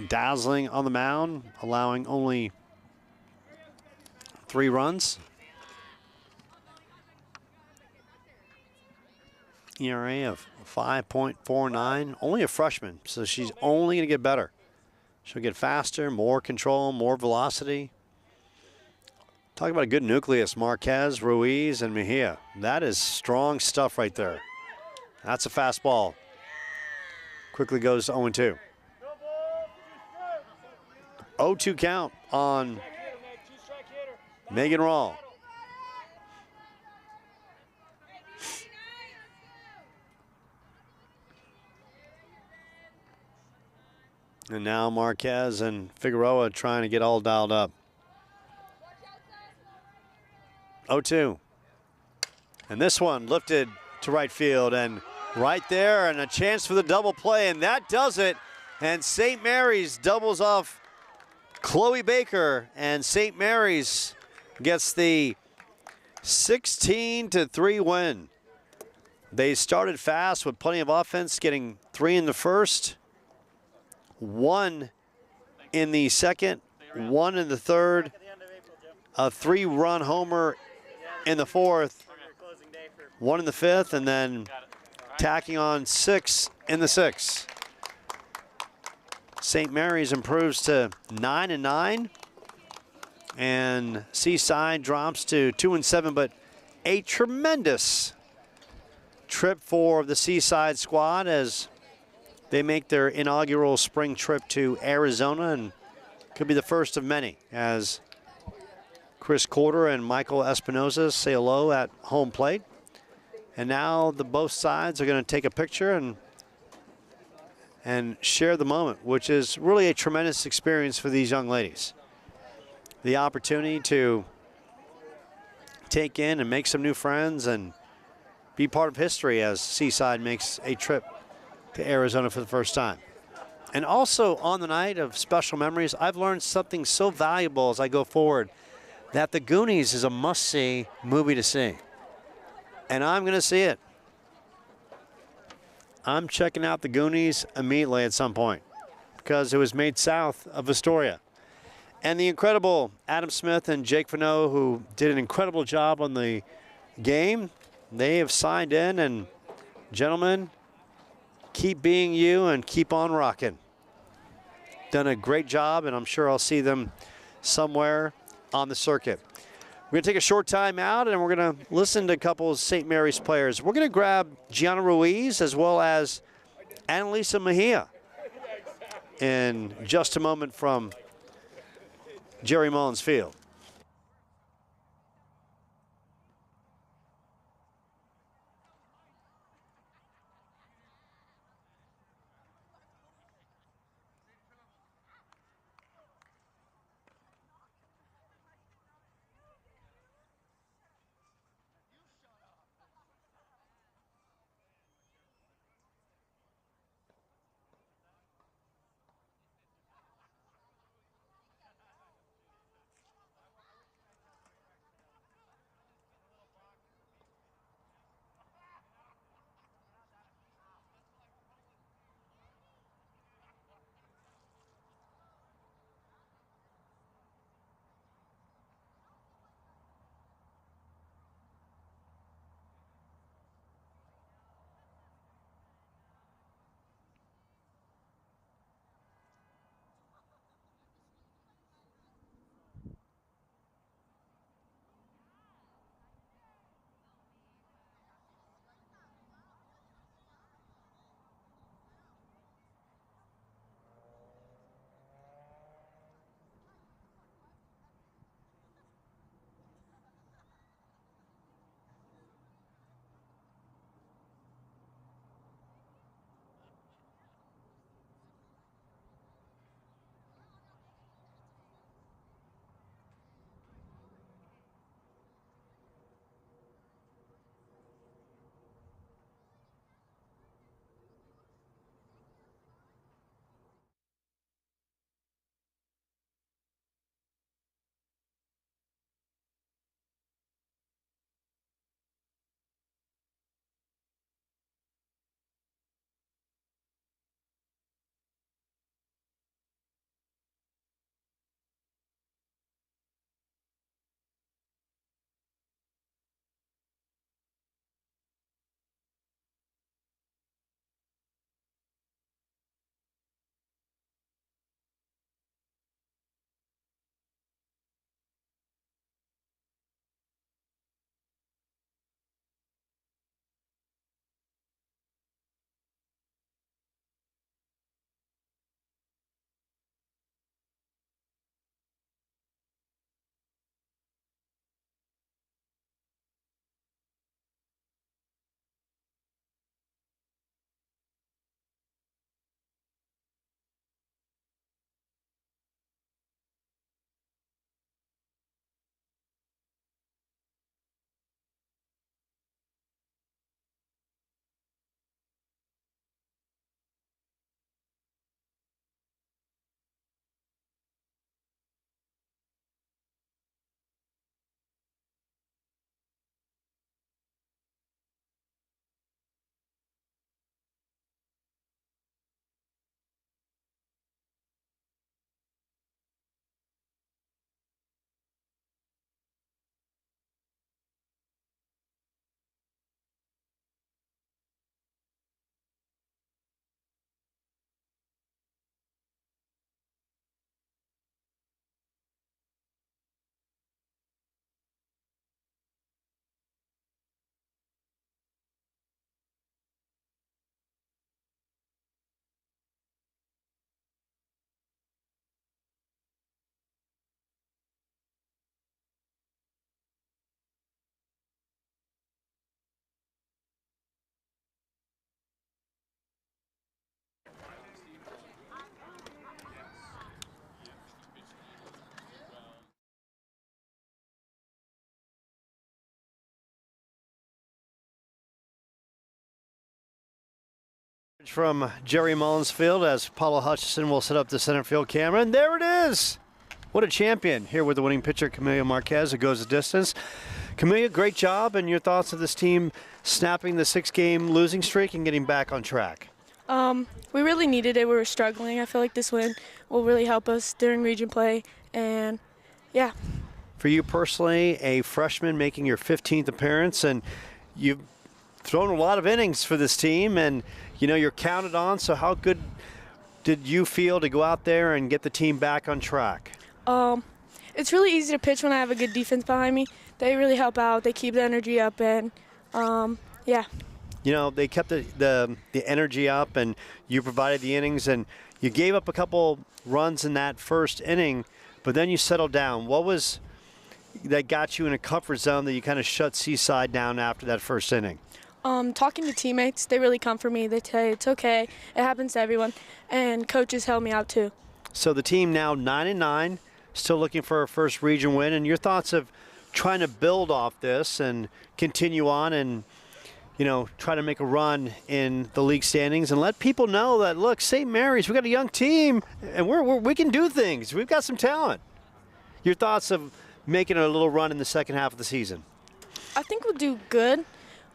dazzling on the mound, allowing only 3 runs. ERA of 5.49. Only a freshman, so she's only going to get better. She'll get faster, more control, more velocity. Talk about a good nucleus, Marquez, Ruiz, and Mejia. That is strong stuff right there. That's a fastball. Quickly goes 0-2. 0-2 count on Megan Rawl. And now Marquez and Figueroa trying to get all dialed up. 0-2. And this one lifted to right field and right there, and a chance for the double play, and that does it. And St. Mary's doubles off Chloe Baker, and St. Mary's gets the 16-3 win. They started fast with plenty of offense, getting 3 in the first, 1 in the second, 1 in the third, a 3-run homer in the fourth, 1 in the fifth, and then tacking on 6 in the sixth. St. Mary's improves to 9-9, and Seaside drops to 2-7, but a tremendous trip for the Seaside squad as they make their inaugural spring trip to Arizona, and could be the first of many as Chris Corder and Michael Espinoza say hello at home plate. And now both sides are going to take a picture and share the moment, which is really a tremendous experience for these young ladies. The opportunity to take in and make some new friends and be part of history as Seaside makes a trip to Arizona for the first time. And also on the night of special memories, I've learned something so valuable as I go forward, that The Goonies is a must-see movie to see. And I'm going to see it. I'm checking out The Goonies immediately at some point because it was made south of Astoria. And the incredible Adam Smith and Jake Fano, who did an incredible job on the game, they have signed in. And gentlemen, keep being you and keep on rocking. Done a great job, and I'm sure I'll see them somewhere on the circuit. We're going to take a short time out, and we're going to listen to a couple of St. Mary's players. We're going to grab Gianna Ruiz as well as Annalisa Mejia in just a moment from Jerry Mullins Field. From Jerry Mullins Field as Paulo Hutchison will set up the center field camera, and there it is. What a champion here with the winning pitcher, Camelia Marquez, who goes the distance. Camelia, great job, and your thoughts of this team snapping the 6-game losing streak and getting back on track? We really needed it. We were struggling. I feel like this win will really help us during region play, and yeah. For you personally, a freshman making your 15th appearance, and you've thrown a lot of innings for this team, and you know you're counted on, so how good did you feel to go out there and get the team back on track? It's really easy to pitch when I have a good defense behind me. They really help out. They keep the energy up, and yeah. You know, they kept the energy up, and you provided the innings, and you gave up a couple runs in that first inning, but then you settled down. What was that got you in a comfort zone that you kind of shut Seaside down after that first inning? Talking to teammates, they really comfort me. They say it's okay, it happens to everyone, and coaches help me out too. So the team now 9-9, still looking for a first region win, and your thoughts of trying to build off this and continue on and, you know, try to make a run in the league standings and let people know that, look, St. Mary's, we got a young team, and we can do things. We've got some talent. Your thoughts of making a little run in the second half of the season? I think we'll do good.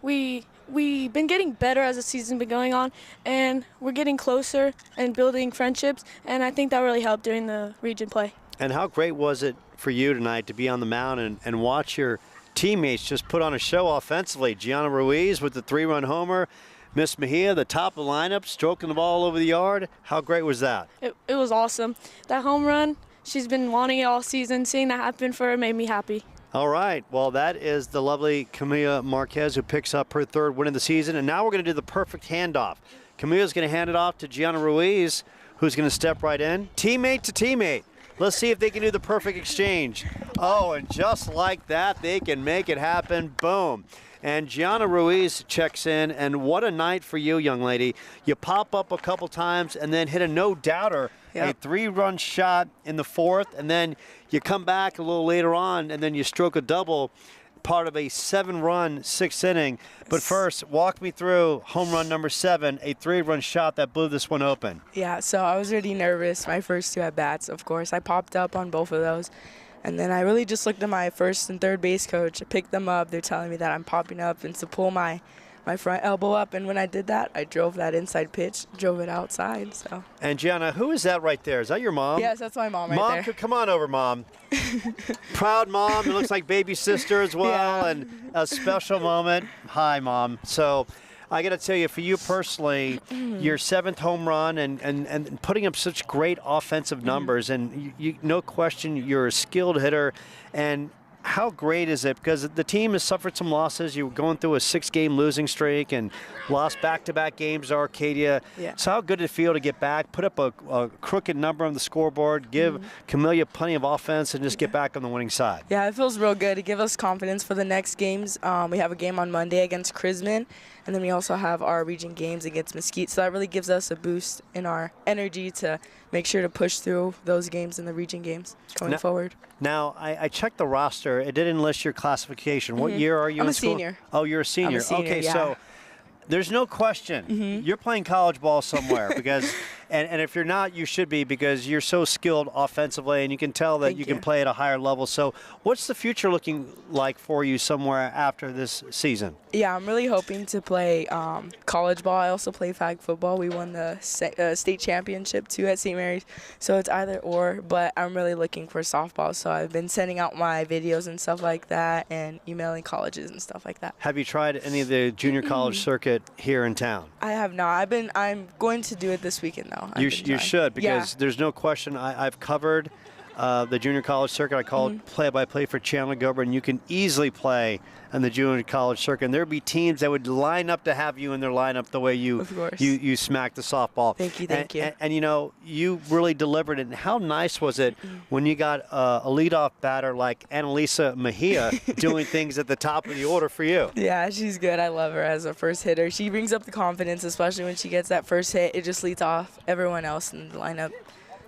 We've been getting better as the season's been going on, and we're getting closer and building friendships, and I think that really helped during the region play. And how great was it for you tonight to be on the mound and watch your teammates just put on a show offensively? Gianna Ruiz with the 3-run homer, Miss Mejia, the top of the lineup, stroking the ball over the yard. How great was that? It was awesome. That home run, she's been wanting it all season. Seeing that happen for her made me happy. All right, well, that is the lovely Camelia Marquez who picks up her 3rd win of the season, and now we're going to do the perfect handoff. Camille's going to hand it off to Gianna Ruiz, who's going to step right in. Teammate to teammate. Let's see if they can do the perfect exchange. Oh, and just like that, they can make it happen. Boom. And Gianna Ruiz checks in, and what a night for you, young lady. You pop up a couple times and then hit a no-doubter, a 3-run shot in the 4th, and then you come back a little later on, and then you stroke a double, part of a 7-run 6th inning. But first, walk me through home run number 7, a 3-run shot that blew this one open. Yeah, so I was really nervous. My first 2 at-bats, of course. I popped up on both of those. And then I really just looked at my first and third base coach. I picked them up. They're telling me that I'm popping up and to pull my front elbow up. And when I did that, I drove that inside pitch, drove it outside. So. And Gianna, who is that right there? Is that your mom? Yes, that's my mom right there. Come on over, Mom. Proud mom. It looks like baby sister as well, and a special moment. Hi, Mom. So I got to tell you, for you personally, your 7th home run and putting up such great offensive numbers, and you, no question, you're a skilled hitter. And how great is it? Because the team has suffered some losses. You were going through a 6-game losing streak and lost back-to-back games to Arcadia. Yeah. So how good did it feel to get back, put up a crooked number on the scoreboard, give Camelia plenty of offense, and just get back on the winning side? Yeah, it feels real good. It gives us confidence for the next games. We have a game on Monday against Crisman, and then we also have our region games against Mesquite. So that really gives us a boost in our energy to make sure to push through those games in the region games going forward. Now, I checked the roster. It didn't list your classification. What year are you in school? I'm a senior. Oh, you're a senior. I'm a senior, okay, yeah. so there's no question you're playing college ball somewhere because, and if you're not, you should be, because you're so skilled offensively, and you can tell that you can play at a higher level. So what's the future looking like for you somewhere after this season? Yeah, I'm really hoping to play college ball. I also play flag football. We won the state championship too at St. Mary's, so it's either or, but I'm really looking for softball. So I've been sending out my videos and stuff like that and emailing colleges and stuff like that. Have you tried any of the junior college circuit here in town? I have not. I'm going to do it this weekend though. You should, because there's no question. I've covered the junior college circuit. I called play-by-play for Chandler Gilbert, and you can easily play on the junior college circuit. And there'd be teams that would line up to have you in their lineup the way you smacked the softball. Thank you. And you know, you really delivered it. And how nice was it when you got a leadoff batter like Annalisa Mejia doing things at the top of the order for you? Yeah, she's good. I love her as a first hitter. She brings up the confidence, especially when she gets that first hit. It just leads off everyone else in the lineup.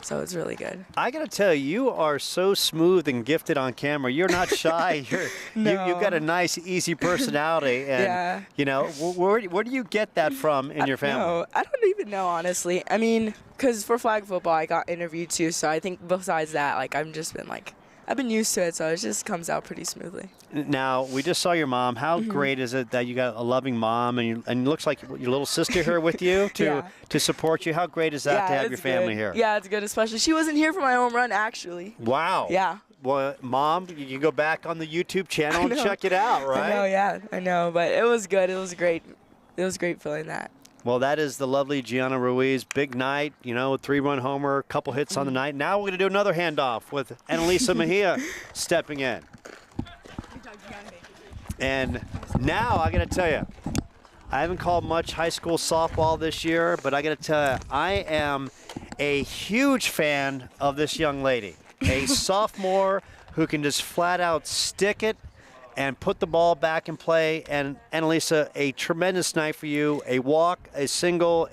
So it's really good. I got to tell you, you are so smooth and gifted on camera. You're not shy. No. You've got a nice, easy personality. And, Yeah. you know, where do you get that from in your family? No, I don't even know, honestly. I mean, because for flag football, I got interviewed too. So I think besides that, like, I've been used to it. So it just comes out pretty smoothly. Now, we just saw your mom. How great is it that you got a loving mom and it looks like your little sister here with you to support you? How great is that to have your family here? Yeah, it's good, especially. She wasn't here for my home run, actually. Wow. Yeah. Well, Mom, you can go back on the YouTube channel and check it out, right? I know, yeah, I know. But it was good. It was great. It was great feeling that. Well, that is the lovely Gianna Ruiz. Big night, you know, 3-run homer, couple hits on the night. Now we're going to do another handoff with Annalisa Mejia stepping in. And now I got to tell you, I haven't called much high school softball this year, but I got to tell you, I am a huge fan of this young lady, a sophomore who can just flat out stick it and put the ball back in play. And Annalisa, a tremendous night for you. A walk, a single,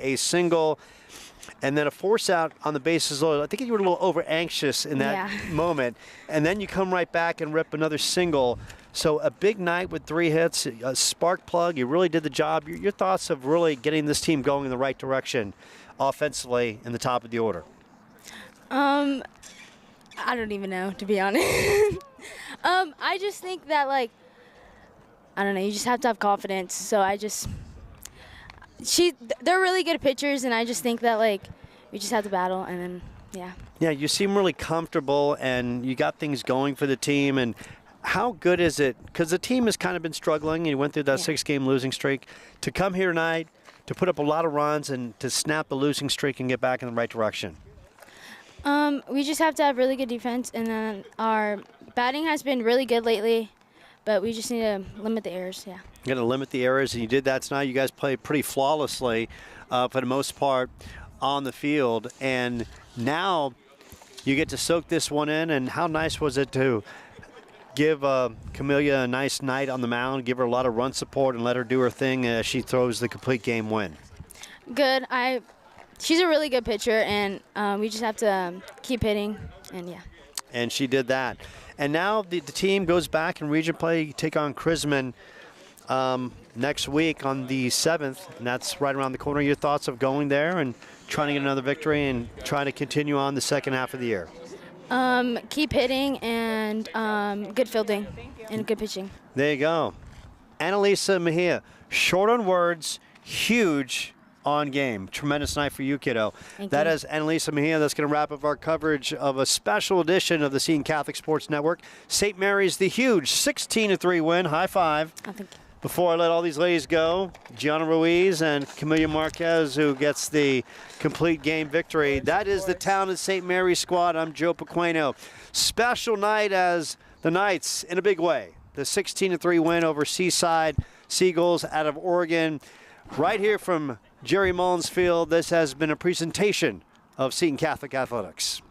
and then a force out on the bases loaded. I think you were a little over anxious in that moment. And then you come right back and rip another single. So a big night with 3 hits, a spark plug. You really did the job. Your thoughts of really getting this team going in the right direction offensively in the top of the order? I don't even know, to be honest. I just think that, like, I don't know, you just have to have confidence. So they're really good pitchers, and I just think that, like, we just have to battle, and then, yeah. Yeah, you seem really comfortable, and you got things going for the team. And how good is it? Because the team has kind of been struggling, and you went through that 6-game losing streak. To come here tonight, to put up a lot of runs, and to snap the losing streak and get back in the right direction. We just have to have really good defense, and then our batting has been really good lately, but we just need to limit the errors, yeah. You got to limit the errors, and you did that tonight. You guys played pretty flawlessly for the most part on the field, and now you get to soak this one in. And how nice was it to give Camellia a nice night on the mound, give her a lot of run support, and let her do her thing as she throws the complete game win? Good. She's a really good pitcher, and we just have to keep hitting, and yeah. And she did that. And now the team goes back in region play, take on Chrisman next week on the 7th, and that's right around the corner. Your thoughts of going there and trying to get another victory and trying to continue on the second half of the year? Keep hitting and good fielding and good pitching. There you go. Annalisa Mejia, short on words, huge on game. Tremendous night for you, kiddo. That is Annalisa Mejia. That's going to wrap up our coverage of a special edition of the Seton Catholic Sports Network. St. Mary's, the huge 16-3 win. High five. Oh, thank you. Before I let all these ladies go, Gianna Ruiz and Camellia Marquez, who gets the complete game victory. That is the talented St. Mary's squad. I'm Joe Pequeno. Special night as the Knights, in a big way, the 16-3 win over Seaside Seagulls out of Oregon. Right here from Jerry Mullins Field, this has been a presentation of Seton Catholic Athletics.